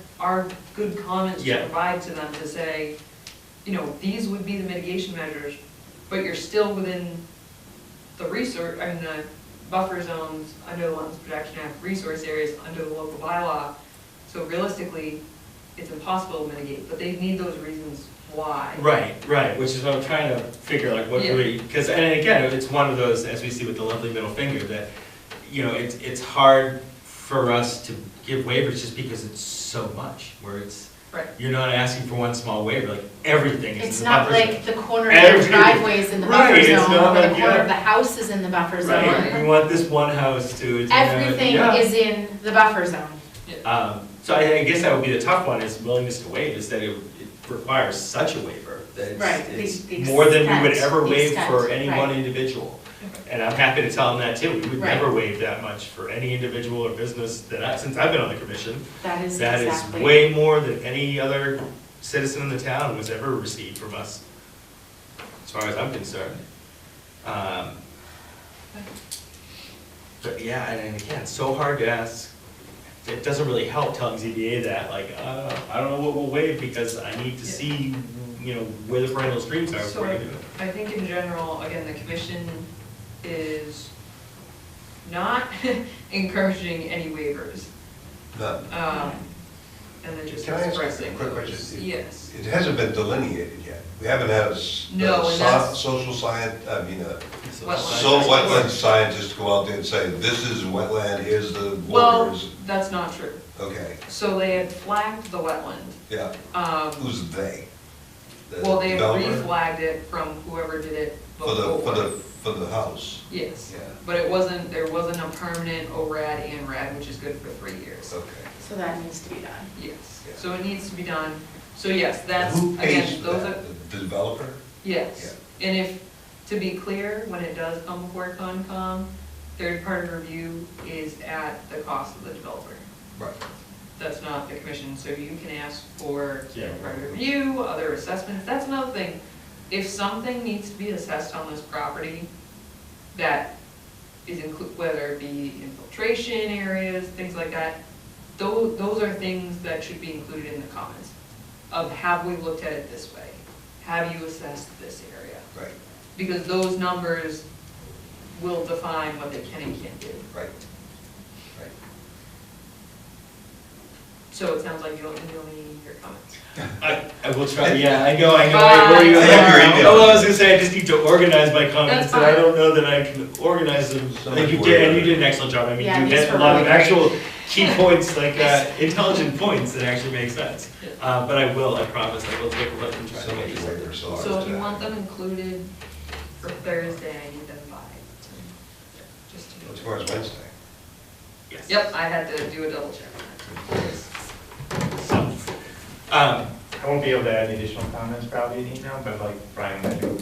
good comments to Yeah. provide to them to say, you know, these would be the mitigation measures, but you're still within the the buffer zones under the Wetlands Protection Act, resource areas under the local bylaw. So realistically, it's impossible to mitigate, but they need those reasons why. Right, which is what I'm trying to figure, like, what do we, because, and again, it's one of those, as we see with the lovely middle finger, that, you know, it's hard for us to give waivers just because it's so much, where it's, Right. you're not asking for one small waiver, like, everything is It's in the not buffer zone. like the corner of the Everything. driveway is in the Right, buffer it's zone, not or the like, corner yeah. of the house is in the buffer Right, zone. we want this one house to. Everything yeah. is in the buffer zone. So I guess that would be the tough one, is willingness to waive, is that it requires such a waiver, that Right, it's the more than we would extent, ever the waive for extent, any right. one individual. And I'm happy to tell them that too, we would Right. never waive that much for any individual or business that since I've been on the commission. That is That exactly. is way more than any other citizen in the town was ever received from us, as far as I'm concerned. But yeah, and again, it's so hard to ask. It doesn't really help telling ZBA that, like, I don't know what we'll waive because I need to see, you know, where the perennial streams are So before I do it. I think in general, again, the commission is not encouraging any waivers. None. And then just Can I ask a expressing quick those. question? Yes. It hasn't been delineated yet. We haven't had No, and that's- social science, Wetland. wetland scientist go out there and say, this is wetland, here's the Well, borders. that's not true. Okay, So they had flagged the wetland. yeah. Who's they? The Well, they had developer? reflagged it from whoever did it For before. for the house? Yes, Yeah, but there wasn't a permanent ORAD and RAD, which is good for 3 years. okay. So that needs to be done. Yes, Yeah. so it needs to be done. So yes, that's, Who pays again, for those are, that? The developer? yes. And if, to be clear, when it does come before Concom, third-party review is at the cost of the developer. Right. That's not the commission, so you can ask for Yeah. third-party review, other assessments, that's another thing. If something needs to be assessed on this property that is whether it be infiltration areas, things like that, those are things that should be included in the comments of have we looked at it this way? Have you assessed this area? Right, Because those numbers will define what they can and can't do. right, right. So it sounds like you only need your comments. I will try, yeah, I know, Bye. where you I have your email. Oh, I was gonna say, I just need to organize my comments, That's and I fine. don't know that I can organize them. So I think much you work did, and on you it. did an excellent job, I mean, Yeah, you these hit a were lot of really great. actual key points, like, intelligent points that actually make sense. But I promise, I will take a look and try So to much get you waiver, something. so hard So if to- you want them included for Thursday, I need them by. Just to As far as Wednesday. Yes. Yep, I had to do a double check. So, I won't be able to add any additional comments probably in email, but like Brian, I do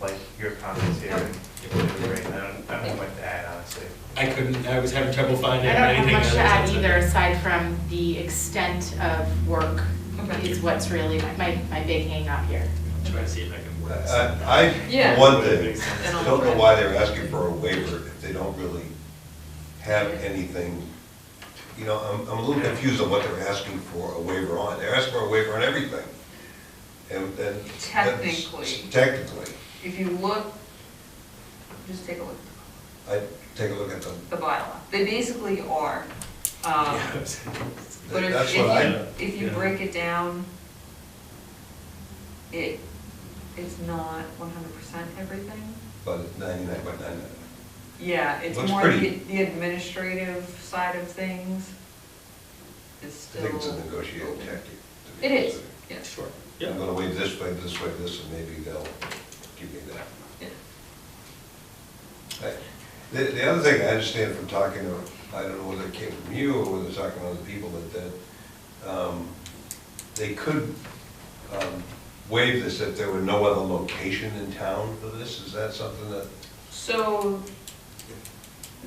like your comments here. It was great. I don't know what to add, honestly. I was having trouble finding I don't have anything. much to add other either, than- aside from the extent of work Okay. is what's really my big hang up here. I'll try to see if I can work. Yeah. One Would it thing, make sense? I don't know why they're asking for a waiver if they don't really have anything. You know, I'm a little confused on what they're asking for a waiver on. They're asking for a waiver on everything. And then. Technically. If you look, just take a look, I take a look at the bylaw. They basically are. But That's if what I. you break it down, it's not 100% everything. But it's 99.99. Yeah, it's Looks more pretty. the administrative side of things is I still. think it's a negotiating tactic. to be It is, considered. yeah. Sure. I'm gonna waive this way, this, and maybe they'll give me that. Yeah. The other thing I understand from talking to, I don't know whether it came from you or whether it's talking to other people, that they could waive this if there were no other location in town for this. Is that something that? So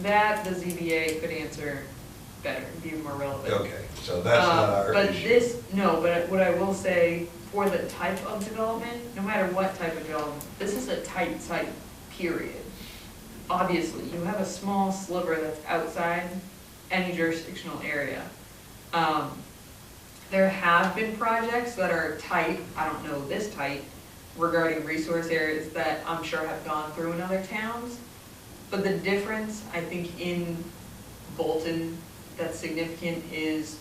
that the ZBA could answer better, be more relevant. Okay, so that's not our But issue. but what I will say, for the type of development, no matter what type of development, this is a tight site, period. Obviously, you have a small sliver that's outside any jurisdictional area. There have been projects that are tight, I don't know this tight, regarding resource areas that I'm sure have gone through in other towns. But the difference, I think, in Bolton that's significant is,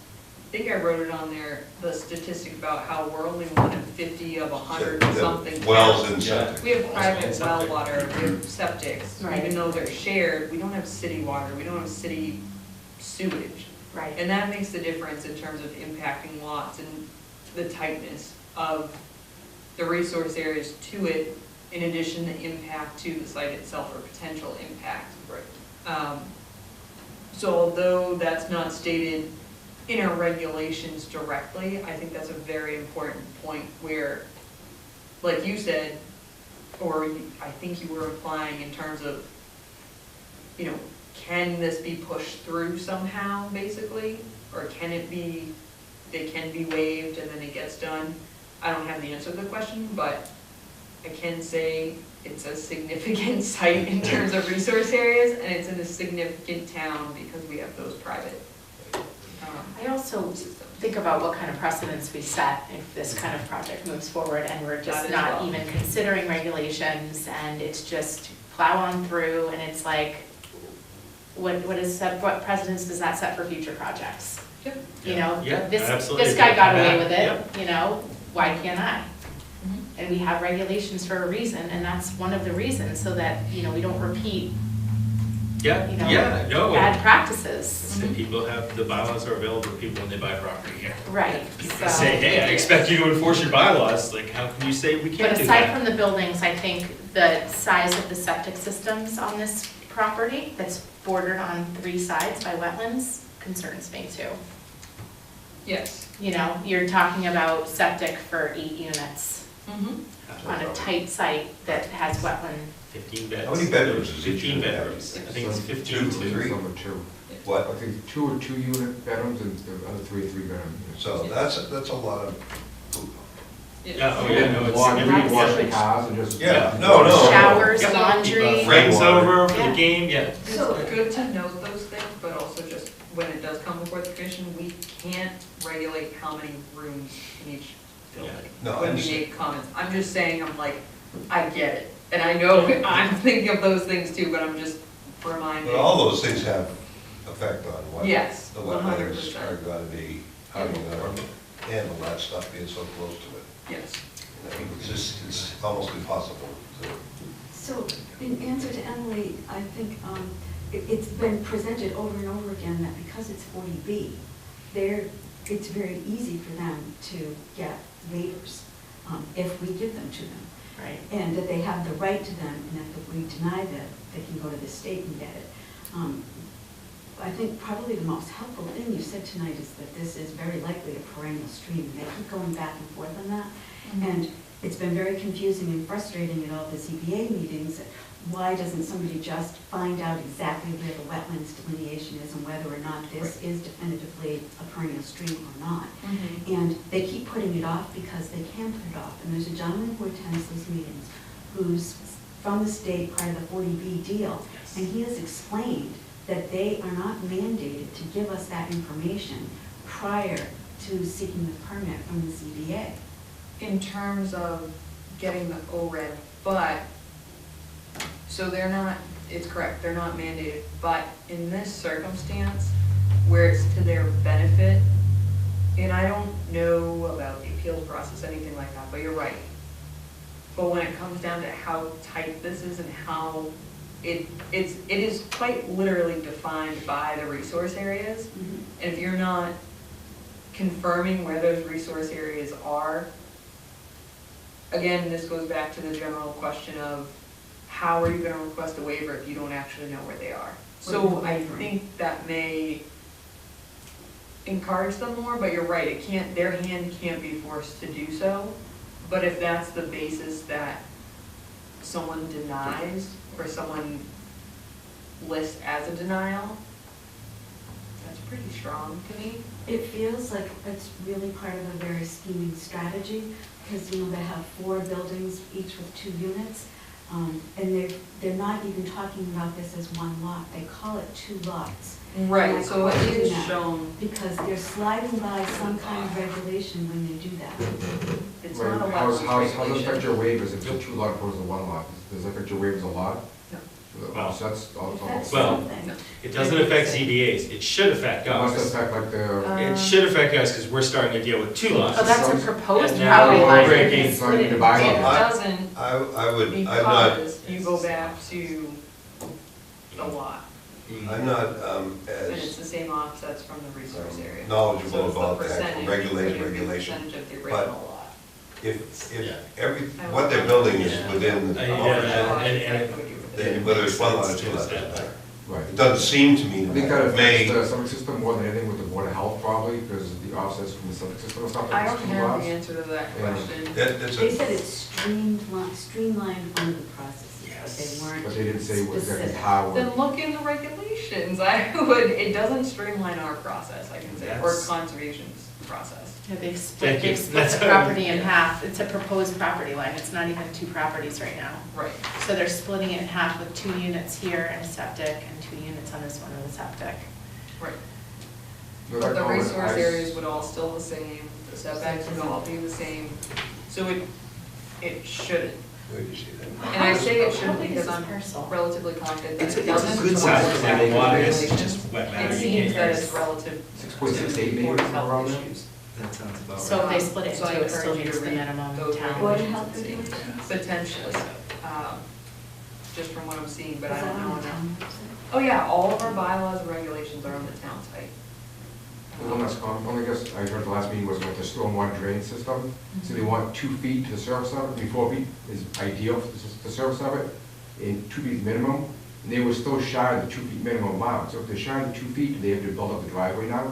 I think I wrote it on there, the statistic about how we're only one of 50 of 100 and something Wells towns. and septic. We have private and well septic. water, we have septics, Right. even though they're shared, we don't have city water, we don't have city sewage. Right. And that makes the difference in terms of impacting lots and the tightness of the resource areas to it, in addition to impact to the site itself or potential impact. Right. So although that's not stated in our regulations directly, I think that's a very important point where, like you said, or I think you were implying in terms of, you know, can this be pushed through somehow, basically? Or can it be, they can be waived and then it gets done? I don't have the answer to the question, but I can say it's a significant site in terms of resource areas, and it's in a significant town because we have those private. I also think about what kind of precedents we set if this kind of project moves forward and we're That just as not well. even considering regulations and it's just plow on through and it's like, what precedents does that set for future projects? Yep. You know, Yeah, this absolutely. guy got away Yeah, with yeah. it, you know, why can't I? Mhm. And we have regulations for a reason, and that's one of the reasons, so that, you know, we don't repeat, Yeah, you know, yeah, no. bad practices. And people have, the bylaws are available to people when they buy property here. Right, You so. can say, hey, I expect you to enforce your bylaws, like, how can you say we But can't do aside that? from the buildings, I think the size of the septic systems on this property that's bordered on 3 sides by wetlands concerns me too. Yes. You know, you're talking about septic for 8 units Mm-hmm. on a tight site that has wetland. 15 beds. How many bedrooms is each 15 unit have? bedrooms, I think it's 15 Two, too. three. Some are two. What? I think 2 are 2-unit bedrooms and the other 3 are 3-bedroom units. So that's a lot of food. Yeah, oh yeah, no, it's Laundry, significant. washing cars and just. Yeah, no. Showers, Yeah. laundry. Friends Rainwater. over for Yeah. the game, yeah. So good to note those things, but also just when it does come before the commission, we can't regulate how many rooms in each building. No, I When we understand. make comments, I'm just saying, I'm like, I get it, and I know I'm thinking of those things too, but I'm just reminding. But all those things have effect on what Yes, the wetlands 100%. are gonna be, how you're gonna handle that stuff being so close to it. Yes. You know, it's almost impossible to. So, in answer to Emily, I think it's been presented over and over again that because it's 40B, it's very easy for them to get waivers if we give them to them. Right. And that they have the right to them, and if we deny that, they can go to the state and get it. I think probably the most helpful thing you said tonight is that this is very likely a perennial stream. They keep going back and forth on that. And it's been very confusing and frustrating at all the ZBA meetings. Why doesn't somebody just find out exactly where the wetlands delineation is and whether or not this is definitively a perennial stream or not? And they keep putting it off because they can put it off. And there's a gentleman who attends those meetings who's from the state part of the 40B deal. And he has explained that they are not mandated to give us that information prior to seeking the permit from the ZBA. In terms of getting the ORED, but, so they're not, it's correct, they're not mandated, but in this circumstance, where it's to their benefit, and I don't know about the appeals process, anything like that, but you're right. But when it comes down to how tight this is and how it is quite literally defined by the resource areas, and if you're not confirming where those resource areas are, again, this goes back to the general question of how are you going to request a waiver if you don't actually know where they are? So I think that may encourage them more, but you're right, it can't, their hand can't be forced to do so. But if that's the basis that someone denies or someone lists as a denial, that's pretty strong to me. It feels like it's really part of a very scheming strategy, because, you know, they have 4 buildings, each with 2 units, and they're not even talking about this as one lot, they call it 2 lots. Right, so it is shown. Because they're sliding by some kind of regulation when they do that. It's Right. not a How does wetlands it affect your regulation. waivers if it's a 2 lot opposed to 1 lot? Does it affect your waivers a lot? No. Well, So that's all. That's Well, something. It doesn't affect ZBAs, it should affect It must us. affect like the. It should affect us because we're starting to deal with 2 lots. Oh, that's a proposed And now property we're line. breaking- It's not even divided. It doesn't, I would, I'm not, because you go back to the lot, I'm not and it's as the same offsets from the resource area. knowledgeable So it's the about the actual percentage, regulated whatever the regulation. percentage of the But original lot. if Yeah. every, what they're building is within the Yeah, buffer and- zone, and- then whether it's 1 lot or Makes 2 lots, sense to doesn't matter. Right. It doesn't seem to me I think that that it may. affects the septic system more than anything with the Board of Health probably, because the offsets from the septic system or something. I don't it's 2 have lots. the answer to that Yeah. question. That's They a, said it's streamlined one of the processes, but they weren't But they didn't say exactly specific. how. Then look in the regulations, it doesn't streamline our process, I can say, or That's- conservation's process. Yeah, they've Thank split you. the That's property in yeah. half. It's a proposed property line. It's not even 2 properties right now. Right. So they're splitting it in half with 2 units here and a septic and 2 units on this one with a septic. Right. No, But that the comment, resource I- areas would all still the same, the setbacks would all be the same, so it shouldn't. where do you see that? And I say it How shouldn't big is because this I'm parcel? relatively confident that It's it a doesn't. good size comply for with that the lot, it's regulations. just wet matter. It You seems can't that use. it's relative 6.68 to maybe, Board of somewhere Health around there? issues. That sounds about So if they split it So I into 2, it still encourage you meets to the read minimum those town. Board of regulations Health and see. regulations? Potentially, just from what I'm seeing, but I Is that don't on know the enough. town website? Oh yeah, all of our bylaws and regulations are on the town site. The one that's common, I guess, I heard the last meeting was with the stormwater drain system. So they want 2 feet to the surface of it, 4 feet is ideal for the surface of it, and 2 feet minimum. And they were still shy of the 2 feet minimum amount. So if they're shy of the 2 feet, do they have to build up the driveway now?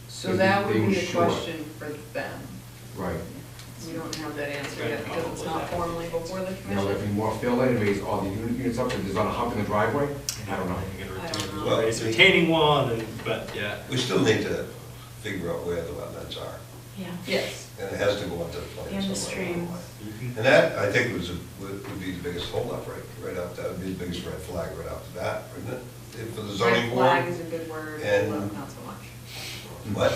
So They- that they would be were a short. question for them. Right. We don't have that answer Right, yet because it's not probably. formally before the Now, if commission. you more fill in, raise all the units up, so there's not a hump in the driveway, I don't know. I don't know. Well, It's a retaining wall, and, but, yeah. we still need to figure out where the wetlands are, Yeah. Yes. and it has to go onto the plan And the somewhere along streams. the way. And that, I think, would be the biggest holdup, right out, that would be the biggest red flag right out the bat, wouldn't it? For the zoning Red flag board. is a good word, and- although not so much. What?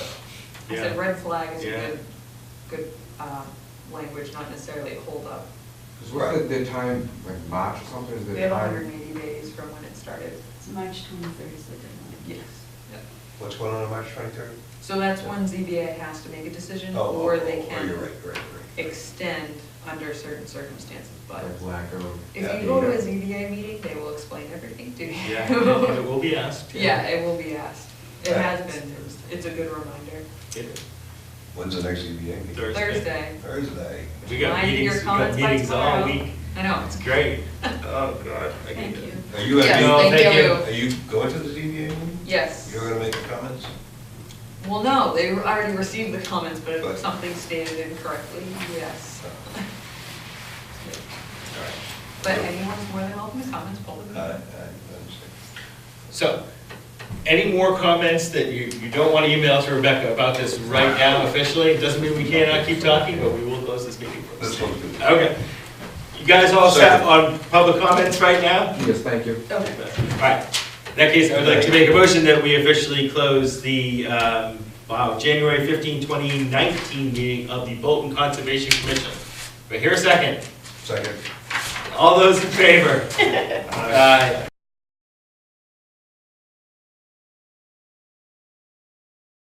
I said red flag is Yeah. a good language, not necessarily a holdup. Because what's the time, like March or something, is the They have time? 180 days from when it started. It's March 23rd is the deadline. Yes. What's going on March 23rd? So that's when ZBA has to make a decision, Oh, or they oh, can you're right, right. extend under certain circumstances, but Like lack of. if Yeah. you go to a ZBA meeting, they will explain everything to you. Yeah, and it will be asked. Yeah, it will be asked. It Yeah. has been, it's a good reminder. When's the next ZBA meeting? Thursday. Thursday. Thursday. We got Mind your meetings, comments by all tomorrow. week. I know, it's Great. Oh, God. I Thank get it. you. Are you, Yes, No, thank thank you. you. are you going to the ZBA meeting? Yes. You're gonna make the comments? Well, no, they already received the comments, but if But- something stated incorrectly, yes. All right. But anyone's more than welcome to comments, pull them. I understand. So, any more comments that you don't want to email to Rebecca about this right now officially? Doesn't mean we cannot keep talking, but we will close this meeting first. This one's good. Okay. You guys all set on public comments right now? Yes, thank you. All right. In that case, I would like to make a motion that we officially close the, January 15, 2019 meeting of the Bolton Conservation Commission. Do I hear a second? Second. All those in favor? Aye.